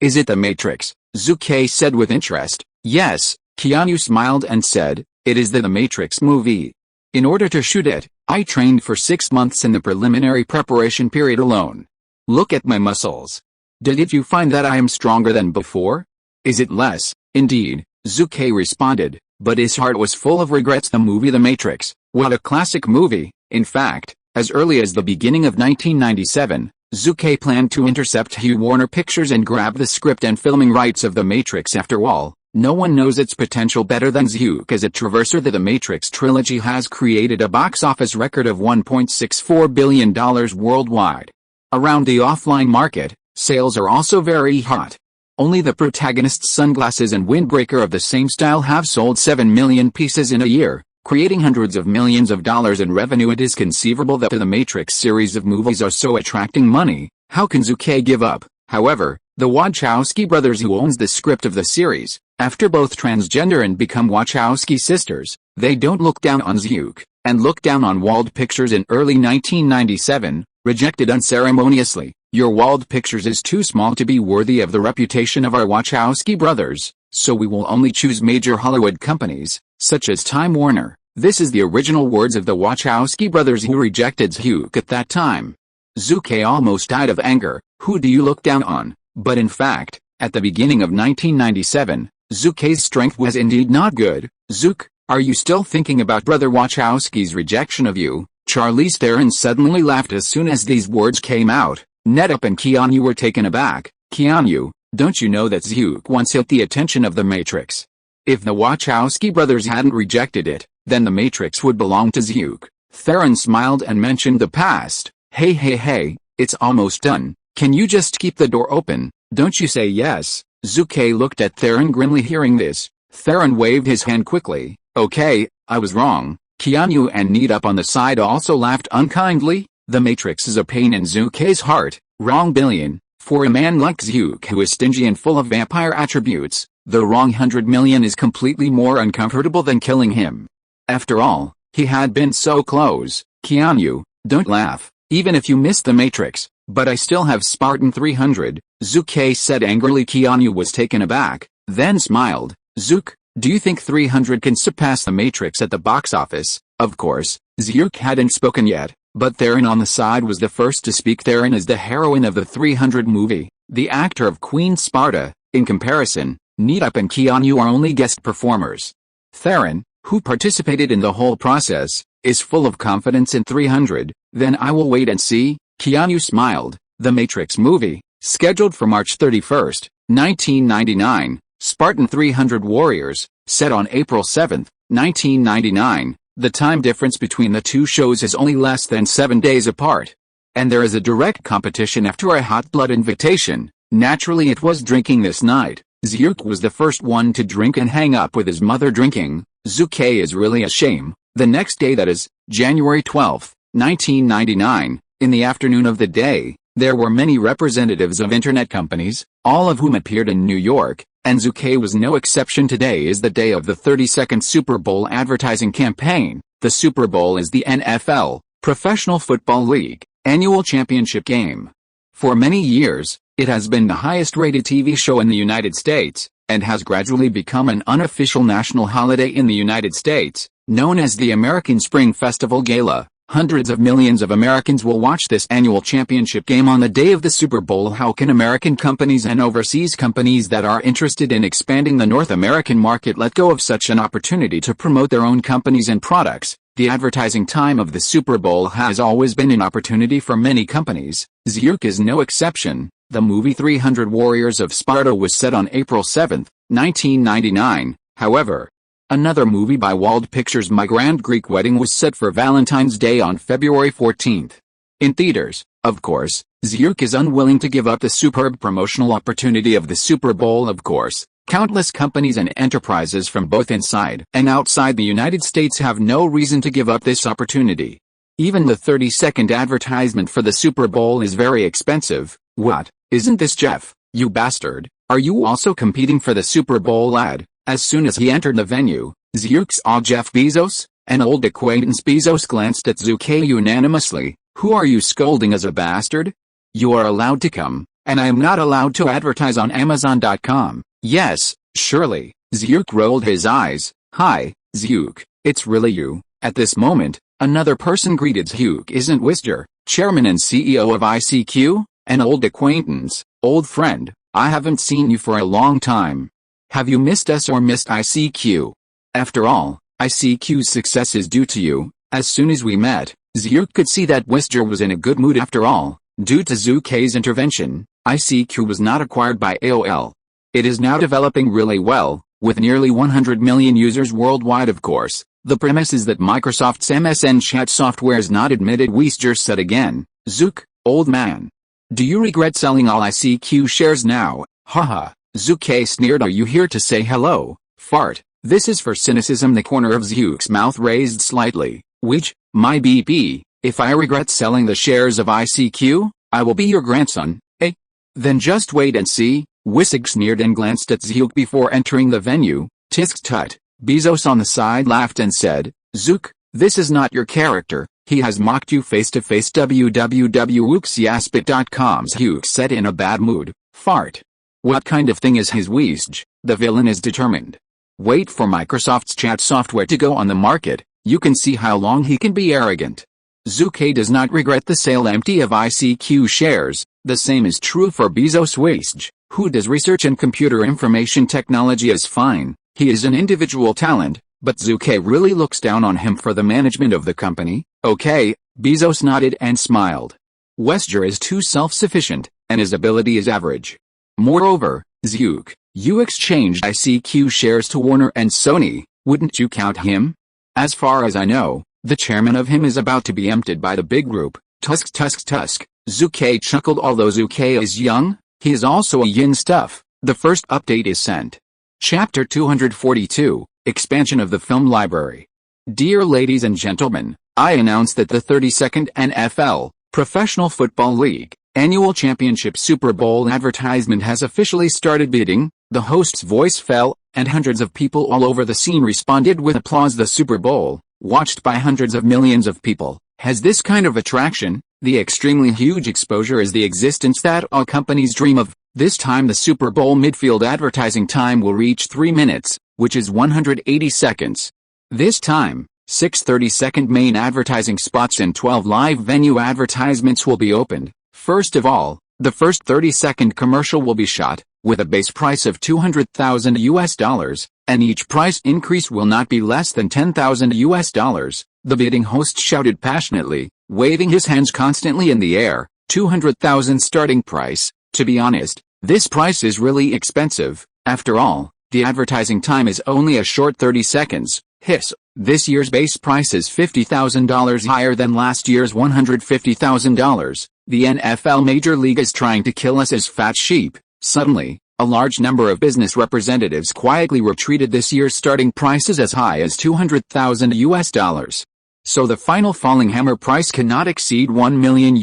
Is it The Matrix? Zhu Ke said with interest. Yes, Keanu smiled and said, it is the Matrix movie. In order to shoot it, I trained for 6 months in the preliminary preparation period alone. Look at my muscles. Did you find that I am stronger than before? Is it less? Indeed, Zhu Ke responded, but his heart was full of regrets. The movie The Matrix, what a classic movie. In fact, as early as the beginning of 1997, Zhu Ke planned to intercept Warner Pictures and grab the script and filming rights of The Matrix. After all, no one knows its potential better than Zhu Ke as a traverser. The Matrix trilogy has created a box office record of $1.64 billion worldwide. Around the offline market, sales are also very hot. Only the protagonist's sunglasses and windbreaker of the same style have sold 7 million pieces in a year, creating hundreds of millions of dollars in revenue. It is conceivable that the Matrix series of movies are so attracting money. How can Zhu Ke give up? However, the Wachowski brothers, who owns the script of the series, after both transgender and become Wachowski sisters, they don't look down on Zhu Ke, and look down on Wald Pictures. In early 1997, rejected unceremoniously. Your Wald Pictures is too small to be worthy of the reputation of our Wachowski brothers, so we will only choose major Hollywood companies, such as Time Warner. This is the original words of the Wachowski brothers who rejected Zhu Ke at that time. Zhu Ke almost died of anger. Who do you look down on? But in fact, at the beginning of 1997, Zhu Ke's strength was indeed not good. Zook, are you still thinking about Brother Wachowski's rejection of you? Charlize Theron suddenly laughed as soon as these words came out. Netup and Keanu were taken aback. Keanu, don't you know that Zook once hit the attention of The Matrix? If the Wachowski brothers hadn't rejected it, then The Matrix would belong to Zook. Theron smiled and mentioned the past. Hey, it's almost done. Can you just keep the door open? Don't you say yes? Zhu Ke looked at Theron grimly. Hearing this, Theron waved his hand quickly. Okay, I was wrong. Keanu and Netup on the side also laughed unkindly. The Matrix is a pain in Zhu Ke's heart. Wrong billion. For a man like Zook who is stingy and full of vampire attributes, the wrong 100 million is completely more uncomfortable than killing him. After all, he had been so close. Keanu, don't laugh, even if you missed The Matrix, but I still have Spartan 300, Zhu Ke said angrily. Keanu was taken aback, then smiled. Zook, do you think 300 can surpass The Matrix at the box office? Of course, Zook hadn't spoken yet, but Theron on the side was the first to speak. Theron is the heroine of the 300 movie, the actor of Queen Sparta. In comparison, Netup and Keanu are only guest performers. Theron, who participated in the whole process, is full of confidence in 300, then I will wait and see. Keanu smiled. The Matrix movie, scheduled for March 31, 1999, Spartan 300 Warriors, set on April 7, 1999. The time difference between the two shows is only less than 7 days apart. And there is a direct competition after a hot blood invitation. Naturally it was drinking this night. Zook was the first one to drink and hang up with his mother drinking. Zhu Ke is really a shame. The next day, that is, January 12, 1999, in the afternoon of the day, there were many representatives of internet companies, all of whom appeared in New York, and Zhu Ke was no exception. Today is the day of the 32nd Super Bowl advertising campaign. The Super Bowl is the NFL, Professional Football League, annual championship game. For many years, it has been the highest-rated TV show in the United States, and has gradually become an unofficial national holiday in the United States, known as the American Spring Festival Gala. Hundreds of millions of Americans will watch this annual championship game on the day of the Super Bowl. How can American companies and overseas companies that are interested in expanding the North American market let go of such an opportunity to promote their own companies and products? The advertising time of the Super Bowl has always been an opportunity for many companies. Zook is no exception. The movie 300 Warriors of Sparta was set on April 7, 1999, however. Another movie by Wald Pictures, My Grand Greek Wedding, was set for Valentine's Day on February 14. In theaters, of course, Zook is unwilling to give up the superb promotional opportunity of the Super Bowl. Of course, countless companies and enterprises from both inside and outside the United States have no reason to give up this opportunity. Even the 30-second advertisement for the Super Bowl is very expensive. What? Isn't this Jeff, you bastard? Are you also competing for the Super Bowl ad? As soon as he entered the venue, Zook saw Jeff Bezos, an old acquaintance. Bezos glanced at Zhu Ke unanimously. Who are you scolding as a bastard? You are allowed to come, and I am not allowed to advertise on Amazon.com. Yes, surely. Zook rolled his eyes. Hi, Zook, it's really you. At this moment, another person greeted Zook. Isn't Wisger, chairman and CEO of ICQ? An old acquaintance, old friend. I haven't seen you for a long time. Have you missed us or missed ICQ? After all, ICQ's success is due to you. As soon as we met, Zook could see that Wisger was in a good mood. After all, due to Zhu Ke's intervention, ICQ was not acquired by AOL. It is now developing really well, with nearly 100 million users worldwide. Of course, the premise is that Microsoft's MSN chat software is not admitted. Wisger said again. Zook, old man. Do you regret selling all ICQ shares now? Haha. Zhu Ke sneered. Are you here to say hello, fart? This is for cynicism. The corner of Zook's mouth raised slightly. Which, my BP, if I regret selling the shares of ICQ, I will be your grandson, eh? Then just wait and see. Wisig sneered and glanced at Zook before entering the venue. Tisk tut. Bezos on the side laughed and said, Zook, this is not your character. He has mocked you face to face. www.wooksiaspit.com. Zook said in a bad mood. Fart. What kind of thing is his Wisg? The villain is determined. Wait for Microsoft's chat software to go on the market. You can see how long he can be arrogant. Zhu Ke does not regret the sale empty of ICQ shares. The same is true for Bezos Waste, who does research in computer information technology is fine. He is an individual talent, but Zhu Ke really looks down on him for the management of the company. Okay, Bezos nodded and smiled. Wester is too self-sufficient, and his ability is average. Moreover, Zhu, you exchanged ICQ shares to Warner and Sony, wouldn't you count him? As far as I know, the chairman of him is about to be emptied by the big group. Tusk. Zhu Ke chuckled. Although Zhu Ke is young, he is also a yin stuff. The first update is sent. Chapter 242, Expansion of the Film Library. Dear ladies and gentlemen, I announce that the 32nd NFL, Professional Football League, Annual Championship Super Bowl advertisement has officially started bidding. The host's voice fell, and hundreds of people all over the scene responded with applause. The Super Bowl, watched by hundreds of millions of people, has this kind of attraction. The extremely huge exposure is the existence that all companies dream of. This time the Super Bowl midfield advertising time will reach 3 minutes, which is 180 seconds. This time, 6 30-second main advertising spots and 12 live venue advertisements will be opened. First of all, the first 30-second commercial will be shot, with a base price of $200,000, and each price increase will not be less than $10,000. The bidding host shouted passionately, waving his hands constantly in the air, 200,000 starting price. To be honest, this price is really expensive. After all, the advertising time is only a short 30 seconds. Hiss, this year's base price is $50,000 higher than last year's $150,000. The NFL Major League is trying to kill us as fat sheep. Suddenly, a large number of business representatives quietly retreated this year's starting prices as high as $200,000. So the final falling hammer price cannot exceed $1 million.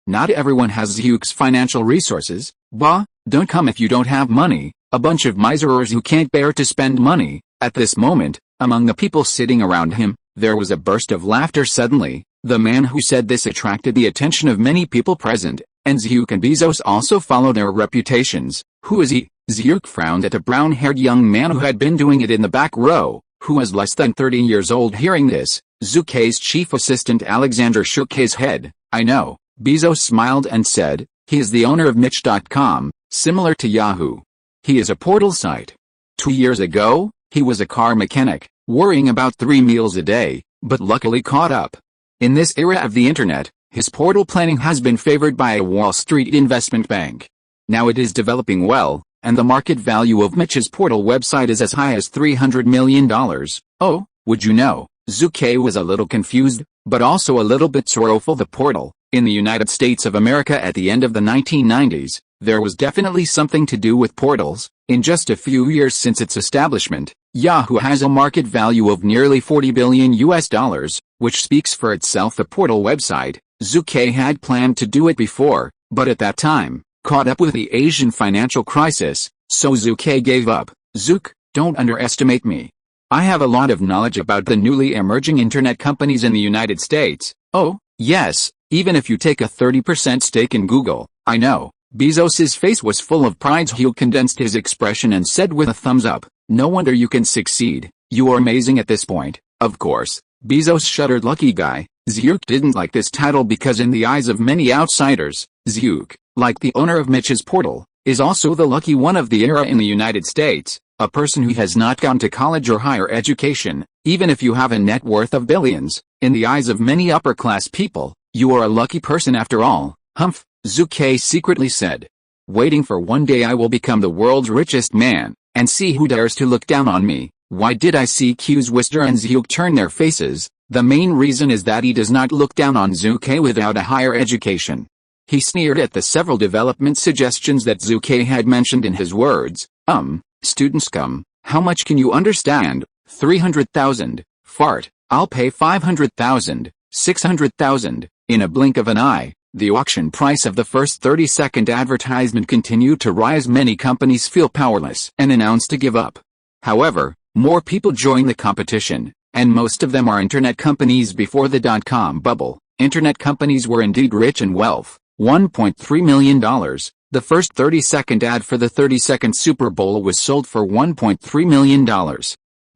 Not everyone has Zhu's financial resources. Bah, don't come if you don't have money. A bunch of miserers who can't bear to spend money. At this moment, among the people sitting around him, there was a burst of laughter suddenly. The man who said this attracted the attention of many people present, and Zhu and Bezos also follow their reputations. Who is he? Zhu frowned at a brown-haired young man who had been doing it in the back row, who was less than 30 years old. Hearing this, Zhu Ke's chief assistant Alexander shook his head. I know. Bezos smiled and said, he is the owner of Match.com, similar to Yahoo. He is a portal site. 2 years ago, he was a car mechanic, worrying about 3 meals a day, but luckily caught up. In this era of the internet, his portal planning has been favored by a Wall Street investment bank. Now it is developing well, and the market value of Mitch's portal website is as high as $300 million. Oh, would you know? Zhu Ke was a little confused, but also a little bit sorrowful. The portal, in the United States of America at the end of the 1990s, there was definitely something to do with portals. In just a few years since its establishment, Yahoo has a market value of nearly $40 billion, which speaks for itself. The portal website, Zhu Ke had planned to do it before, but at that time, caught up with the Asian financial crisis, so Zhu Ke gave up. Zhu, don't underestimate me. I have a lot of knowledge about the newly emerging internet companies in the United States. Oh, yes, even if you take a 30% stake in Google, I know. Bezos's face was full of pride. He condensed his expression and said with a thumbs up, no wonder you can succeed. You are amazing at this point. Of course, Bezos shuddered. Lucky guy. Zhu didn't like this title because in the eyes of many outsiders, Zhu, like the owner of Mitch's portal, is also the lucky one of the era in the United States, a person who has not gone to college or higher education. Even if you have a net worth of billions, in the eyes of many upper-class people, you are a lucky person after all. Humph, Zhu Ke secretly said. Waiting for one day I will become the world's richest man, and see who dares to look down on me. Why did ICQ's Wester and Zhu turn their faces? The main reason is that he does not look down on Zhu Ke without a higher education. He sneered at the several development suggestions that Zhu Ke had mentioned in his words. Student scum, how much can you understand? 300,000, fart, I'll pay 500,000, 600,000, in a blink of an eye. The auction price of the first 30-second advertisement continued to rise. Many companies feel powerless and announce to give up. However, more people join the competition, and most of them are internet companies. Before the dot-com bubble, internet companies were indeed rich in wealth. $1.3 million. The first 30-second ad for the 30-second Super Bowl was sold for $1.3 million.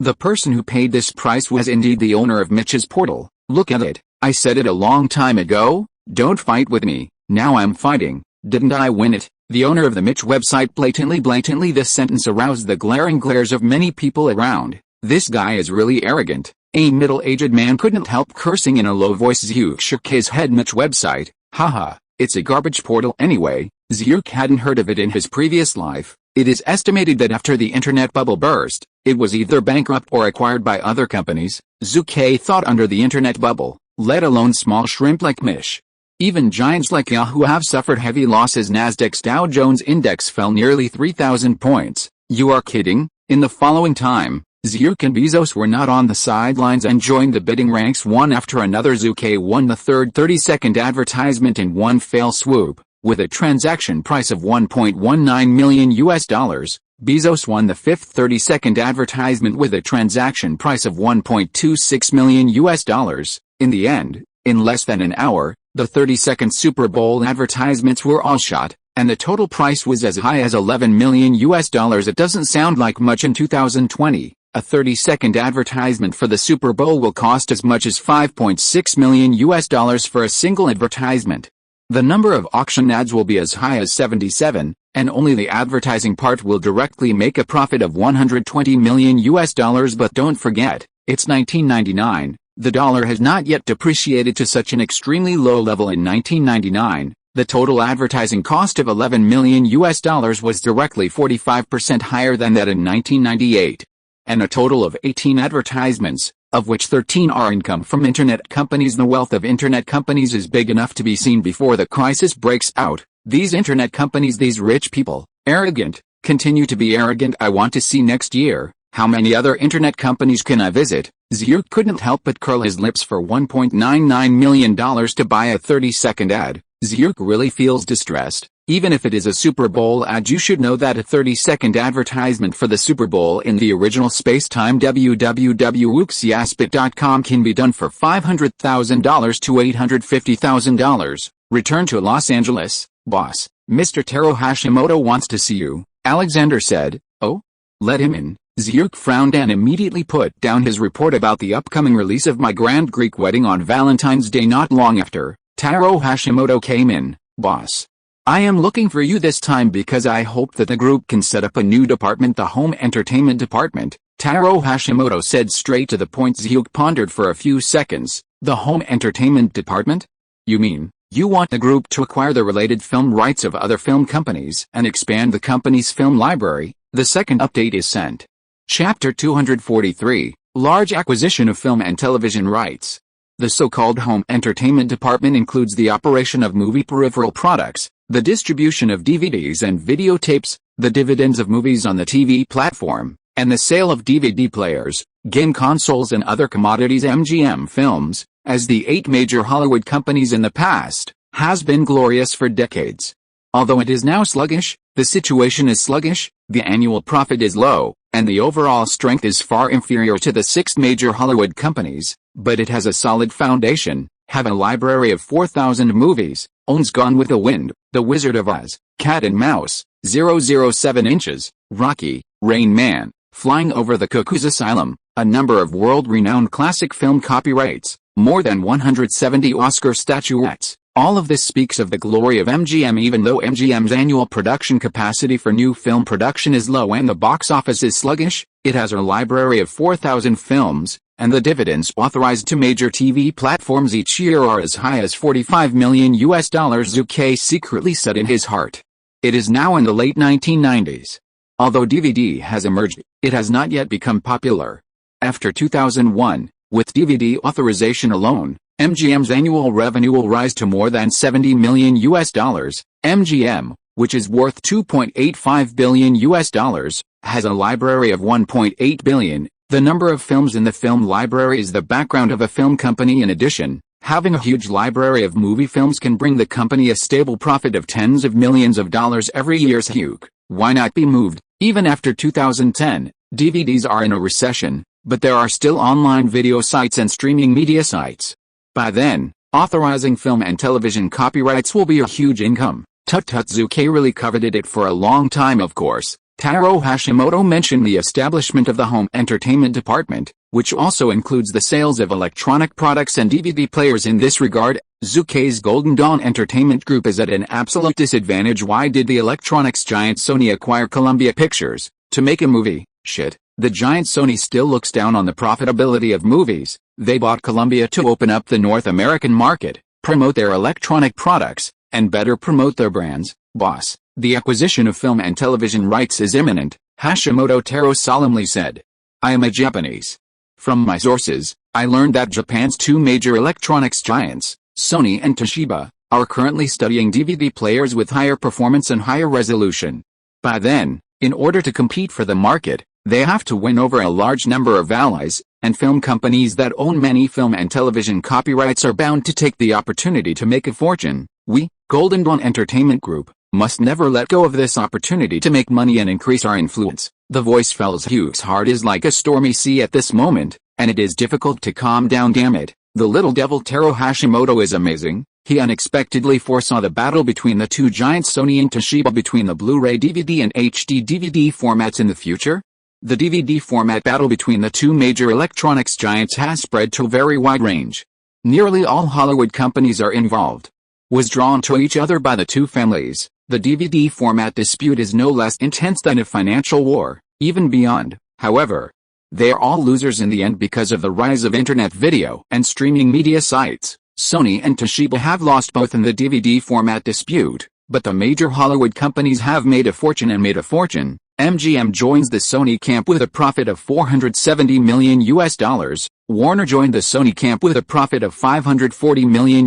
The person who paid this price was indeed the owner of Mitch's portal. Look at it. I said it a long time ago, don't fight with me, now I'm fighting, didn't I win it? The owner of the Mitch website blatantly this sentence aroused the glaring glares of many people around. This guy is really arrogant. A middle-aged man couldn't help cursing in a low voice. Zhu shook his head. Mitch website, haha, it's a garbage portal anyway. Zhu hadn't heard of it in his previous life. It is estimated that after the internet bubble burst, it was either bankrupt or acquired by other companies. Zhu Ke thought under the internet bubble, let alone small shrimp like Mish. Even giants like Yahoo have suffered heavy losses. Nasdaq's Dow Jones index fell nearly 3,000 points. You are kidding? In the following time, Zhu and Bezos were not on the sidelines and joined the bidding ranks one after another. Zhu Ke won the third 30-second advertisement in one fell swoop, with a transaction price of $1.19 million. Bezos won the fifth 30-second advertisement with a transaction price of $1.26 million. In the end, in less than an hour, the 30-second Super Bowl advertisements were all shot, and the total price was as high as $11 million. It doesn't sound like much in 2020. A 30-second advertisement for the Super Bowl will cost as much as $5.6 million for a single advertisement. The number of auction ads will be as high as 77, and only the advertising part will directly make a profit of $120 million. But don't forget, it's 1999. The dollar has not yet depreciated to such an extremely low level. In 1999, the total advertising cost of $11 million was directly 45% higher than that in 1998. And a total of 18 advertisements, of which 13 are income from internet companies. The wealth of internet companies is big enough to be seen before the crisis breaks out. These internet companies, these rich people, arrogant, continue to be arrogant. I want to see next year, how many other internet companies can I visit? Zhu couldn't help but curl his lips. For $1.99 million to buy a 30-second ad. Zhu really feels distressed. Even if it is a Super Bowl ad, you should know that a 30-second advertisement for the Super Bowl in the original space-time www.uxiaspit.com can be done for $500,000 to $850,000. Return to Los Angeles, boss. Mr. Taro Hashimoto wants to see you, Alexander said. Oh? Let him in. Zhu frowned and immediately put down his report about the upcoming release of My Grand Greek Wedding on Valentine's Day. Not long after, Taro Hashimoto came in. Boss, I am looking for you this time because I hope that the group can set up a new department, the home entertainment department. Taro Hashimoto said straight to the point. Zhu pondered for a few seconds. The home entertainment department? You mean, you want the group to acquire the related film rights of other film companies and expand the company's film library? The second update is sent. Chapter 243, Large Acquisition of Film and Television Rights. The so-called home entertainment department includes the operation of movie peripheral products, the distribution of DVDs and videotapes, the dividends of movies on the TV platform, and the sale of DVD players, game consoles and other commodities. MGM Films, as the 8 major Hollywood companies in the past, has been glorious for decades. Although it is now sluggish, the situation is sluggish, the annual profit is low, and the overall strength is far inferior to the 6 major Hollywood companies, but it has a solid foundation, have a library of 4,000 movies, owns Gone with the Wind, The Wizard of Oz, Cat and Mouse, 007 Inches, Rocky, Rain Man, Flying Over the Cuckoo's Asylum, a number of world-renowned classic film copyrights, more than 170 Oscar statuettes. All of this speaks of the glory of MGM. Even though MGM's annual production capacity for new film production is low and the box office is sluggish, it has a library of 4,000 films, and the dividends authorized to major TV platforms each year are as high as $45 million. Zhu Ke secretly said in his heart. It is now in the late 1990s. Although DVD has emerged, it has not yet become popular. After 2001, with DVD authorization alone, MGM's annual revenue will rise to more than $70 million. MGM, which is worth $2.85 billion, has a library of $1.8 billion. The number of films in the film library is the background of a film company. In addition, having a huge library of movie films can bring the company a stable profit of tens of millions of dollars every year. Hugh, why not be moved? Even after 2010, DVDs are in a recession, but there are still online video sites and streaming media sites. By then, authorizing film and television copyrights will be a huge income. Tut-tut. Zhu Ke really coveted it for a long time. Of course, Taro Hashimoto mentioned the establishment of the home entertainment department, which also includes the sales of electronic products and DVD players. In this regard, Zhu Ke's Golden Dawn Entertainment Group is at an absolute disadvantage. Why did the electronics giant Sony acquire Columbia Pictures to make a movie? Shit. The giant Sony still looks down on the profitability of movies. They bought Columbia to open up the North American market, promote their electronic products, and better promote their brands. Boss, the acquisition of film and television rights is imminent, Hashimoto Taro solemnly said. I am a Japanese. From my sources, I learned that Japan's two major electronics giants, Sony and Toshiba, are currently studying DVD players with higher performance and higher resolution. By then, in order to compete for the market, they have to win over a large number of allies, and film companies that own many film and television copyrights are bound to take the opportunity to make a fortune. We, Golden Dawn Entertainment Group, must never let go of this opportunity to make money and increase our influence. The voice fells Hugh's heart is like a stormy sea at this moment, and it is difficult to calm down. Damn it, the little devil Taro Hashimoto is amazing. He unexpectedly foresaw the battle between the two giants Sony and Toshiba between the Blu-ray DVD and HD DVD formats in the future. The DVD format battle between the two major electronics giants has spread to a very wide range. Nearly all Hollywood companies are involved. Was drawn to each other by the two families. The DVD format dispute is no less intense than a financial war, even beyond. However, they are all losers in the end because of the rise of internet video and streaming media sites. Sony and Toshiba have lost both in the DVD format dispute, but the major Hollywood companies have made a fortune and made a fortune. MGM joins the Sony camp with a profit of $470 million. Warner joined the Sony camp with a profit of $540 million.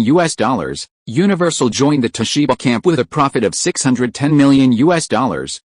Universal joined the Toshiba camp with a profit of $610 million.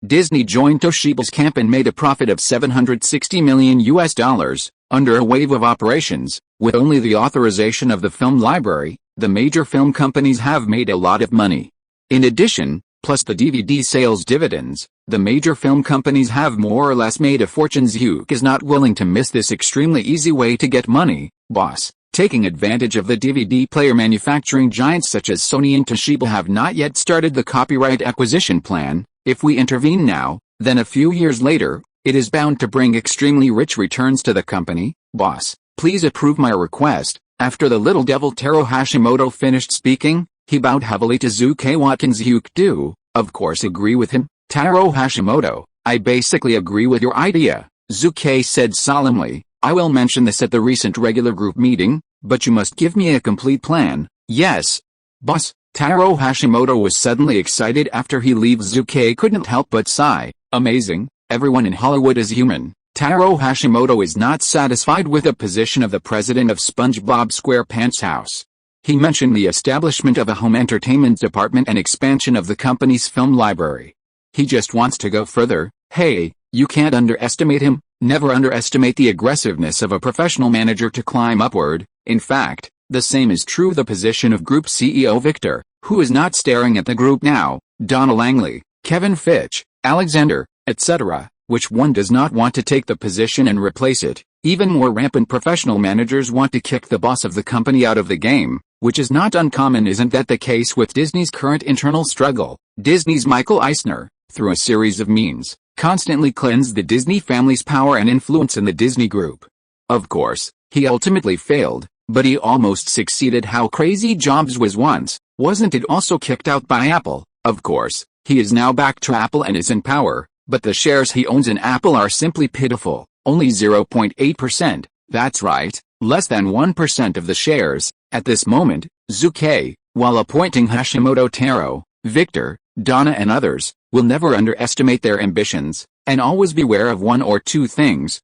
Disney joined Toshiba's camp and made a profit of $760 million. Under a wave of operations, with only the authorization of the film library, the major film companies have made a lot of money. In addition, plus the DVD sales dividends, the major film companies have more or less made a fortune. Zhu is not willing to miss this extremely easy way to get money, boss. Taking advantage of the DVD player manufacturing giants such as Sony and Toshiba have not yet started the copyright acquisition plan. If we intervene now, then a few years later, it is bound to bring extremely rich returns to the company. Boss, please approve my request. After the little devil Taro Hashimoto finished speaking, he bowed heavily to Zhu Ke Wald. Zhu do, of course, agree with him. Taro Hashimoto, I basically agree with your idea, Zhu Ke said solemnly. I will mention this at the recent regular group meeting, but you must give me a complete plan. Yes, boss. Taro Hashimoto was suddenly excited after he leaves. Zhu Ke couldn't help but sigh. Amazing, everyone in Hollywood is human. Taro Hashimoto is not satisfied with the position of the president of SpongeBob SquarePants House. He mentioned the establishment of a home entertainment department and expansion of the company's film library. He just wants to go further. Hey, you can't underestimate him. Never underestimate the aggressiveness of a professional manager to climb upward. In fact, the same is true of the position of Group CEO Victor, who is not staring at the group now. Donna Langley, Kevin Fitch, Alexander, etc. Which one does not want to take the position and replace it? Even more rampant professional managers want to kick the boss of the company out of the game, which is not uncommon. Isn't that the case with Disney's current internal struggle? Disney's Michael Eisner, through a series of means, constantly cleansed the Disney family's power and influence in the Disney Group. Of course, he ultimately failed, but he almost succeeded. How crazy Jobs was once, wasn't it also kicked out by Apple? Of course, he is now back to Apple and is in power, but the shares he owns in Apple are simply pitiful, only 0.8%, that's right, less than 1% of the shares, at this moment. Zhu Ke, while appointing Hashimoto Taro, Victor, Donna and others, will never underestimate their ambitions, and always beware of one or two things.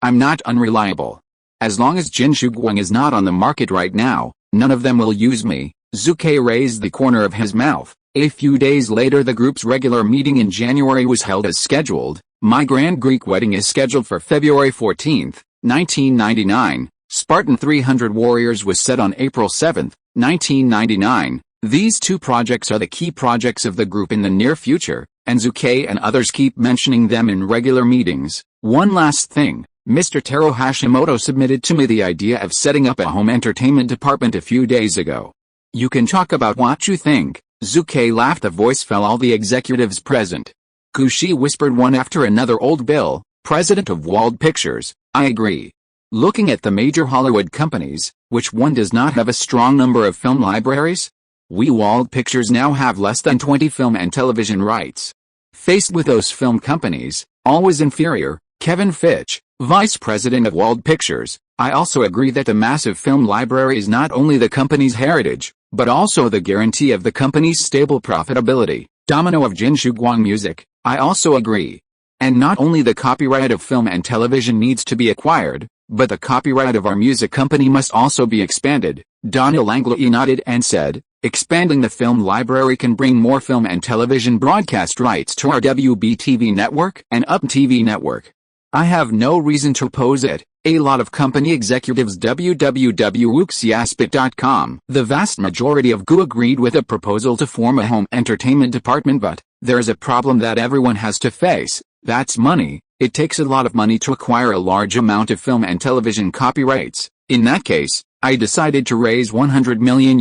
I'm not unreliable. As long as Jin Shuguang is not on the market right now, none of them will use me. Zhu Ke raised the corner of his mouth. A few days later the group's regular meeting in January was held as scheduled. My grand Greek wedding is scheduled for February 14, 1999. Spartan 300 Warriors was set on April 7, 1999. These two projects are the key projects of the group in the near future, and Zhu Ke and others keep mentioning them in regular meetings. One last thing, Mr. Taro Hashimoto submitted to me the idea of setting up a home entertainment department a few days ago. You can talk about what you think. Zhu Ke laughed. The voice fell all the executives present. Kushi whispered one after another. Old Bill, president of Wald Pictures, I agree. Looking at the major Hollywood companies, which one does not have a strong number of film libraries? We Wald Pictures now have less than 20 film and television rights. Faced with those film companies, always inferior, Kevin Fitch, vice president of Wald Pictures, I also agree that the massive film library is not only the company's heritage, but also the guarantee of the company's stable profitability. Domino of Jin Shuguang Music, I also agree. And not only the copyright of film and television needs to be acquired, but the copyright of our music company must also be expanded. Daniel Langley nodded and said, expanding the film library can bring more film and television broadcast rights to our WBTV network and Up TV network. I have no reason to oppose it. A lot of company executives www.wuxiaspit.com. The vast majority of GU agreed with a proposal to form a home entertainment department, but there's a problem that everyone has to face. That's money. It takes a lot of money to acquire a large amount of film and television copyrights. In that case, I decided to raise $100 million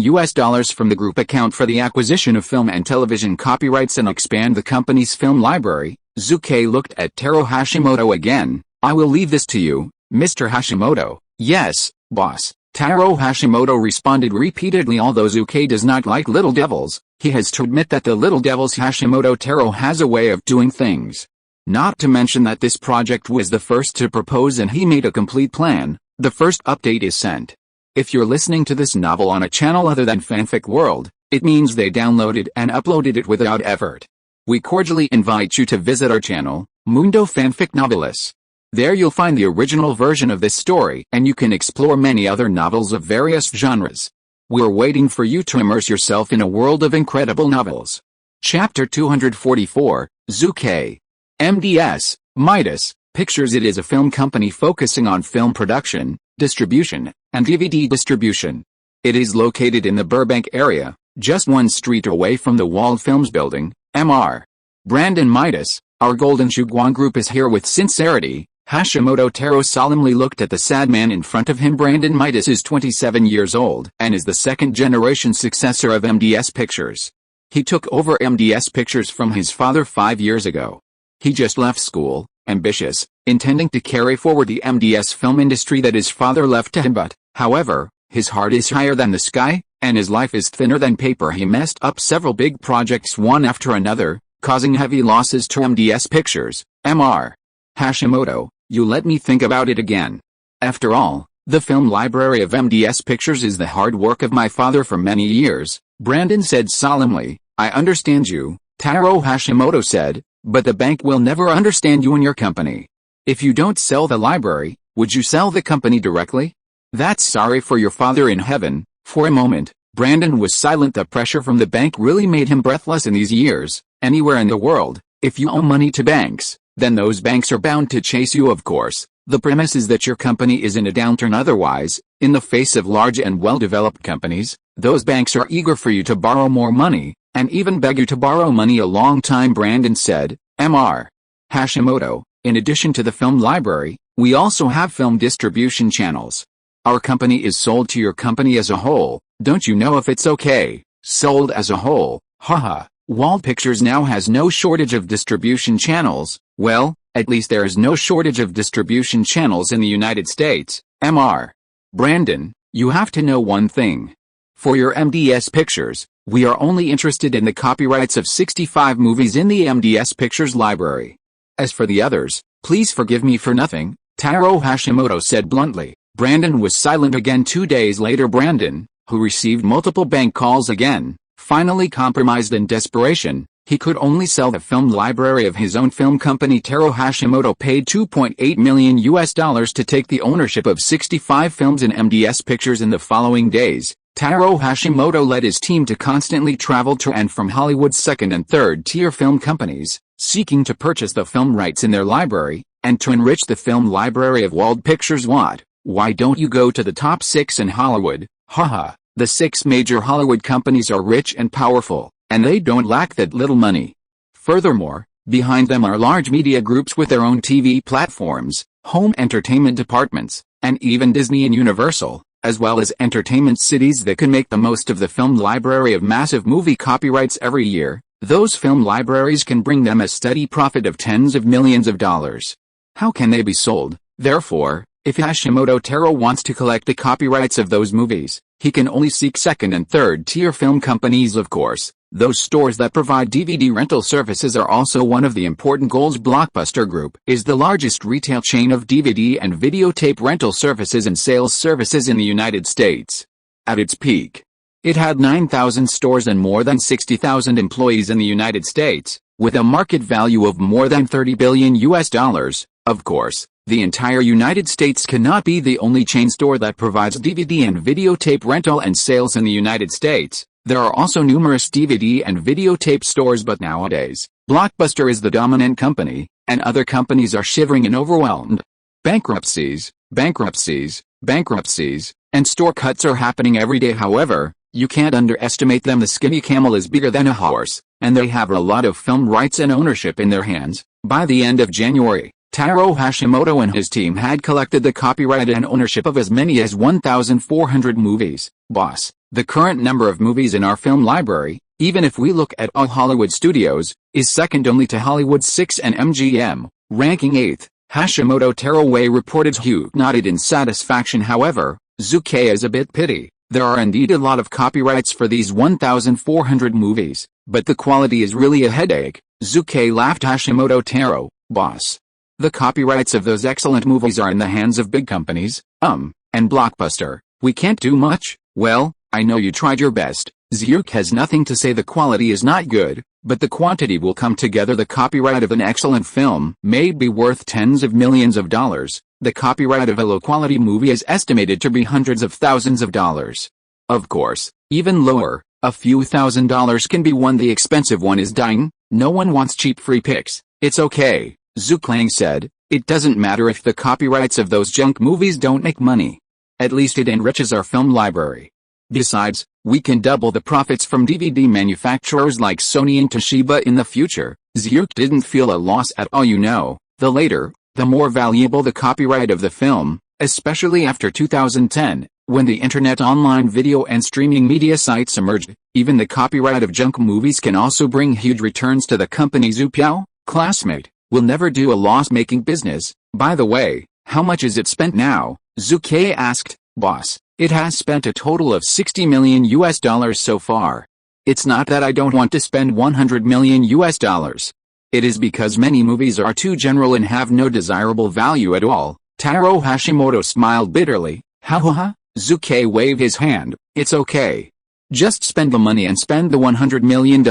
from the group account for the acquisition of film and television copyrights and expand the company's film library. Zhu Ke looked at Taro Hashimoto again. I will leave this to you, Mr. Hashimoto. Yes, boss. Taro Hashimoto responded repeatedly. Although Zhu Ke does not like little devils, he has to admit that the little devils Hashimoto Taro has a way of doing things. Not to mention that this project was the first to propose and he made a complete plan. The first update is sent. If you're listening to this novel on a channel other than Fanfic World, it means they downloaded and uploaded it without effort. We cordially invite you to visit our channel, Mundo Fanfic Novelis. There you'll find the original version of this story and you can explore many other novels of various genres. We're waiting for you to immerse yourself in a world of incredible novels. Chapter 244, Zhu Ke. MDS, Midas, Pictures. It is a film company focusing on film production, distribution, and DVD distribution. It is located in the Burbank area, just one street away from the Wald Films building, Mr. Brandon Midas, our Golden Shuguang group is here with sincerity. Hashimoto Taro solemnly looked at the sad man in front of him. Brandon Midas is 27 years old and is the second-generation successor of MDS Pictures. He took over MDS Pictures from his father 5 years ago. He just left school, ambitious, intending to carry forward the MDS film industry that his father left to him, but, however, his heart is higher than the sky, and his life is thinner than paper. He messed up several big projects one after another, causing heavy losses to MDS Pictures. Mr. Hashimoto, you let me think about it again. After all, the film library of MDS Pictures is the hard work of my father for many years, Brandon said solemnly. I understand you, Taro Hashimoto said, but the bank will never understand you and your company. If you don't sell the library, would you sell the company directly? That's sorry for your father in heaven. For a moment, Brandon was silent. The pressure from the bank really made him breathless in these years. Anywhere in the world, if you owe money to banks, then those banks are bound to chase you, of course. The premise is that your company is in a downturn. Otherwise, in the face of large and well-developed companies, those banks are eager for you to borrow more money, and even beg you to borrow money a long time, Brandon said. Mr. Hashimoto, in addition to the film library, we also have film distribution channels. Our company is sold to your company as a whole. Don't you know if it's okay? Sold as a whole, haha. Wald Pictures now has no shortage of distribution channels. Well, at least there is no shortage of distribution channels in the United States. Mr. Brandon, you have to know one thing. For your MDS Pictures, we are only interested in the copyrights of 65 movies in the MDS Pictures library. As for the others, please forgive me for nothing, Taro Hashimoto said bluntly. Brandon was silent again. 2 days later, Brandon, who received multiple bank calls again, finally compromised. In desperation, he could only sell the film library of his own film company. Taro Hashimoto paid $2.8 million to take the ownership of 65 films in MDS Pictures. In the following days, Taro Hashimoto led his team to constantly travel to and from Hollywood's second and third tier film companies, seeking to purchase the film rights in their library, and to enrich the film library of Wald Pictures. What? Why don't you go to the top 6 in Hollywood? Haha, the 6 major Hollywood companies are rich and powerful, and they don't lack that little money. Furthermore, behind them are large media groups with their own TV platforms, home entertainment departments, and even Disney and Universal, as well as entertainment cities that can make the most of the film library of massive movie copyrights every year. Those film libraries can bring them a steady profit of tens of millions of dollars. How can they be sold, therefore, If Hashimoto Taro wants to collect the copyrights of those movies, he can only seek second and third tier film companies, of course. Those stores that provide DVD rental services are also one of the important goals. Blockbuster Group is the largest retail chain of DVD and videotape rental services and sales services in the United States. At its peak, it had 9,000 stores and more than 60,000 employees in the United States, with a market value of more than $30 billion US. Of course, the entire United States cannot be the only chain store that provides DVD and videotape rental and sales in the United States. There are also numerous DVD and videotape stores, but nowadays, Blockbuster is the dominant company, and other companies are shivering and overwhelmed. Bankruptcies, and store cuts are happening every day. However, you can't underestimate them. The skinny camel is bigger than a horse, and they have a lot of film rights and ownership in their hands. By the end of January, Taro Hashimoto and his team had collected the copyright and ownership of as many as 1,400 movies. Boss, the current number of movies in our film library, even if we look at all Hollywood studios, is second only to Hollywood's 6 and MGM, ranking 8th. Hashimoto Taro reported. Hugh nodded in satisfaction. However, Zhu Ke is a bit pity. There are indeed a lot of copyrights for these 1,400 movies, but the quality is really a headache. Zhu Ke laughed. Hashimoto Taro, boss, the copyrights of those excellent movies are in the hands of big companies, and Blockbuster. We can't do much. Well, I know you tried your best. Zhu has nothing to say. The quality is not good, but the quantity will come together. The copyright of an excellent film may be worth tens of millions of dollars. The copyright of a low-quality movie is estimated to be hundreds of thousands of dollars. Of course, even lower, a few $1,000s can be won. The expensive one is dying. No one wants cheap free picks. It's okay, Zhu Ke said. It doesn't matter if the copyrights of those junk movies don't make money. At least it enriches our film library. Besides, we can double the profits from DVD manufacturers like Sony and Toshiba in the future. Zhu didn't feel a loss at all. The later, the more valuable the copyright of the film, especially after 2010, when the internet, online video and streaming media sites emerged. Even the copyright of junk movies can also bring huge returns to the company. Zhu, classmate, will never do a loss-making business. By the way, how much is it spent now? Zhu Ke asked. Boss, it has spent a total of $60 million so far. It's not that I don't want to spend $100 million. It is because many movies are too general and have no desirable value at all. Taro Hashimoto smiled bitterly. Ha. Zhu Ke waved his hand. It's okay. Just spend the money and spend the $100 million.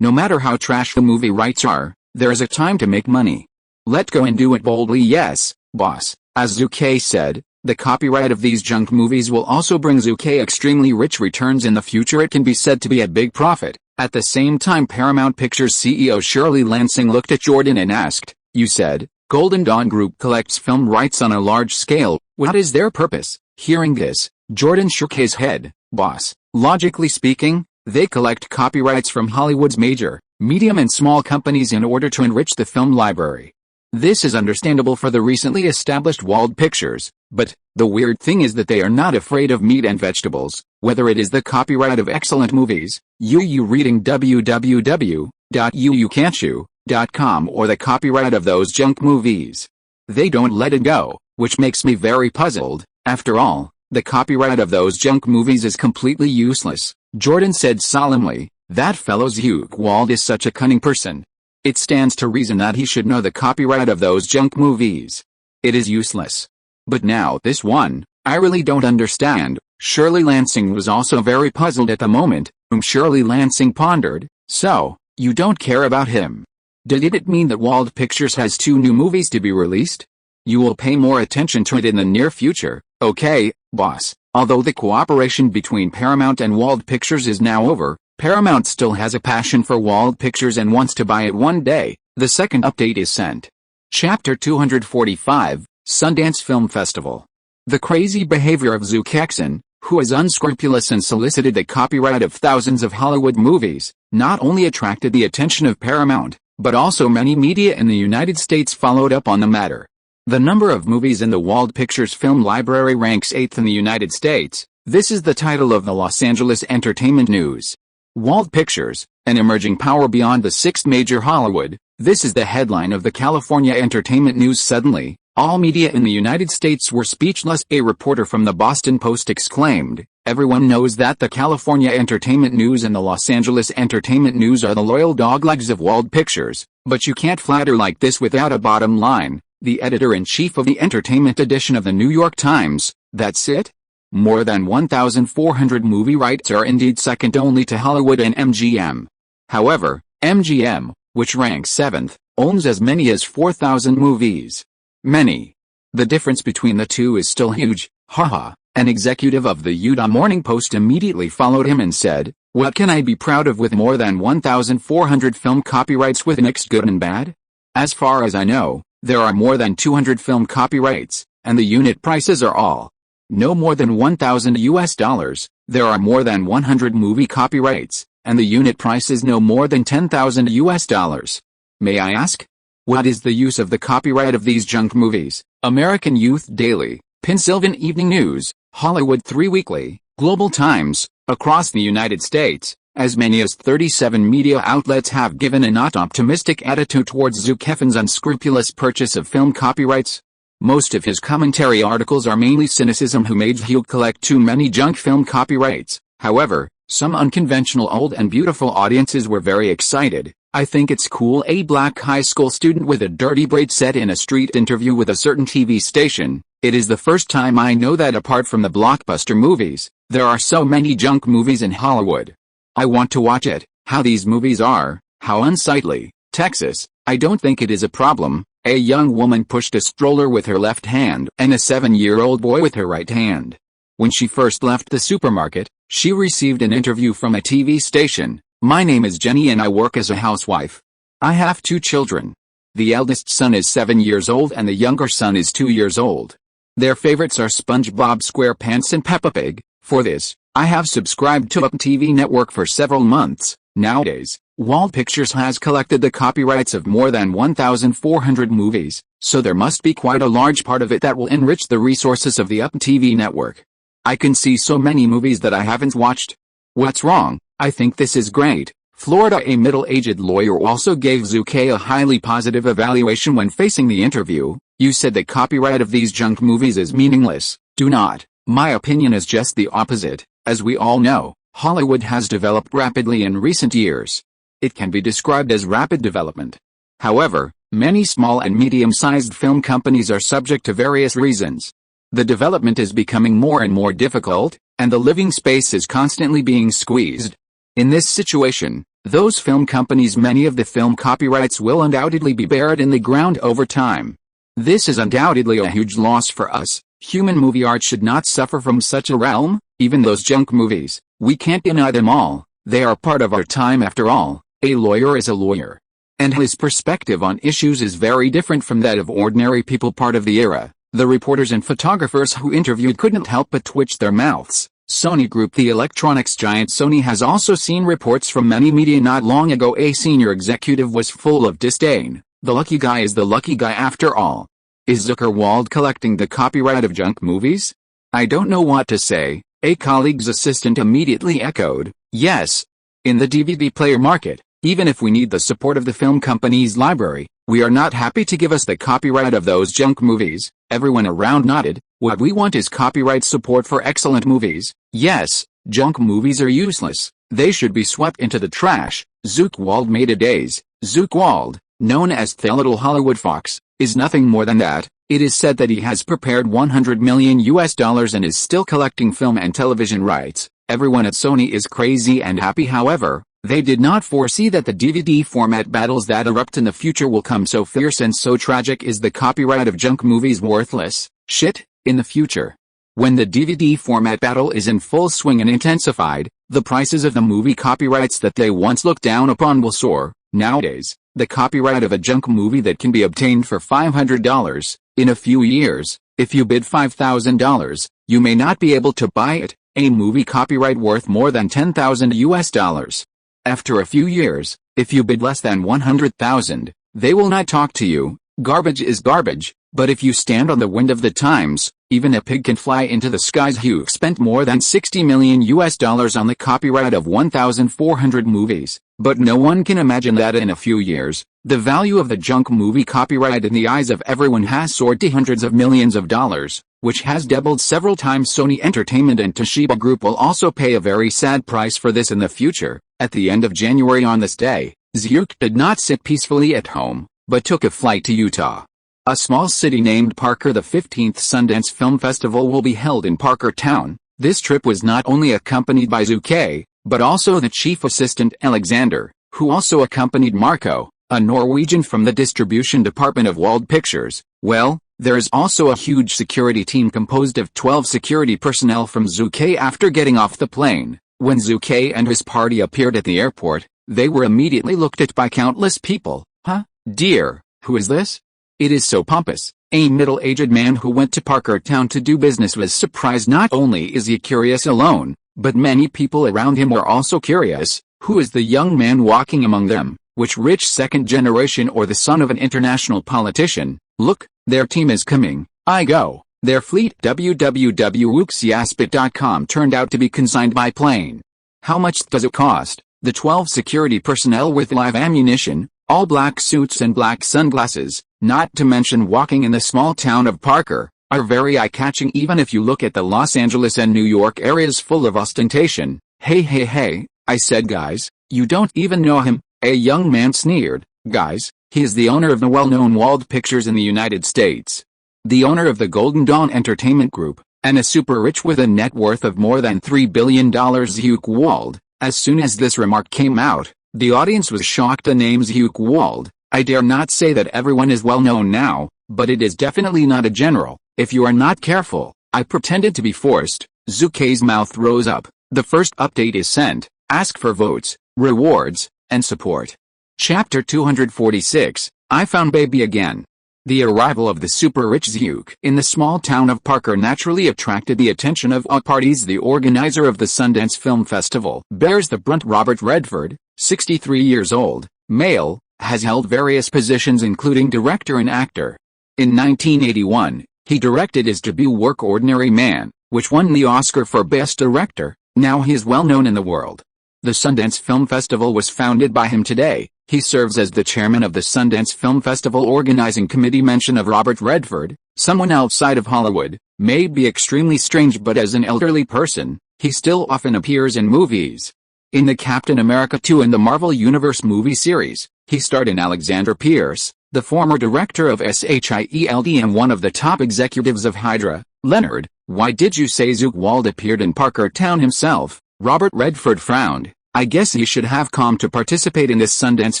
No matter how trash the movie rights are, there is a time to make money. Let go and do it boldly. Yes, boss. As Zhu Ke said, the copyright of these junk movies will also bring Zhu Ke extremely rich returns in the future. It can be said to be a big profit. At the same time, Paramount Pictures CEO Shirley Lansing looked at Jordan and asked, "You said, Golden Dawn Group collects film rights on a large scale. What is their purpose?" Hearing this, Jordan shook his head. Boss, logically speaking, they collect copyrights from Hollywood's major, medium and small companies in order to enrich the film library. This is understandable for the recently established Wald Pictures, but the weird thing is that they are not afraid of meat and vegetables, whether it is the copyright of excellent movies, you reading www.uucan'tchew.com, or the copyright of those junk movies. They don't let it go, which makes me very puzzled. After all, the copyright of those junk movies is completely useless. Jordan said solemnly, that fellow Zhu Ke Wald is such a cunning person. It stands to reason that he should know the copyright of those junk movies. It is useless. But now this one, I really don't understand. Shirley Lansing was also very puzzled at the moment. Shirley Lansing pondered, so, you don't care about him? Did it mean that Wald Pictures has 2 new movies to be released? You will pay more attention to it in the near future, okay, boss? Although the cooperation between Paramount and Wald Pictures is now over, Paramount still has a passion for Wald Pictures and wants to buy it one day. The second update is sent. Chapter 245, Sundance Film Festival. The crazy behavior of Zhu Ke, who is unscrupulous and solicited the copyright of thousands of Hollywood movies, not only attracted the attention of Paramount, but also many media in the United States followed up on the matter. The number of movies in the Wald Pictures film library ranks 8th in the United States. This is the title of the Los Angeles Entertainment News. Wald Pictures, an emerging power beyond the 6th major Hollywood. This is the headline of the California Entertainment News. Suddenly, All media in the United States were speechless. A reporter from the Boston Post exclaimed, "Everyone knows that the California Entertainment News and the Los Angeles Entertainment News are the loyal doglegs of Wald Pictures, but you can't flatter like this without a bottom line." The editor-in-chief of the entertainment edition of the New York Times, "That's it? More than 1,400 movie rights are indeed second only to Hollywood and MGM. However, MGM, which ranks 7th, owns as many as 4,000 movies. Many. The difference between the two is still huge, haha." An executive of the Utah Morning Post immediately followed him and said, "What can I be proud of with more than 1,400 film copyrights with mixed good and bad? As far as I know, there are more than 200 film copyrights, and the unit prices are all no more than $1,000. There are more than 100 movie copyrights, and the unit price is no more than $10,000. May I ask? What is the use of the copyright of these junk movies?" American Youth Daily, Pennsylvania Evening News, Hollywood 3 Weekly, Global Times. Across the United States, as many as 37 media outlets have given a not optimistic attitude towards Zhu Ke Wald's unscrupulous purchase of film copyrights. Most of his commentary articles are mainly cynicism who made Hugh collect too many junk film copyrights. However, some unconventional old and beautiful audiences were very excited. "I think it's cool," a black high school student with a dirty braid said in a street interview with a certain TV station. "It is the first time I know that apart from the blockbuster movies, there are so many junk movies in Hollywood. I want to watch it." How these movies are, how unsightly. Texas, I don't think it is a problem. A young woman pushed a stroller with her left hand and a 7-year-old boy with her right hand. When she first left the supermarket, she received an interview from a TV station. "My name is Jenny and I work as a housewife. I have 2 children. The eldest son is 7 years old and the younger son is 2 years old. Their favorites are SpongeBob SquarePants and Peppa Pig. For this, I have subscribed to Up TV Network for several months." Nowadays, Wald Pictures has collected the copyrights of more than 1,400 movies, so there must be quite a large part of it that will enrich the resources of the Up TV Network. "I can see so many movies that I haven't watched. What's wrong? I think this is great." Florida, a middle-aged lawyer also gave Zhu Ke a highly positive evaluation when facing the interview. "You said the copyright of these junk movies is meaningless. Do not. My opinion is just the opposite. As we all know, Hollywood has developed rapidly in recent years. It can be described as rapid development. However, many small and medium-sized film companies are subject to various reasons. The development is becoming more and more difficult, and the living space is constantly being squeezed. In this situation, those film companies, many of the film copyrights will undoubtedly be buried in the ground over time. This is undoubtedly a huge loss for us. Human movie art should not suffer from such a realm. Even those junk movies, we can't deny them all. They are part of our time after all." A lawyer is a lawyer, and his perspective on issues is very different from that of ordinary people part of the era. The reporters and photographers who interviewed couldn't help but twitch their mouths. Sony Group, the electronics giant Sony, has also seen reports from many media not long ago. A senior executive was full of disdain. "The lucky guy is the lucky guy after all. Is Zhu Ke Wald collecting the copyright of junk movies? I don't know what to say." A colleague's assistant immediately echoed, "Yes. In the DVD player market, even if we need the support of the film company's library, we are not happy to give us the copyright of those junk movies." Everyone around nodded. "What we want is copyright support for excellent movies. Yes, junk movies are useless. They should be swept into the trash." Zhu Ke Wald made a daze. Zhu Ke Wald, known as the Little Hollywood Fox, is nothing more than that. It is said that he has prepared $100 million and is still collecting film and television rights. Everyone at Sony is crazy and happy. However, they did not foresee that the DVD format battles that erupt in the future will come so fierce and so tragic. Is the copyright of junk movies worthless? Shit, in the future. When the DVD format battle is in full swing and intensified, the prices of the movie copyrights that they once looked down upon will soar. Nowadays, the copyright of a junk movie that can be obtained for $500, in a few years, if you bid $5,000, you may not be able to buy it. A movie copyright worth more than $10,000. After a few years, if you bid less than $100,000, they will not talk to you. Garbage is garbage. But if you stand on the wind of the times, even a pig can fly into the skies. Zhu spent more than $60 million on the copyright of 1,400 movies, but no one can imagine that in a few years, the value of the junk movie copyright in the eyes of everyone has soared to hundreds of millions of dollars, which has doubled several times. Sony Entertainment and Toshiba Group will also pay a very sad price for this in the future. At the end of January on this day, Zhu did not sit peacefully at home, but took a flight to Utah, a small city named Parker. The 15th Sundance Film Festival will be held in Parker Town. This trip was not only accompanied by Zhu Ke, but also the chief assistant Alexander, who also accompanied Marco, a Norwegian from the distribution department of Wald Pictures. Well, there is also a huge security team composed of 12 security personnel from Zhu Ke. After getting off the plane, when Zhu Ke and his party appeared at the airport, they were immediately looked at by countless people. Huh? Dear, who is this? It is so pompous. A middle-aged man who went to Parker Town to do business was surprised. Not only is he curious alone, but many people around him were also curious. Who is the young man walking among them? Which rich second generation or the son of an international politician? Look, their team is coming. I go. Their fleet www.wuxiaspit.com turned out to be consigned by plane. How much does it cost? The 12 security personnel with live ammunition, all black suits and black sunglasses, not to mention walking in the small town of Parker, are very eye-catching even if you look at the Los Angeles and New York areas full of ostentation. Hey, I said, guys, you don't even know him, a young man sneered. Guys, he is the owner of the well-known Wald Pictures in the United States, the owner of the Golden Dawn Entertainment Group, and a super rich with a net worth of more than $3 billion. Zhu Ke Wald. As soon as this remark came out, the audience was shocked. The name Zhu Ke Wald, I dare not say that everyone is well known now, but it is definitely not a general. If you are not careful, I pretended to be forced. Zhu Ke's mouth rose up. The first update is sent. Ask for votes, rewards, and support. Chapter 246, I found baby again. The arrival of the super-rich Zhu Ke in the small town of Parker naturally attracted the attention of all parties. The organizer of the Sundance Film Festival bears the brunt. Robert Redford, 63 years old, male, has held various positions including director and actor. In 1981, he directed his debut work Ordinary Man, which won the Oscar for Best Director. Now he is well known in the world. The Sundance Film Festival was founded by him today. He serves as the chairman of the Sundance Film Festival Organizing Committee. Mention of Robert Redford, someone outside of Hollywood, may be extremely strange, but as an elderly person, he still often appears in movies. In the Captain America 2 and the Marvel Universe movie series, he starred in. Alexander Pierce, the former director of SHIELD and one of the top executives of Hydra. Leonard, why did you say Zhu Ke Wald appeared in Parker Town himself? Robert Redford frowned. I guess he should have come to participate in this Sundance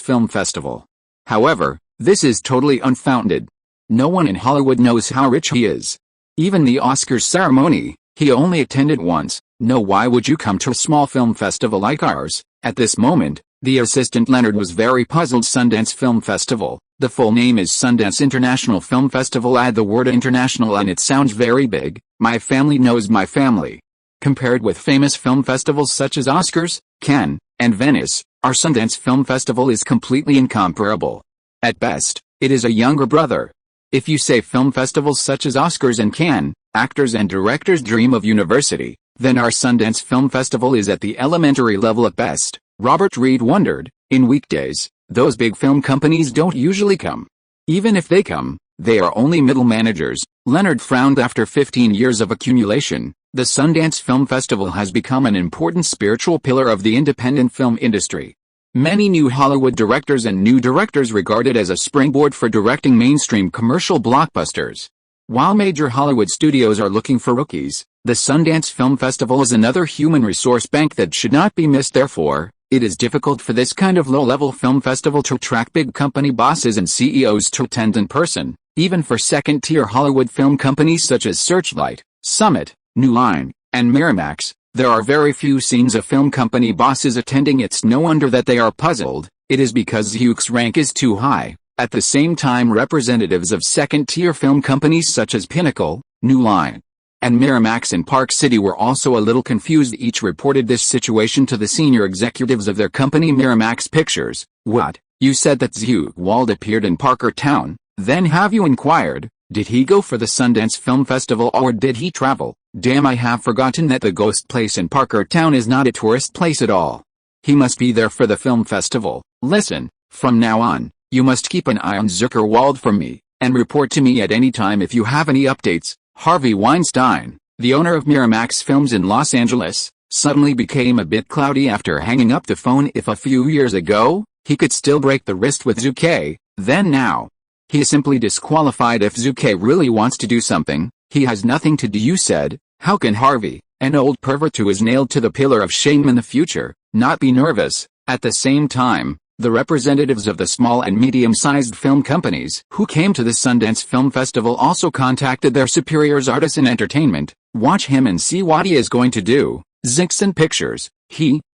Film Festival. However, this is totally unfounded. No one in Hollywood knows how rich he is. Even the Oscars ceremony, he only attended once. No, why would you come to a small film festival like ours? At this moment, the assistant Leonard was very puzzled. Sundance Film Festival. The full name is Sundance International Film Festival. Add the word international and it sounds very big. My family knows my family. Compared with famous film festivals such as Oscars, Cannes, and Venice, our Sundance Film Festival is completely incomparable. At best, it is a younger brother. If you say film festivals such as Oscars and Cannes, actors and directors dream of university, then our Sundance Film Festival is at the elementary level at best. Robert Reed wondered, in weekdays, those big film companies don't usually come. Even if they come, they are only middle managers. Leonard frowned. After 15 years of accumulation, the Sundance Film Festival has become an important spiritual pillar of the independent film industry. Many new Hollywood directors and new directors regard it as a springboard for directing mainstream commercial blockbusters. While major Hollywood studios are looking for rookies, the Sundance Film Festival is another human resource bank that should not be missed. Therefore, it is difficult for this kind of low-level film festival to attract big company bosses and CEOs to attend in person. Even for second-tier Hollywood film companies such as Searchlight, Summit, New Line, and Miramax, there are very few scenes of film company bosses attending. It's no wonder that they are puzzled. It is because Zhu Ke's rank is too high. At the same time, representatives of second-tier film companies such as Pinnacle, New Line, and Miramax in Park City were also a little confused. Each reported this situation to the senior executives of their company Miramax Pictures. What? You said that Zhu Ke Wald appeared in Parker Town, then have you inquired, Did he go for the Sundance Film Festival or did he travel? Damn, I have forgotten that the ghost place in Parkertown is not a tourist place at all. He must be there for the film festival. Listen, from now on, you must keep an eye on Zhu Ke Wald for me, and report to me at any time if you have any updates. Harvey Weinstein, the owner of Miramax Films in Los Angeles, suddenly became a bit cloudy after hanging up the phone. If a few years ago, he could still break the wrist with Zhu Ke, then now, he is simply disqualified. If Zhu Ke really wants to do something, he has nothing to do. You said, how can Harvey, an old pervert who is nailed to the pillar of shame in the future, not be nervous? At the same time, the representatives of the small and medium-sized film companies who came to the Sundance Film Festival also contacted their superiors. Artisan Entertainment, watch him and see what he is going to do. Zixon Pictures,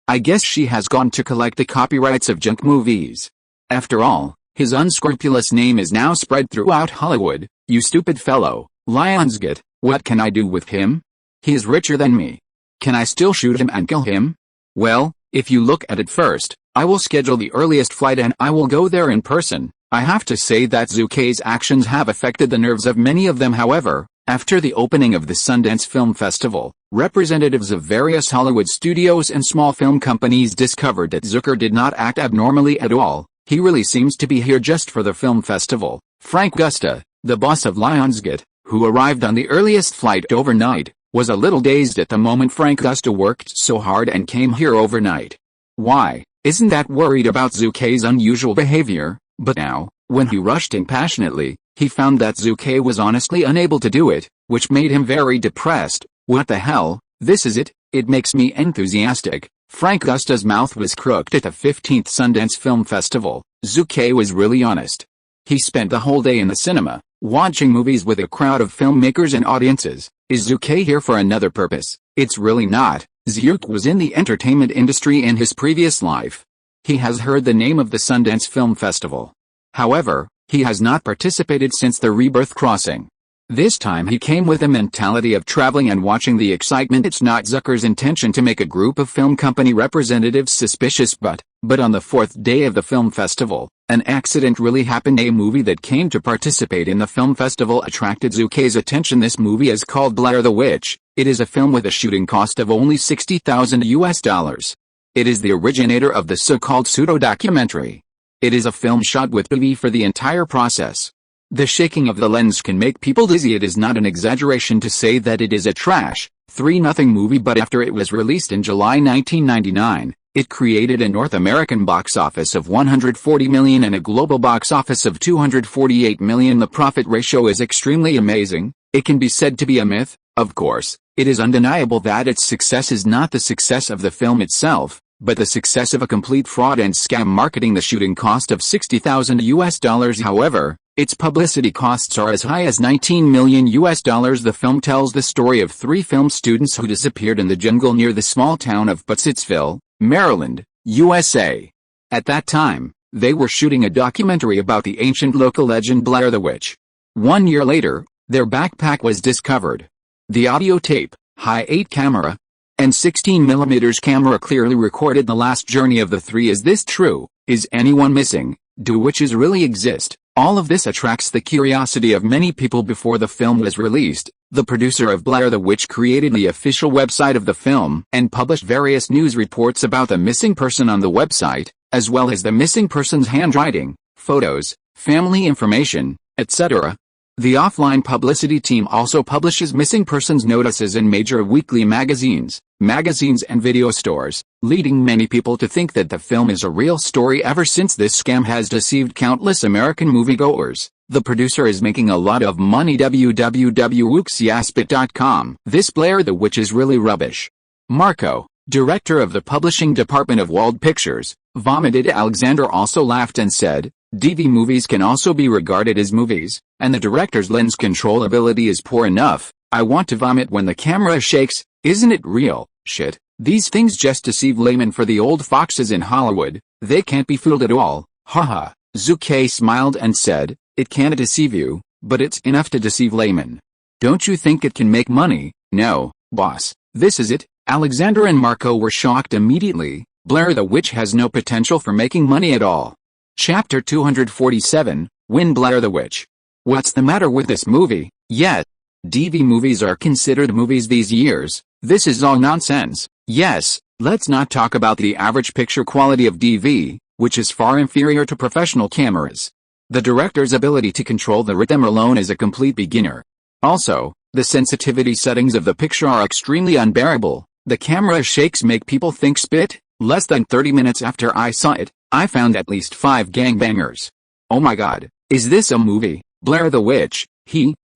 I guess she has gone to collect the copyrights of junk movies. After all, his unscrupulous name is now spread throughout Hollywood. You stupid fellow, Lionsgate, what can I do with him? He is richer than me. Can I still shoot him and kill him? Well, if you look at it first, I will schedule the earliest flight and I will go there in person. I have to say that Zhu Ke's actions have affected the nerves of many of them. However, after the opening of the Sundance Film Festival, representatives of various Hollywood studios and small film companies discovered that Zhu Ke did not act abnormally at all. He really seems to be here just for the film festival. Frank Gusta, the boss of Lionsgate, who arrived on the earliest flight overnight, was a little dazed at the moment. Frank Gusta worked so hard and came here overnight. Why, isn't that worried about Zhu Ke's unusual behavior? But now, when he rushed in passionately, he found that Zhu Ke was honestly unable to do it, which made him very depressed. What the hell, this is it, it makes me enthusiastic. Frank Gusta's mouth was crooked at the 15th Sundance Film Festival. Zhu Ke was really honest. He spent the whole day in the cinema, watching movies with a crowd of filmmakers and audiences. Is Zhu Ke here for another purpose? It's really not. Zhu Ke was in the entertainment industry in his previous life. He has heard the name of the Sundance Film Festival. However, he has not participated since the Rebirth Crossing. This time he came with a mentality of traveling and watching the excitement. It's not Zhu Ke's intention to make a group of film company representatives suspicious, but on the fourth day of the film festival, an accident really happened. A movie that came to participate in the film festival attracted Zhu Ke's attention. This movie is called Blair the Witch. It is a film with a shooting cost of only $60,000. It is the originator of the so-called pseudo-documentary. It is a film shot with PV for the entire process. The shaking of the lens can make people dizzy. It is not an exaggeration to say that it is a trash 3-0 movie, but after it was released in July 1999, it created a North American box office of $140 million and a global box office of $248 million. The profit ratio is extremely amazing. It can be said to be a myth. Of course, it is undeniable that its success is not the success of the film itself, but the success of a complete fraud and scam marketing. The shooting cost of $60,000. However, its publicity costs are as high as $19 million. The film tells the story of 3 film students who disappeared in the jungle near the small town of Buttsville, Maryland, USA. At that time, they were shooting a documentary about the ancient local legend Blair the Witch. 1 year later, their backpack was discovered. The audio tape, high 8 camera, and 16mm camera clearly recorded the last journey of the 3. Is this true? Is anyone missing? Do witches really exist? All of this attracts the curiosity of many people. Before the film was released, the producer of Blair the Witch created the official website of the film and published various news reports about the missing person on the website, as well as the missing person's handwriting, photos, family information, etc. The offline publicity team also publishes missing persons notices in major weekly magazines and video stores, leading many people to think that the film is a real story. Ever since this scam has deceived countless American moviegoers, the producer is making a lot of money. www.wooksyaspit.com. This Blair the Witch is really rubbish. Marco, director of the publishing department of Wald Pictures, vomited. Alexander also laughed and said, DV movies can also be regarded as movies, and the director's lens control ability is poor enough. I want to vomit when the camera shakes. Isn't it real? Shit. These things just deceive laymen. For the old foxes in Hollywood, they can't be fooled at all. Haha. Zhu Ke smiled and said, it can't deceive you, but it's enough to deceive laymen. Don't you think it can make money? No, boss. This is it. Alexander and Marco were shocked immediately. Blair the Witch has no potential for making money at all. Chapter 247, Win Blair the Witch. What's the matter with this movie? Yes. DV movies are considered movies these years. This is all nonsense. Yes, let's not talk about the average picture quality of DV, which is far inferior to professional cameras. The director's ability to control the rhythm alone is a complete beginner. Also, the sensitivity settings of the picture are extremely unbearable. The camera shakes make people think spit. Less than 30 minutes after I saw it, I found at least 5 gangbangers. Oh my god, is this a movie? Blair the Witch,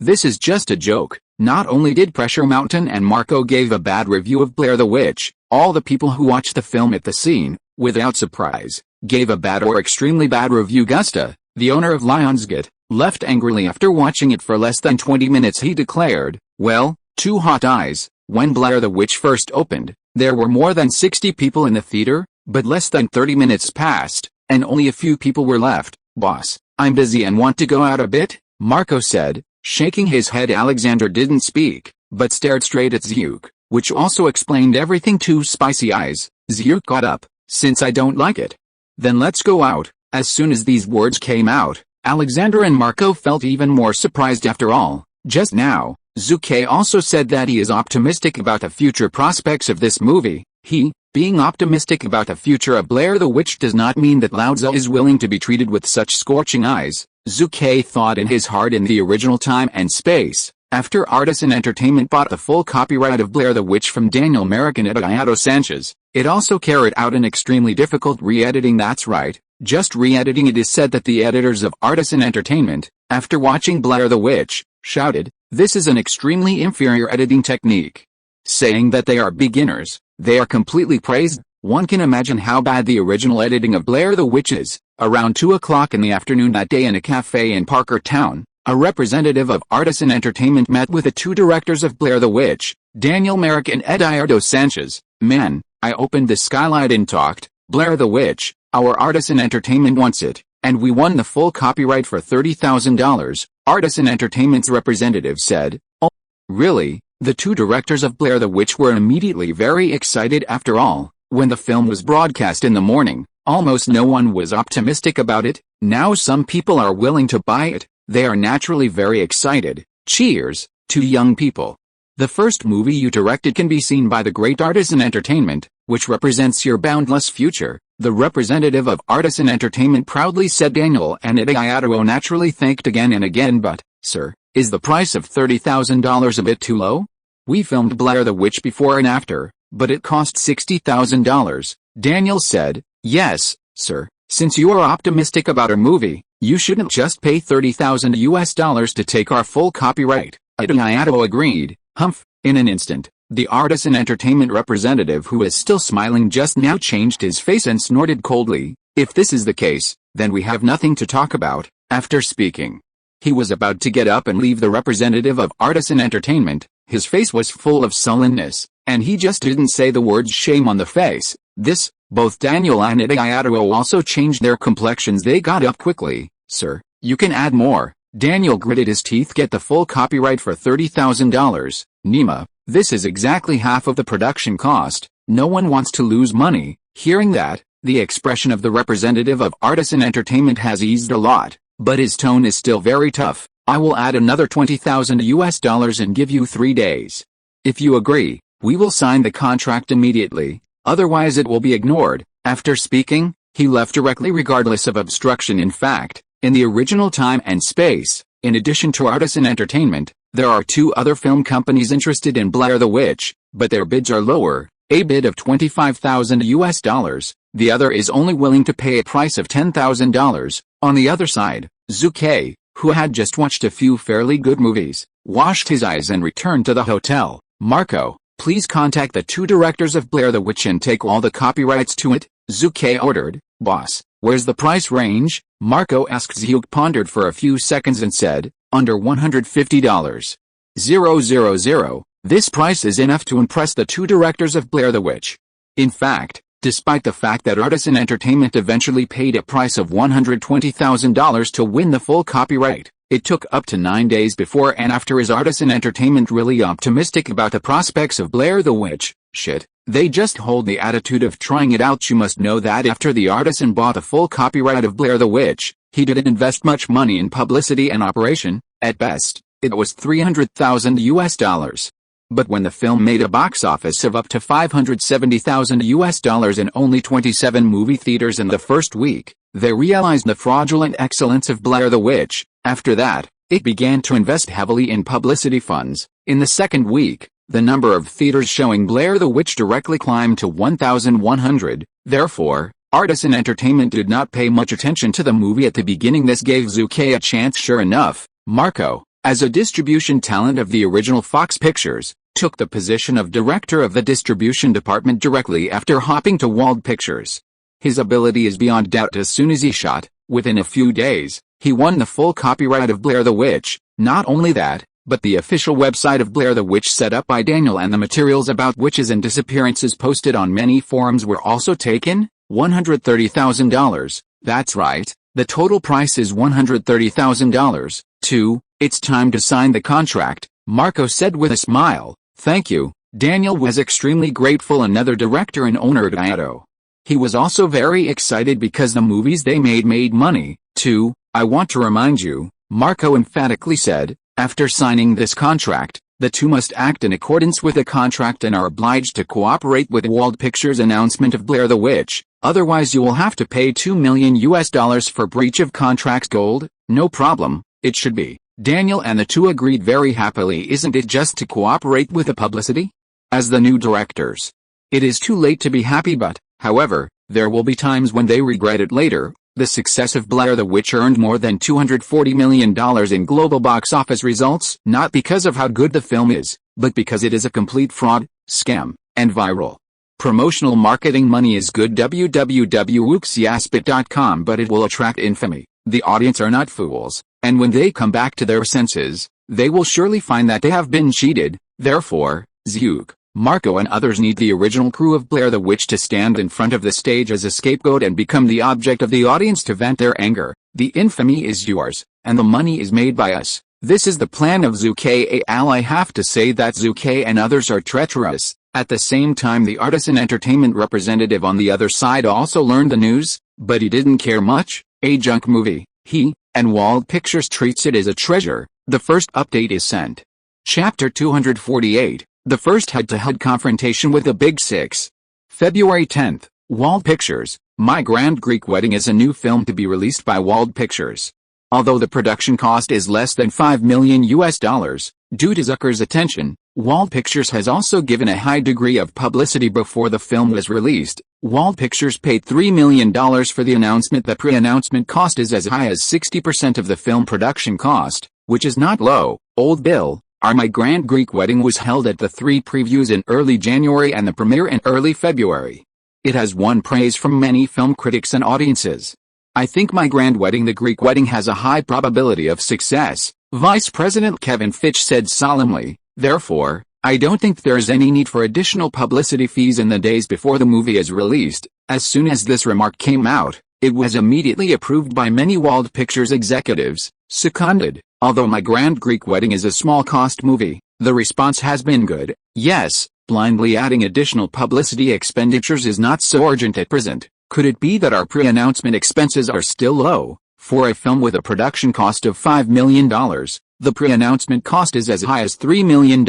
this is just a joke. Not only did Pressure Mountain and Marco gave a bad review of Blair the Witch, all the people who watched the film at the scene, without surprise, gave a bad or extremely bad review. Gusta, the owner of Lionsgate, left angrily after watching it for less than 20 minutes. He declared, "Well, two hot eyes. When Blair the Witch first opened, there were more than 60 people in the theater, but less than 30 minutes passed, and only a few people were left. Boss, I'm busy and want to go out a bit," Marco said, shaking his head. Alexander didn't speak, but stared straight at Zhu, which also explained everything. Two spicy eyes. Zhu got up. "Since I don't like it, then let's go out." As soon as these words came out, Alexander and Marco felt even more surprised. After all, just now, Zhu Ke also said that he is optimistic about the future prospects of this movie. Being optimistic about the future of Blair the Witch does not mean that Lao Tzu is willing to be treated with such scorching eyes, Zhu Ke thought in his heart. In the original time and space, after Artisan Entertainment bought the full copyright of Blair the Witch from Daniel Merrick and Eduardo Sanchez, it also carried out an extremely difficult re-editing. That's right, just re-editing. It is said that the editors of Artisan Entertainment, after watching Blair the Witch, shouted, "This is an extremely inferior editing technique," saying that they are beginners. They are completely praised. One can imagine how bad the original editing of Blair the Witch is. Around 2 o'clock in the afternoon that day in a cafe in Parker Town, a representative of Artisan Entertainment met with the two directors of Blair the Witch, Daniel Merrick and Eduardo Sanchez. "Man, I opened the skylight and talked, Blair the Witch, our Artisan Entertainment wants it, and we won the full copyright for $30,000, Artisan Entertainment's representative said. "Oh, really?" The two directors of Blair the Witch were immediately very excited. After all, when the film was broadcast in the morning, almost no one was optimistic about it. Now some people are willing to buy it. They are naturally very excited. Cheers, to young people. The first movie you directed can be seen by the great Artisan Entertainment, which represents your boundless future, the representative of Artisan Entertainment proudly said. Daniel and Eduardo naturally thanked again and again. "But, sir, is the price of $30,000 a bit too low? We filmed Blair the Witch before and after, but it cost $60,000, Daniel said. "Yes, sir, since you are optimistic about our movie, you shouldn't just pay $30,000 to take our full copyright," Eduardo agreed. "Humph." In an instant, the Artisan Entertainment representative, who is still smiling just now, changed his face and snorted coldly. "If this is the case, then we have nothing to talk about." After speaking, he was about to get up and leave. The representative of Artisan Entertainment, his face was full of sullenness, and he just didn't say the words "shame on the face." Both Daniel and Eduardo also changed their complexions. They got up quickly. "Sir, you can add more." Daniel gritted his teeth. "Get the full copyright for $30,000, Nima. This is exactly half of the production cost. No one wants to lose money." Hearing that, the expression of the representative of Artisan Entertainment has eased a lot, but his tone is still very tough. "I will add another $20,000 and give you 3 days. If you agree, we will sign the contract immediately. Otherwise it will be ignored." After speaking, he left directly regardless of obstruction. In fact, in the original time and space, in addition to Artisan Entertainment, there are 2 other film companies interested in Blair the Witch, but their bids are lower, a bid of $25,000, the other is only willing to pay a price of $10,000. On the other side, Zhu Ke, who had just watched a few fairly good movies, washed his eyes and returned to the hotel. "Marco, please contact the 2 directors of Blair the Witch and take all the copyrights to it," Zhu Ke ordered. "Boss, where's the price range?" Marco asked. Zhu pondered for a few seconds and said, "Under $150. 000. This price is enough to impress the 2 directors of Blair the Witch." In fact, despite the fact that Artisan Entertainment eventually paid a price of $120,000 to win the full copyright, it took up to 9 days before and after is Artisan Entertainment really optimistic about the prospects of Blair the Witch. Shit, They just hold the attitude of trying it out. You must know that after the artisan bought the full copyright of Blair the Witch, he didn't invest much money in publicity and operation. At best, it was $300,000. But when the film made a box office of up to $570,000 in only 27 movie theaters in the first week, they realized the fraudulent excellence of Blair the Witch. After that, it began to invest heavily in publicity funds. In the second week, the number of theaters showing Blair the Witch directly climbed to 1,100. Therefore, Artisan Entertainment did not pay much attention to the movie at the beginning. This gave Zhu Ke a chance. Sure enough, Marco, as a distribution talent of the original Fox Pictures, took the position of director of the distribution department directly after hopping to Wald Pictures. His ability is beyond doubt. As soon as he shot, within a few days, he won the full copyright of Blair the Witch. Not only that, but the official website of Blair the Witch set up by Daniel and the materials about witches and disappearances posted on many forums were also taken. $130,000. That's right, the total price is $130,000. 2. It's time to sign the contract, Marco said with a smile. Thank you. Daniel was extremely grateful. Another director and owner at Iato. He was also very excited because the movies they made money. 2. I want to remind you, Marco emphatically said, after signing this contract, the two must act in accordance with the contract and are obliged to cooperate with Wald Pictures' announcement of Blair the Witch, otherwise you will have to pay $2 million for breach of contracts. Gold? No problem, it should be. Daniel and the two agreed very happily. Isn't it just to cooperate with the publicity? As the new directors, it is too late to be happy, but, however, there will be times when they regret it later. The success of Blair the Witch earned more than $240 million in global box office results, not because of how good the film is, but because it is a complete fraud, scam, and viral. Promotional marketing money is good. www.wooksiaspit.com, but it will attract infamy. The audience are not fools, and when they come back to their senses, they will surely find that they have been cheated. Therefore, Zhu, Marco and others need the original crew of Blair the Witch to stand in front of the stage as a scapegoat and become the object of the audience to vent their anger. The infamy is yours, and the money is made by us. This is the plan of Zhu Ke Wald. I have to say that Zhu Ke and others are treacherous. At the same time, the Artisan Entertainment representative on the other side also learned the news, but he didn't care much. A junk movie, he, and Wald Pictures treats it as a treasure. The first update is sent. Chapter 248. The first head-to-head confrontation with the Big Six. February 10th, Wald Pictures, My Grand Greek Wedding is a new film to be released by Wald Pictures. Although the production cost is less than $5 million, due to Zucker's attention, Wald Pictures has also given a high degree of publicity before the film was released. Wald Pictures paid $3 million for the announcement. The pre-announcement cost is as high as 60% of the film production cost, which is not low. Old Bill, Our My Grand Greek Wedding was held at the 3 previews in early January and the premiere in early February. It has won praise from many film critics and audiences. I think My Grand Wedding, the Greek wedding, has a high probability of success, Vice President Kevin Fitch said solemnly. Therefore, I don't think there is any need for additional publicity fees in the days before the movie is released. As soon as this remark came out, it was immediately approved by many Wald Pictures executives. Seconded. Although My Grand Greek Wedding is a small-cost movie, the response has been good. Yes, blindly adding additional publicity expenditures is not so urgent at present. Could it be that our pre-announcement expenses are still low? For a film with a production cost of $5 million, the pre-announcement cost is as high as $3 million.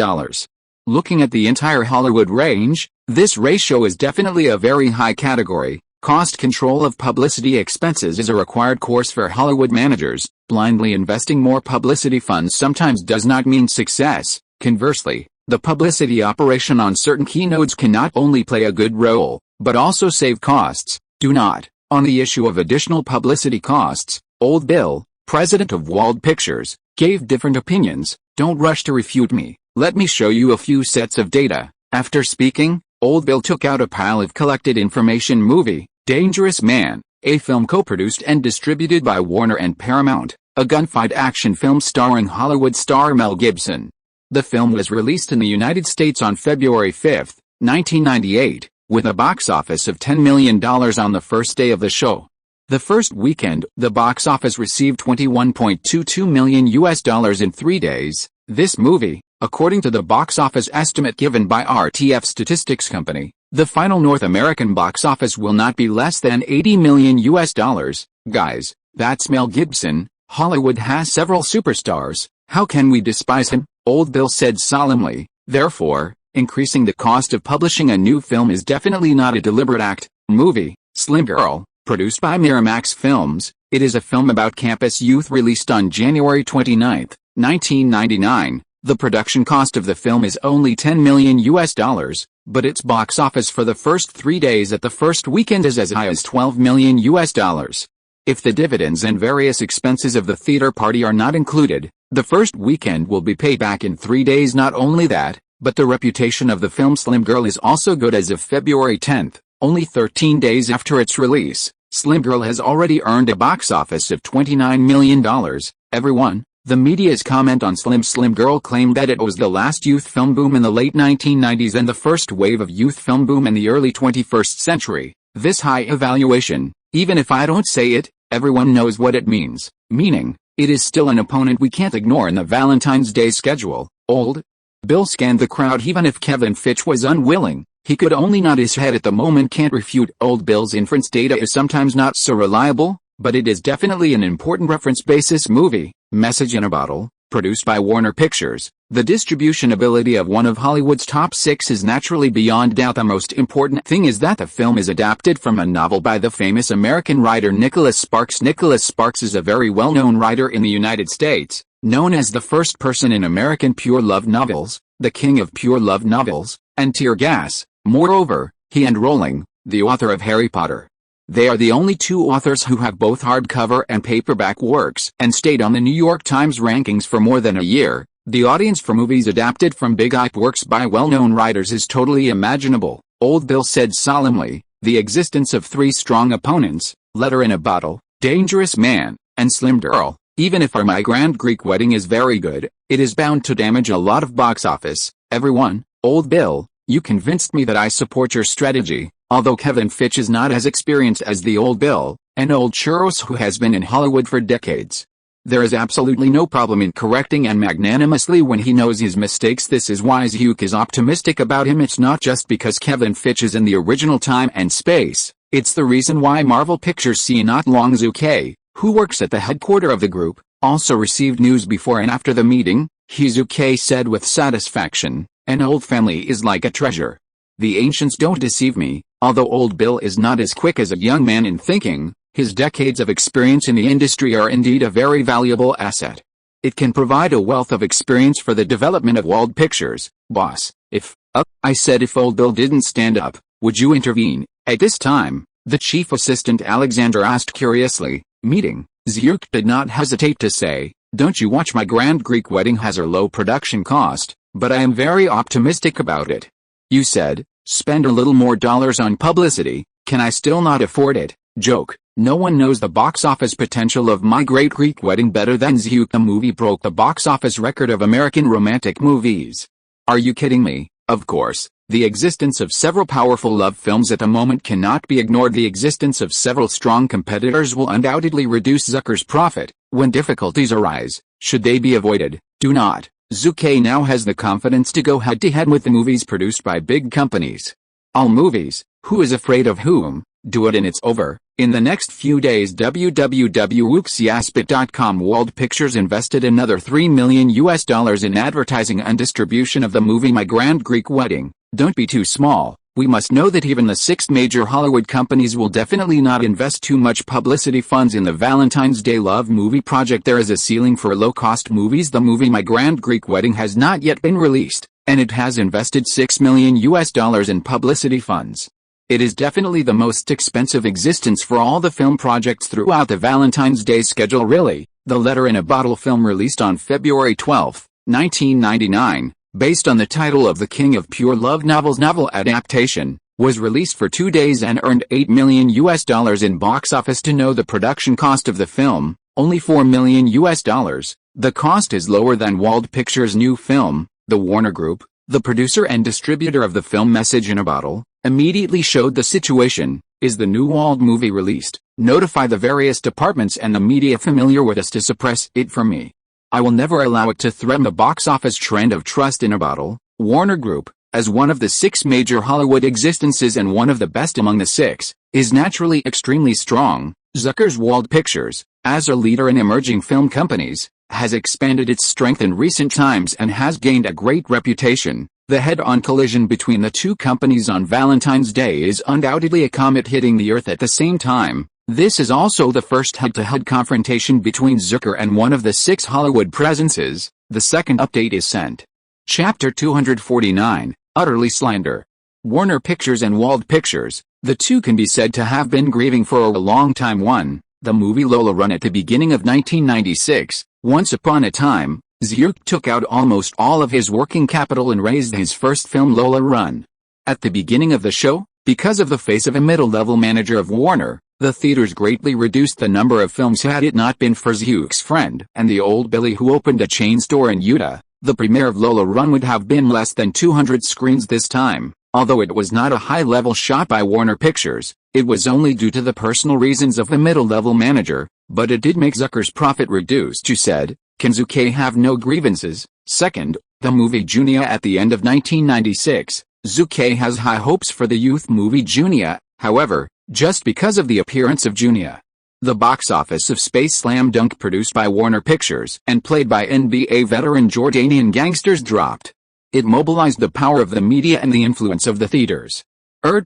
Looking at the entire Hollywood range, this ratio is definitely a very high category. Cost control of publicity expenses is a required course for Hollywood managers. Blindly investing more publicity funds sometimes does not mean success. Conversely, the publicity operation on certain keynotes can not only play a good role, but also save costs. Do not. On the issue of additional publicity costs, Old Bill, president of Wald Pictures, gave different opinions. Don't rush to refute me. Let me show you a few sets of data. After speaking, Old Bill took out a pile of collected information. Movie, Dangerous Man, a film co-produced and distributed by Warner and Paramount, a gunfight action film starring Hollywood star Mel Gibson. The film was released in the United States on February 5, 1998, with a box office of $10 million on the first day of the show. The first weekend, the box office received $21.22 million in 3 days. This movie, according to the box office estimate given by RTF Statistics Company, The final North American box office will not be less than $80 million. Guys, that's Mel Gibson. Hollywood has several superstars. How can we despise him? Old Bill said solemnly. Therefore, increasing the cost of publishing a new film is definitely not a deliberate act. Movie, Slim Girl, produced by Miramax Films. It is a film about campus youth released on January 29, 1999. The production cost of the film is only $10 million, but its box office for the first 3 days at the first weekend is as high as $12 million. If the dividends and various expenses of the theater party are not included, the first weekend will be paid back in 3 days. Not only that, but the reputation of the film Slim Girl is also good. As of February 10, only 13 days after its release, Slim Girl has already earned a box office of $29 million. Everyone, the media's comment on Slim Girl claimed that it was the last youth film boom in the late 1990s and the first wave of youth film boom in the early 21st century. This high evaluation, even if I don't say it, everyone knows what it means, meaning, it is still an opponent we can't ignore in the Valentine's Day schedule. Old Bill scanned the crowd. Even if Kevin Fitch was unwilling, he could only nod his head at the moment. Can't refute. Old Bill's inference data is sometimes not so reliable, but it is definitely an important reference basis. Movie, Message in a Bottle, produced by Warner Pictures. The distribution ability of one of Hollywood's top 6 is naturally beyond doubt. The most important thing is that the film is adapted from a novel by the famous American writer Nicholas Sparks. Nicholas Sparks is a very well-known writer in the United States, known as the first person in American pure love novels, the king of pure love novels, and tear gas. Moreover, he and Rowling, the author of Harry Potter, they are the only two authors who have both hardcover and paperback works and stayed on the New York Times rankings for more than a year. The audience for movies adapted from big IP works by well-known writers is totally imaginable. Old Bill said solemnly. The existence of 3 strong opponents, Letter in a Bottle, Dangerous Man, and Slim Girl, even if My Grand Greek Wedding is very good, it is bound to damage a lot of box office. Everyone, Old Bill, you convinced me that I support your strategy. Although Kevin Fitch is not as experienced as the Old Bill, an old churros who has been in Hollywood for decades, there is absolutely no problem in correcting and magnanimously when he knows his mistakes. This is why Zhu is optimistic about him. It's not just because Kevin Fitch is in the original time and space, it's the reason why Marvel Pictures see not long. Zhu Ke, who works at the headquarters of the group, also received news before and after the meeting. Zhu Ke said with satisfaction, an old family is like a treasure. The ancients don't deceive me. Although Old Bill is not as quick as a young man in thinking, his decades of experience in the industry are indeed a very valuable asset. It can provide a wealth of experience for the development of Wald Pictures. Boss, I said if Old Bill didn't stand up, would you intervene? At this time, the chief assistant Alexander asked curiously. Meeting, Zhu did not hesitate to say, don't you watch My Grand Greek Wedding has a low production cost, but I am very optimistic about it. You said, spend a little more dollars on publicity, can I still not afford it? Joke. No one knows the box office potential of My Great Greek Wedding better than Zhu. The movie broke the box office record of American romantic movies. Are you kidding me? Of course, the existence of several powerful love films at the moment cannot be ignored. The existence of several strong competitors will undoubtedly reduce Zucker's profit. When difficulties arise, should they be avoided? Do not. Zhu Ke now has the confidence to go head-to-head with the movies produced by big companies. All movies, who is afraid of whom, do it and it's over. In the next few days www.wuxiaspit.com Wald Pictures invested another $3 million in advertising and distribution of the movie My Grand Greek Wedding. Don't be too small. We must know that even the 6 major Hollywood companies will definitely not invest too much publicity funds in the Valentine's Day love movie project. There is a ceiling for low-cost movies. The movie My Grand Greek Wedding has not yet been released, and it has invested $6 million in publicity funds. It is definitely the most expensive existence for all the film projects throughout the Valentine's Day schedule. Really, the Letter in a Bottle film released on February 12, 1999, based on the title of the King of Pure Love novel adaptation, was released for 2 days and earned $8 million in box office. To know the production cost of the film, only $4 million. The cost is lower than Wald Pictures' new film. The Warner Group, the producer and distributor of the film Message in a Bottle, immediately showed the situation. Is the new Wald movie released? Notify the various departments and the media familiar with us to suppress it for me. I will never allow it to threaten the box office trend of Trust in a Bottle. Warner Group, as one of the 6 major Hollywood existences and one of the best among the 6, is naturally extremely strong. Zhu Ke Wald Pictures, as a leader in emerging film companies, has expanded its strength in recent times and has gained a great reputation. The head-on collision between the two companies on Valentine's Day is undoubtedly a comet hitting the Earth at the same time. This is also the first head-to-head confrontation between Zhu Ke and one of the 6 Hollywood presences. The second update is sent. Chapter 249, Utterly Slander. Warner Pictures and Wald Pictures, the two can be said to have been grieving for a long time. 1. The movie Lola Run. At the beginning of 1996, once upon a time, Zhu Ke took out almost all of his working capital and raised his first film Lola Run. At the beginning of the show, because of the face of a middle-level manager of Warner, the theaters greatly reduced the number of films. Had it not been for Zhu Ke's friend and the old Billy who opened a chain store in Utah, the premiere of Lola Run would have been less than 200 screens this time. Although it was not a high-level shot by Warner Pictures, it was only due to the personal reasons of the middle-level manager, but it did make Zhu Ke's profit reduced. You said, can Zhu Ke have no grievances? Second, the movie Junia. At the end of 1996, Zhu Ke has high hopes for the youth movie Junia, however, just because of the appearance of Junia. The box office of Space Slam Dunk, produced by Warner Pictures and played by NBA veteran Jordanian gangsters, dropped. It mobilized the power of the media and the influence of the theaters.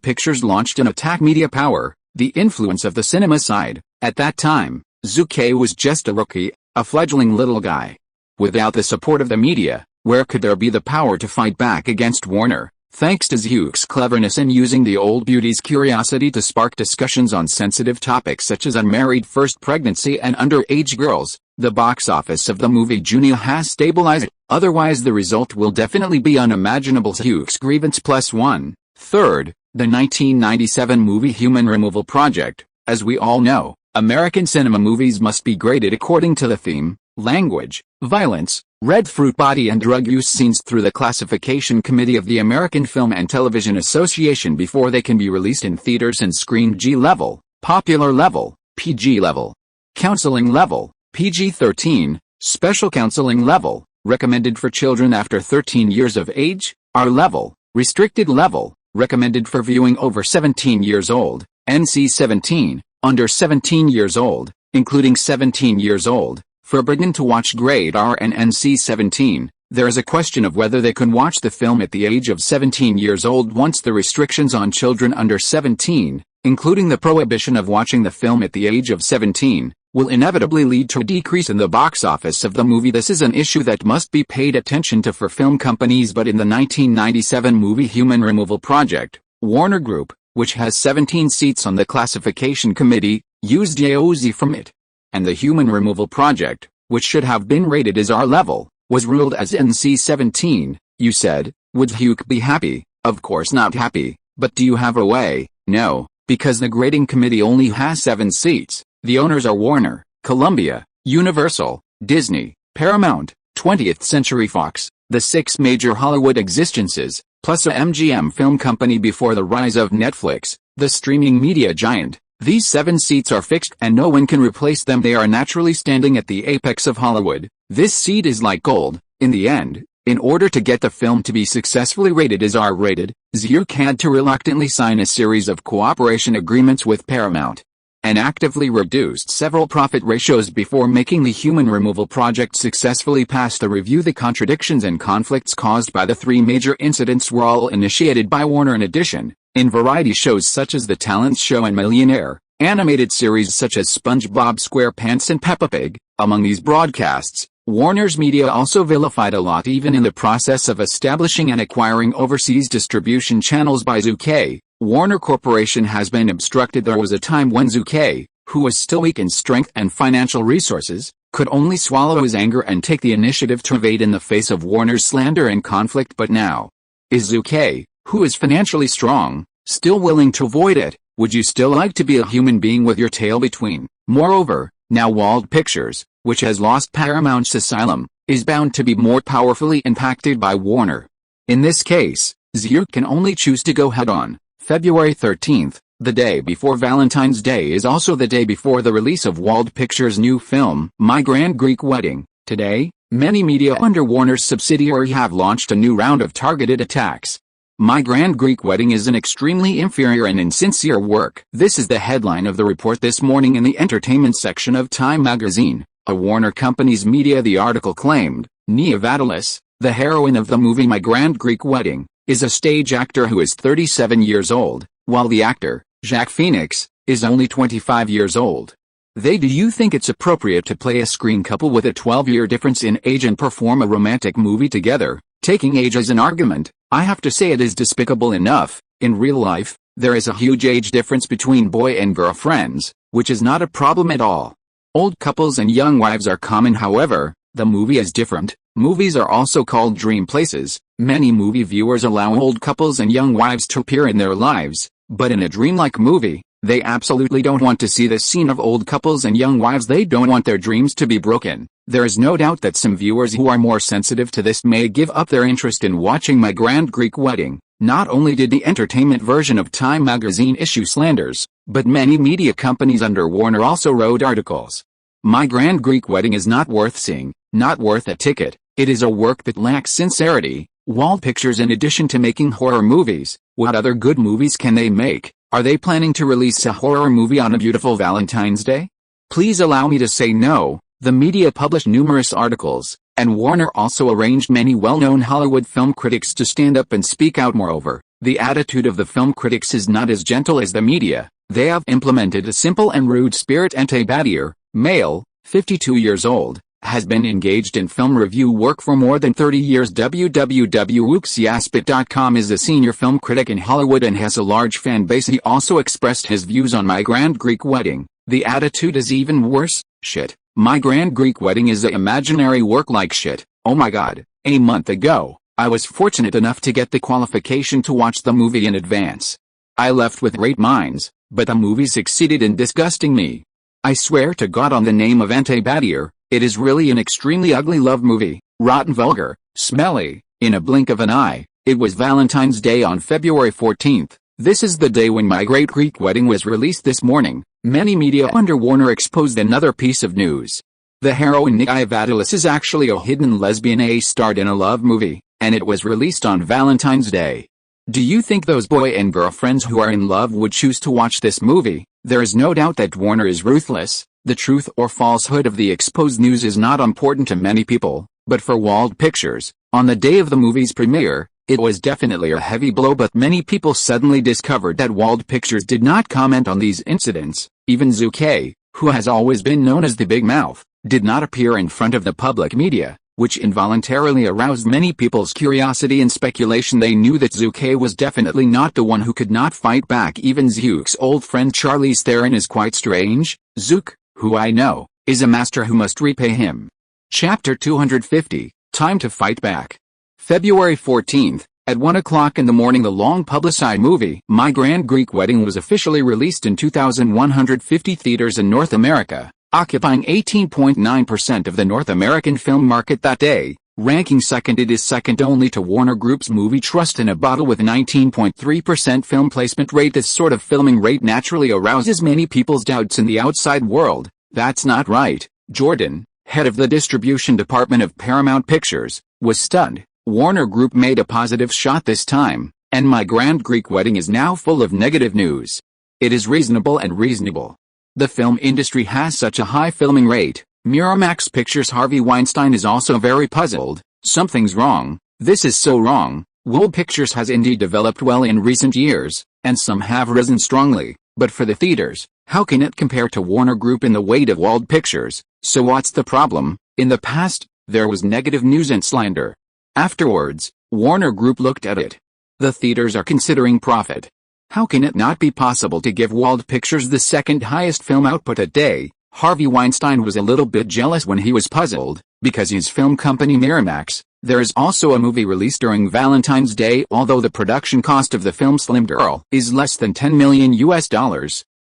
Pictures launched an attack media power, the influence of the cinema side. At that time, Zhu Ke was just a rookie, a fledgling little guy. Without the support of the media, where could there be the power to fight back against Warner? Thanks to Zhu Ke's cleverness in using the old beauty's curiosity to spark discussions on sensitive topics such as unmarried first pregnancy and underage girls, the box office of the movie Junia has stabilized. Otherwise the result will definitely be unimaginable. Zhu Ke's grievance +1. Third, the 1997 movie Human Removal Project. As we all know, American cinema movies must be graded according to the theme, language, violence, red fruit body and drug use scenes through the classification committee of the American Film and Television Association before they can be released in theaters and screened. G level, popular level, PG level, counseling level, PG-13, special counseling level, recommended for children after 13 years of age, R level, restricted level, recommended for viewing over 17 years old, NC-17, under 17 years old, including 17 years old, forbidden to watch grade R and NC-17. There is a question of whether they can watch the film at the age of 17 years old once the restrictions on children under 17, including the prohibition of watching the film at the age of 17, will inevitably lead to a decrease in the box office of the movie. This is an issue that must be paid attention to for film companies. But in the 1997 movie Human Removal Project, Warner Group, which has 17 seats on the classification committee, used JOZ from it. And the Human Removal Project, which should have been rated as R level, was ruled as NC-17. You said, would Zhu Ke be happy? Of course not happy, but do you have a way? No, because the grading committee only has 7 seats. The owners are Warner, Columbia, Universal, Disney, Paramount, 20th Century Fox, the 6 major Hollywood existences, plus a MGM film company before the rise of Netflix, the streaming media giant. These 7 seats are fixed and no one can replace them. They are naturally standing at the apex of Hollywood. This seat is like gold. In the end, in order to get the film to be successfully rated as R-rated, Zhu Ke had to reluctantly sign a series of cooperation agreements with Paramount, and actively reduced several profit ratios before making the Human Removal Project successfully pass the review. The contradictions and conflicts caused by the 3 major incidents were all initiated by Warner. In addition, in variety shows such as The Talent Show and Millionaire, animated series such as SpongeBob SquarePants and Peppa Pig, among these broadcasts, Warner's media also vilified a lot. Even in the process of establishing and acquiring overseas distribution channels by Zhu Ke, Warner Corporation has been obstructed. There was a time when Zhu Ke, who was still weak in strength and financial resources, could only swallow his anger and take the initiative to evade in the face of Warner's slander and conflict. But now, is Zhu Ke, who is financially strong, still willing to avoid it? Would you still like to be a human being with your tail between? Moreover, now Wald Pictures, which has lost Paramount's asylum, is bound to be more powerfully impacted by Warner. In this case, Zhu Ke can only choose to go head-on. February 13th, the day before Valentine's Day, is also the day before the release of Wald Pictures' new film, My Grand Greek Wedding. Today, many media under Warner's subsidiary have launched a new round of targeted attacks. My Grand Greek Wedding is an extremely inferior and insincere work. This is the headline of the report this morning in the entertainment section of Time magazine, a Warner Company's media. The article claimed, Nia Vadalis, the heroine of the movie My Grand Greek Wedding, is a stage actor who is 37 years old, while the actor, Jacques Phoenix, is only 25 years old. Do you think it's appropriate to play a screen couple with a 12-year difference in age and perform a romantic movie together, taking age as an argument? I have to say it is despicable enough. In real life, there is a huge age difference between boy and girl friends, which is not a problem at all. Old couples and young wives are common. However, the movie is different. Movies are also called dream places. Many movie viewers allow old couples and young wives to appear in their lives, but in a dreamlike movie, they absolutely don't want to see the scene of old couples and young wives. They don't want their dreams to be broken. There is no doubt that some viewers who are more sensitive to this may give up their interest in watching My Grand Greek Wedding. Not only did the entertainment version of Time magazine issue slanders, but many media companies under Warner also wrote articles. My Grand Greek Wedding is not worth seeing, not worth a ticket. It is a work that lacks sincerity. Wald Pictures, in addition to making horror movies, what other good movies can they make? Are they planning to release a horror movie on a beautiful Valentine's Day? Please allow me to say no. The media published numerous articles, and Warner also arranged many well-known Hollywood film critics to stand up and speak out. Moreover, the attitude of the film critics is not as gentle as the media. They have implemented a simple and rude spirit. Ante Badir, male, 52 years old, has been engaged in film review work for more than 30 years. www.uxiaspit.com is a senior film critic in Hollywood and has a large fan base. He also expressed his views on My Grand Greek Wedding. The attitude is even worse. Shit. My Grand Greek Wedding is an imaginary work like shit. Oh my god. A month ago, I was fortunate enough to get the qualification to watch the movie in advance. I left with great minds, but the movie succeeded in disgusting me. I swear to God on the name of Ante Badir, it is really an extremely ugly love movie, rotten, vulgar, smelly, in a blink of an eye. It was Valentine's Day on February 14th. This is the day when My Great Greek Wedding was released this morning. Many media under Warner exposed another piece of news. The heroine Nia Vadalis is actually a hidden lesbian starred in a love movie, and it was released on Valentine's Day. Do you think those boy and girl friends who are in love would choose to watch this movie? There is no doubt that Warner is ruthless. The truth or falsehood of the exposed news is not important to many people, but for Wald Pictures, on the day of the movie's premiere, it was definitely a heavy blow. But many people suddenly discovered that Wald Pictures did not comment on these incidents. Even Zhu Ke, who has always been known as the Big Mouth, did not appear in front of the public media, which involuntarily aroused many people's curiosity and speculation. They knew that Zhu Ke was definitely not the one who could not fight back. Even Zhu's old friend Charlize Theron is quite strange. Zhu, who I know, is a master who must repay him. Chapter 250, Time to Fight Back. February 14th, at 1 o'clock in the morning, the long-publicized movie, My Grand Greek Wedding, was officially released in 2,150 theaters in North America, occupying 18.9% of the North American film market that day. Ranking second, it is second only to Warner Group's Movie Trust in a Bottle with 19.3% film placement rate. This sort of filming rate naturally arouses many people's doubts in the outside world. That's not right. Jordan, head of the distribution department of Paramount Pictures, was stunned. Warner Group made a positive shot this time, and My Grand Greek Wedding is now full of negative news. It is reasonable and reasonable. The film industry has such a high filming rate. Miramax Pictures' Harvey Weinstein is also very puzzled. Something's wrong. This is so wrong. Wald Pictures has indeed developed well in recent years, and some have risen strongly, but for the theaters, how can it compare to Warner Group in the weight of Wald Pictures? So what's the problem? In the past, there was negative news and slander. Afterwards, Warner Group looked at it. The theaters are considering profit. How can it not be possible to give Wald Pictures the second highest film output a day? Harvey Weinstein was a little bit jealous when he was puzzled, because his film company Miramax. There is also a movie released during Valentine's Day. Although the production cost of the film Slim Girl is less than $10 million,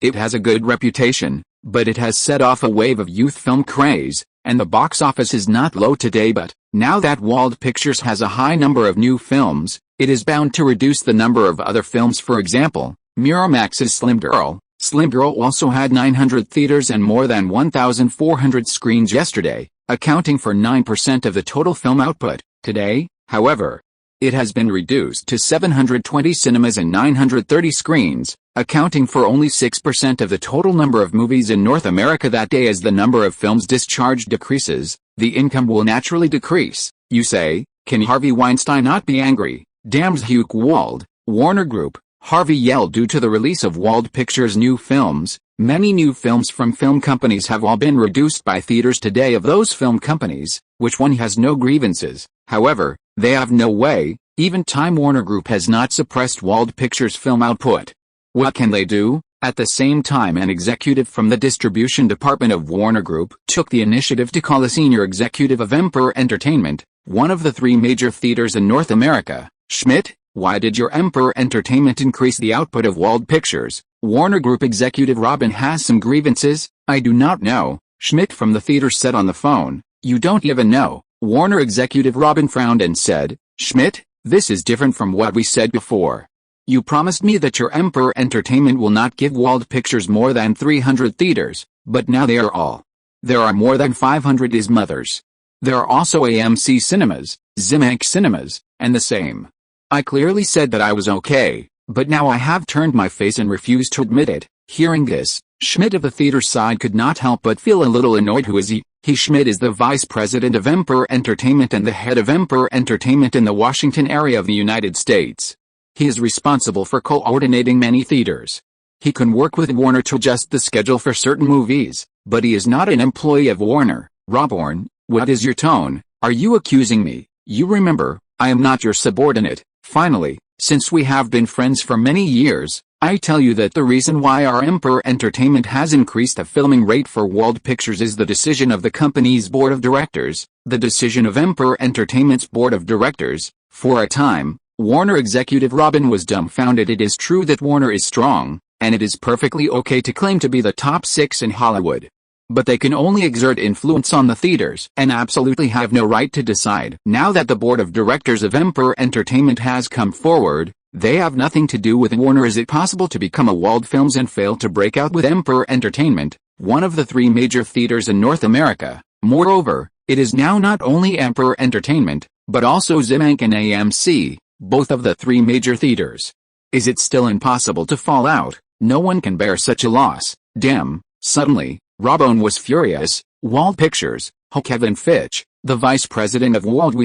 it has a good reputation, but it has set off a wave of youth film craze, and the box office is not low today. But now that Wald Pictures has a high number of new films, it is bound to reduce the number of other films. For example, Miramax's Slim Girl. Slim Girl also had 900 theaters and more than 1,400 screens yesterday, accounting for 9% of the total film output. Today, however, it has been reduced to 720 cinemas and 930 screens, accounting for only 6% of the total number of movies in North America that day. As the number of films discharged decreases, the income will naturally decrease. You say, can Harvey Weinstein not be angry? Damns Zhu Ke Wald, Warner Group, Harvey yelled due to the release of Wald Pictures' new films. Many new films from film companies have all been reduced by theaters today. Of those film companies, which one has no grievances? However, they have no way. Even Time Warner Group has not suppressed Wald Pictures' film output. What can they do? At the same time, an executive from the distribution department of Warner Group took the initiative to call a senior executive of Emperor Entertainment, one of the 3 major theaters in North America. Schmidt, why did your Emperor Entertainment increase the output of Wald Pictures? Warner Group executive Robin has some grievances. I do not know, Schmidt from the theater said on the phone. You don't even know. Warner executive Robin frowned and said, Schmidt, this is different from what we said before. You promised me that your Emperor Entertainment will not give Wald Pictures more than 300 theaters, but now they are all. There are more than 500 is mothers. There are also AMC cinemas, Zimank cinemas, and the same. I clearly said that I was okay, but now I have turned my face and refused to admit it. Hearing this, Schmidt of the theater side could not help but feel a little annoyed. Who is he? Schmidt is the vice president of Emperor Entertainment and the head of Emperor Entertainment in the Washington area of the United States. He is responsible for coordinating many theaters. He can work with Warner to adjust the schedule for certain movies, but he is not an employee of Warner. Robborn, what is your tone? Are you accusing me? You remember, I am not your subordinate. Finally, since we have been friends for many years, I tell you that the reason why our Emperor Entertainment has increased the filming rate for Wald Pictures is the decision of the company's board of directors, the decision of Emperor Entertainment's board of directors. For a time, Warner executive Robin was dumbfounded. It is true that Warner is strong, and it is perfectly okay to claim to be the top 6 in Hollywood. But they can only exert influence on the theaters and absolutely have no right to decide. Now that the board of directors of Emperor Entertainment has come forward, they have nothing to do with Warner. Is it possible to become a Wald Films and fail to break out with Emperor Entertainment, one of the 3 major theaters in North America? Moreover, it is now not only Emperor Entertainment, but also Zimank and AMC, both of the 3 major theaters. Is it still impossible to fall out? No one can bear such a loss. Damn. Suddenly, Robon was furious. Wald Pictures, Kevin Fitch, the vice president of Wald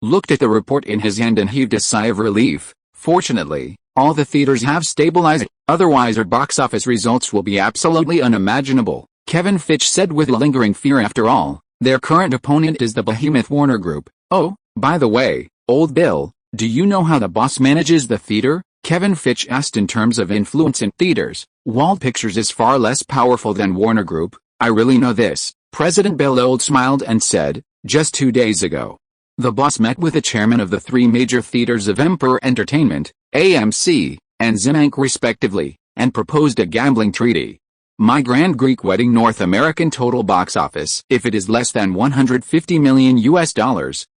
looked at the report in his hand and heaved a sigh of relief. Fortunately, all the theaters have stabilized, otherwise our box office results will be absolutely unimaginable, Kevin Fitch said with lingering fear. After all, their current opponent is the behemoth Warner Group. Oh, by the way, old Bill, do you know how the boss manages the theater? Kevin Fitch asked. In terms of influence in theaters, Wald Pictures is far less powerful than Warner Group. I really know this. President Bill Old smiled and said, just 2 days ago, the boss met with the chairman of the 3 major theaters of Emperor Entertainment, AMC, and Zimank respectively, and proposed a gambling treaty. My Grand Greek Wedding North American total box office. If it is less than $150 million,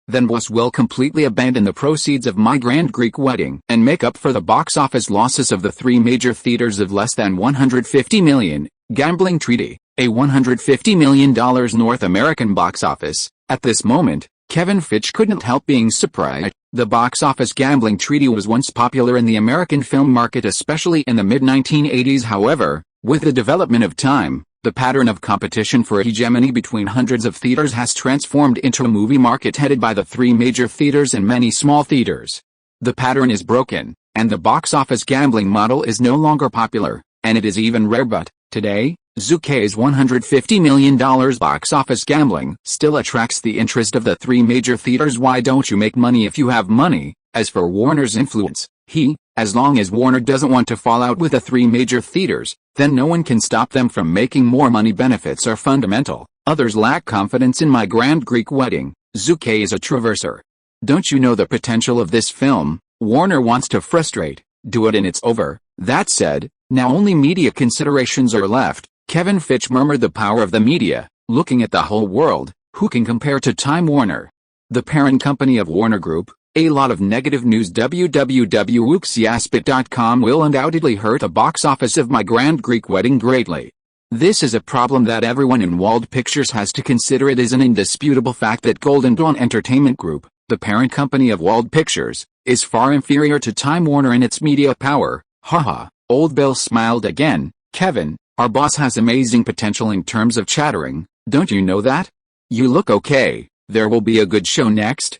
then boss will completely abandon the proceeds of My Grand Greek Wedding and make up for the box office losses of the 3 major theaters of less than $150 million. Gambling treaty, a $150 million North American box office. At this moment, Kevin Fitch couldn't help being surprised. The box office gambling treaty was once popular in the American film market, especially in the mid-1980s. However, with the development of time, the pattern of competition for hegemony between hundreds of theaters has transformed into a movie market headed by the 3 major theaters and many small theaters. The pattern is broken, and the box office gambling model is no longer popular, and it is even rare. But today, Zhu Ke's $150 million box office gambling still attracts the interest of the 3 major theaters. Why don't you make money if you have money? As for Warner's influence, as long as Warner doesn't want to fall out with the 3 major theaters, then no one can stop them from making more money. Benefits are fundamental. Others lack confidence in My Grand Greek Wedding. Zhu Ke is a traverser. Don't you know the potential of this film? Warner wants to frustrate, do it and it's over. That said, now only media considerations are left. Kevin Fitch murmured, the power of the media, looking at the whole world, who can compare to Time Warner, the parent company of Warner Group? A lot of negative news. www.wooksyaspit.com will undoubtedly hurt the box office of My Grand Greek Wedding greatly. This is a problem that everyone in Wald Pictures has to consider. It is an indisputable fact that Golden Dawn Entertainment Group, the parent company of Wald Pictures, is far inferior to Time Warner in its media power. Haha, old Bill smiled again. Kevin, our boss has amazing potential in terms of chattering, don't you know that? You look okay, there will be a good show next.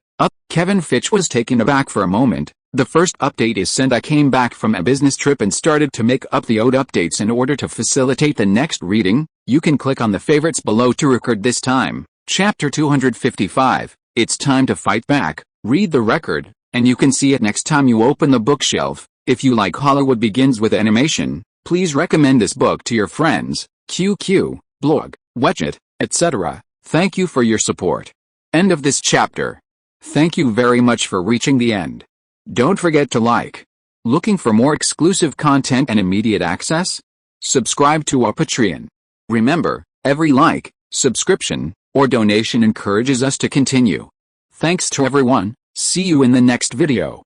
Kevin Fitch was taken aback for a moment. The first update is sent. I came back from a business trip and started to make up the old updates in order to facilitate the next reading. You can click on the favorites below to record this time. Chapter 255, It's Time to Fight Back. Read the record, and you can see it next time you open the bookshelf. If you like Hollywood Begins with animation, please recommend this book to your friends, QQ, blog, Wedget, etc. Thank you for your support. End of this chapter. Thank you very much for reaching the end. Don't forget to like. Looking for more exclusive content and immediate access? Subscribe to our Patreon. Remember, every like, subscription, or donation encourages us to continue. Thanks to everyone. See you in the next video.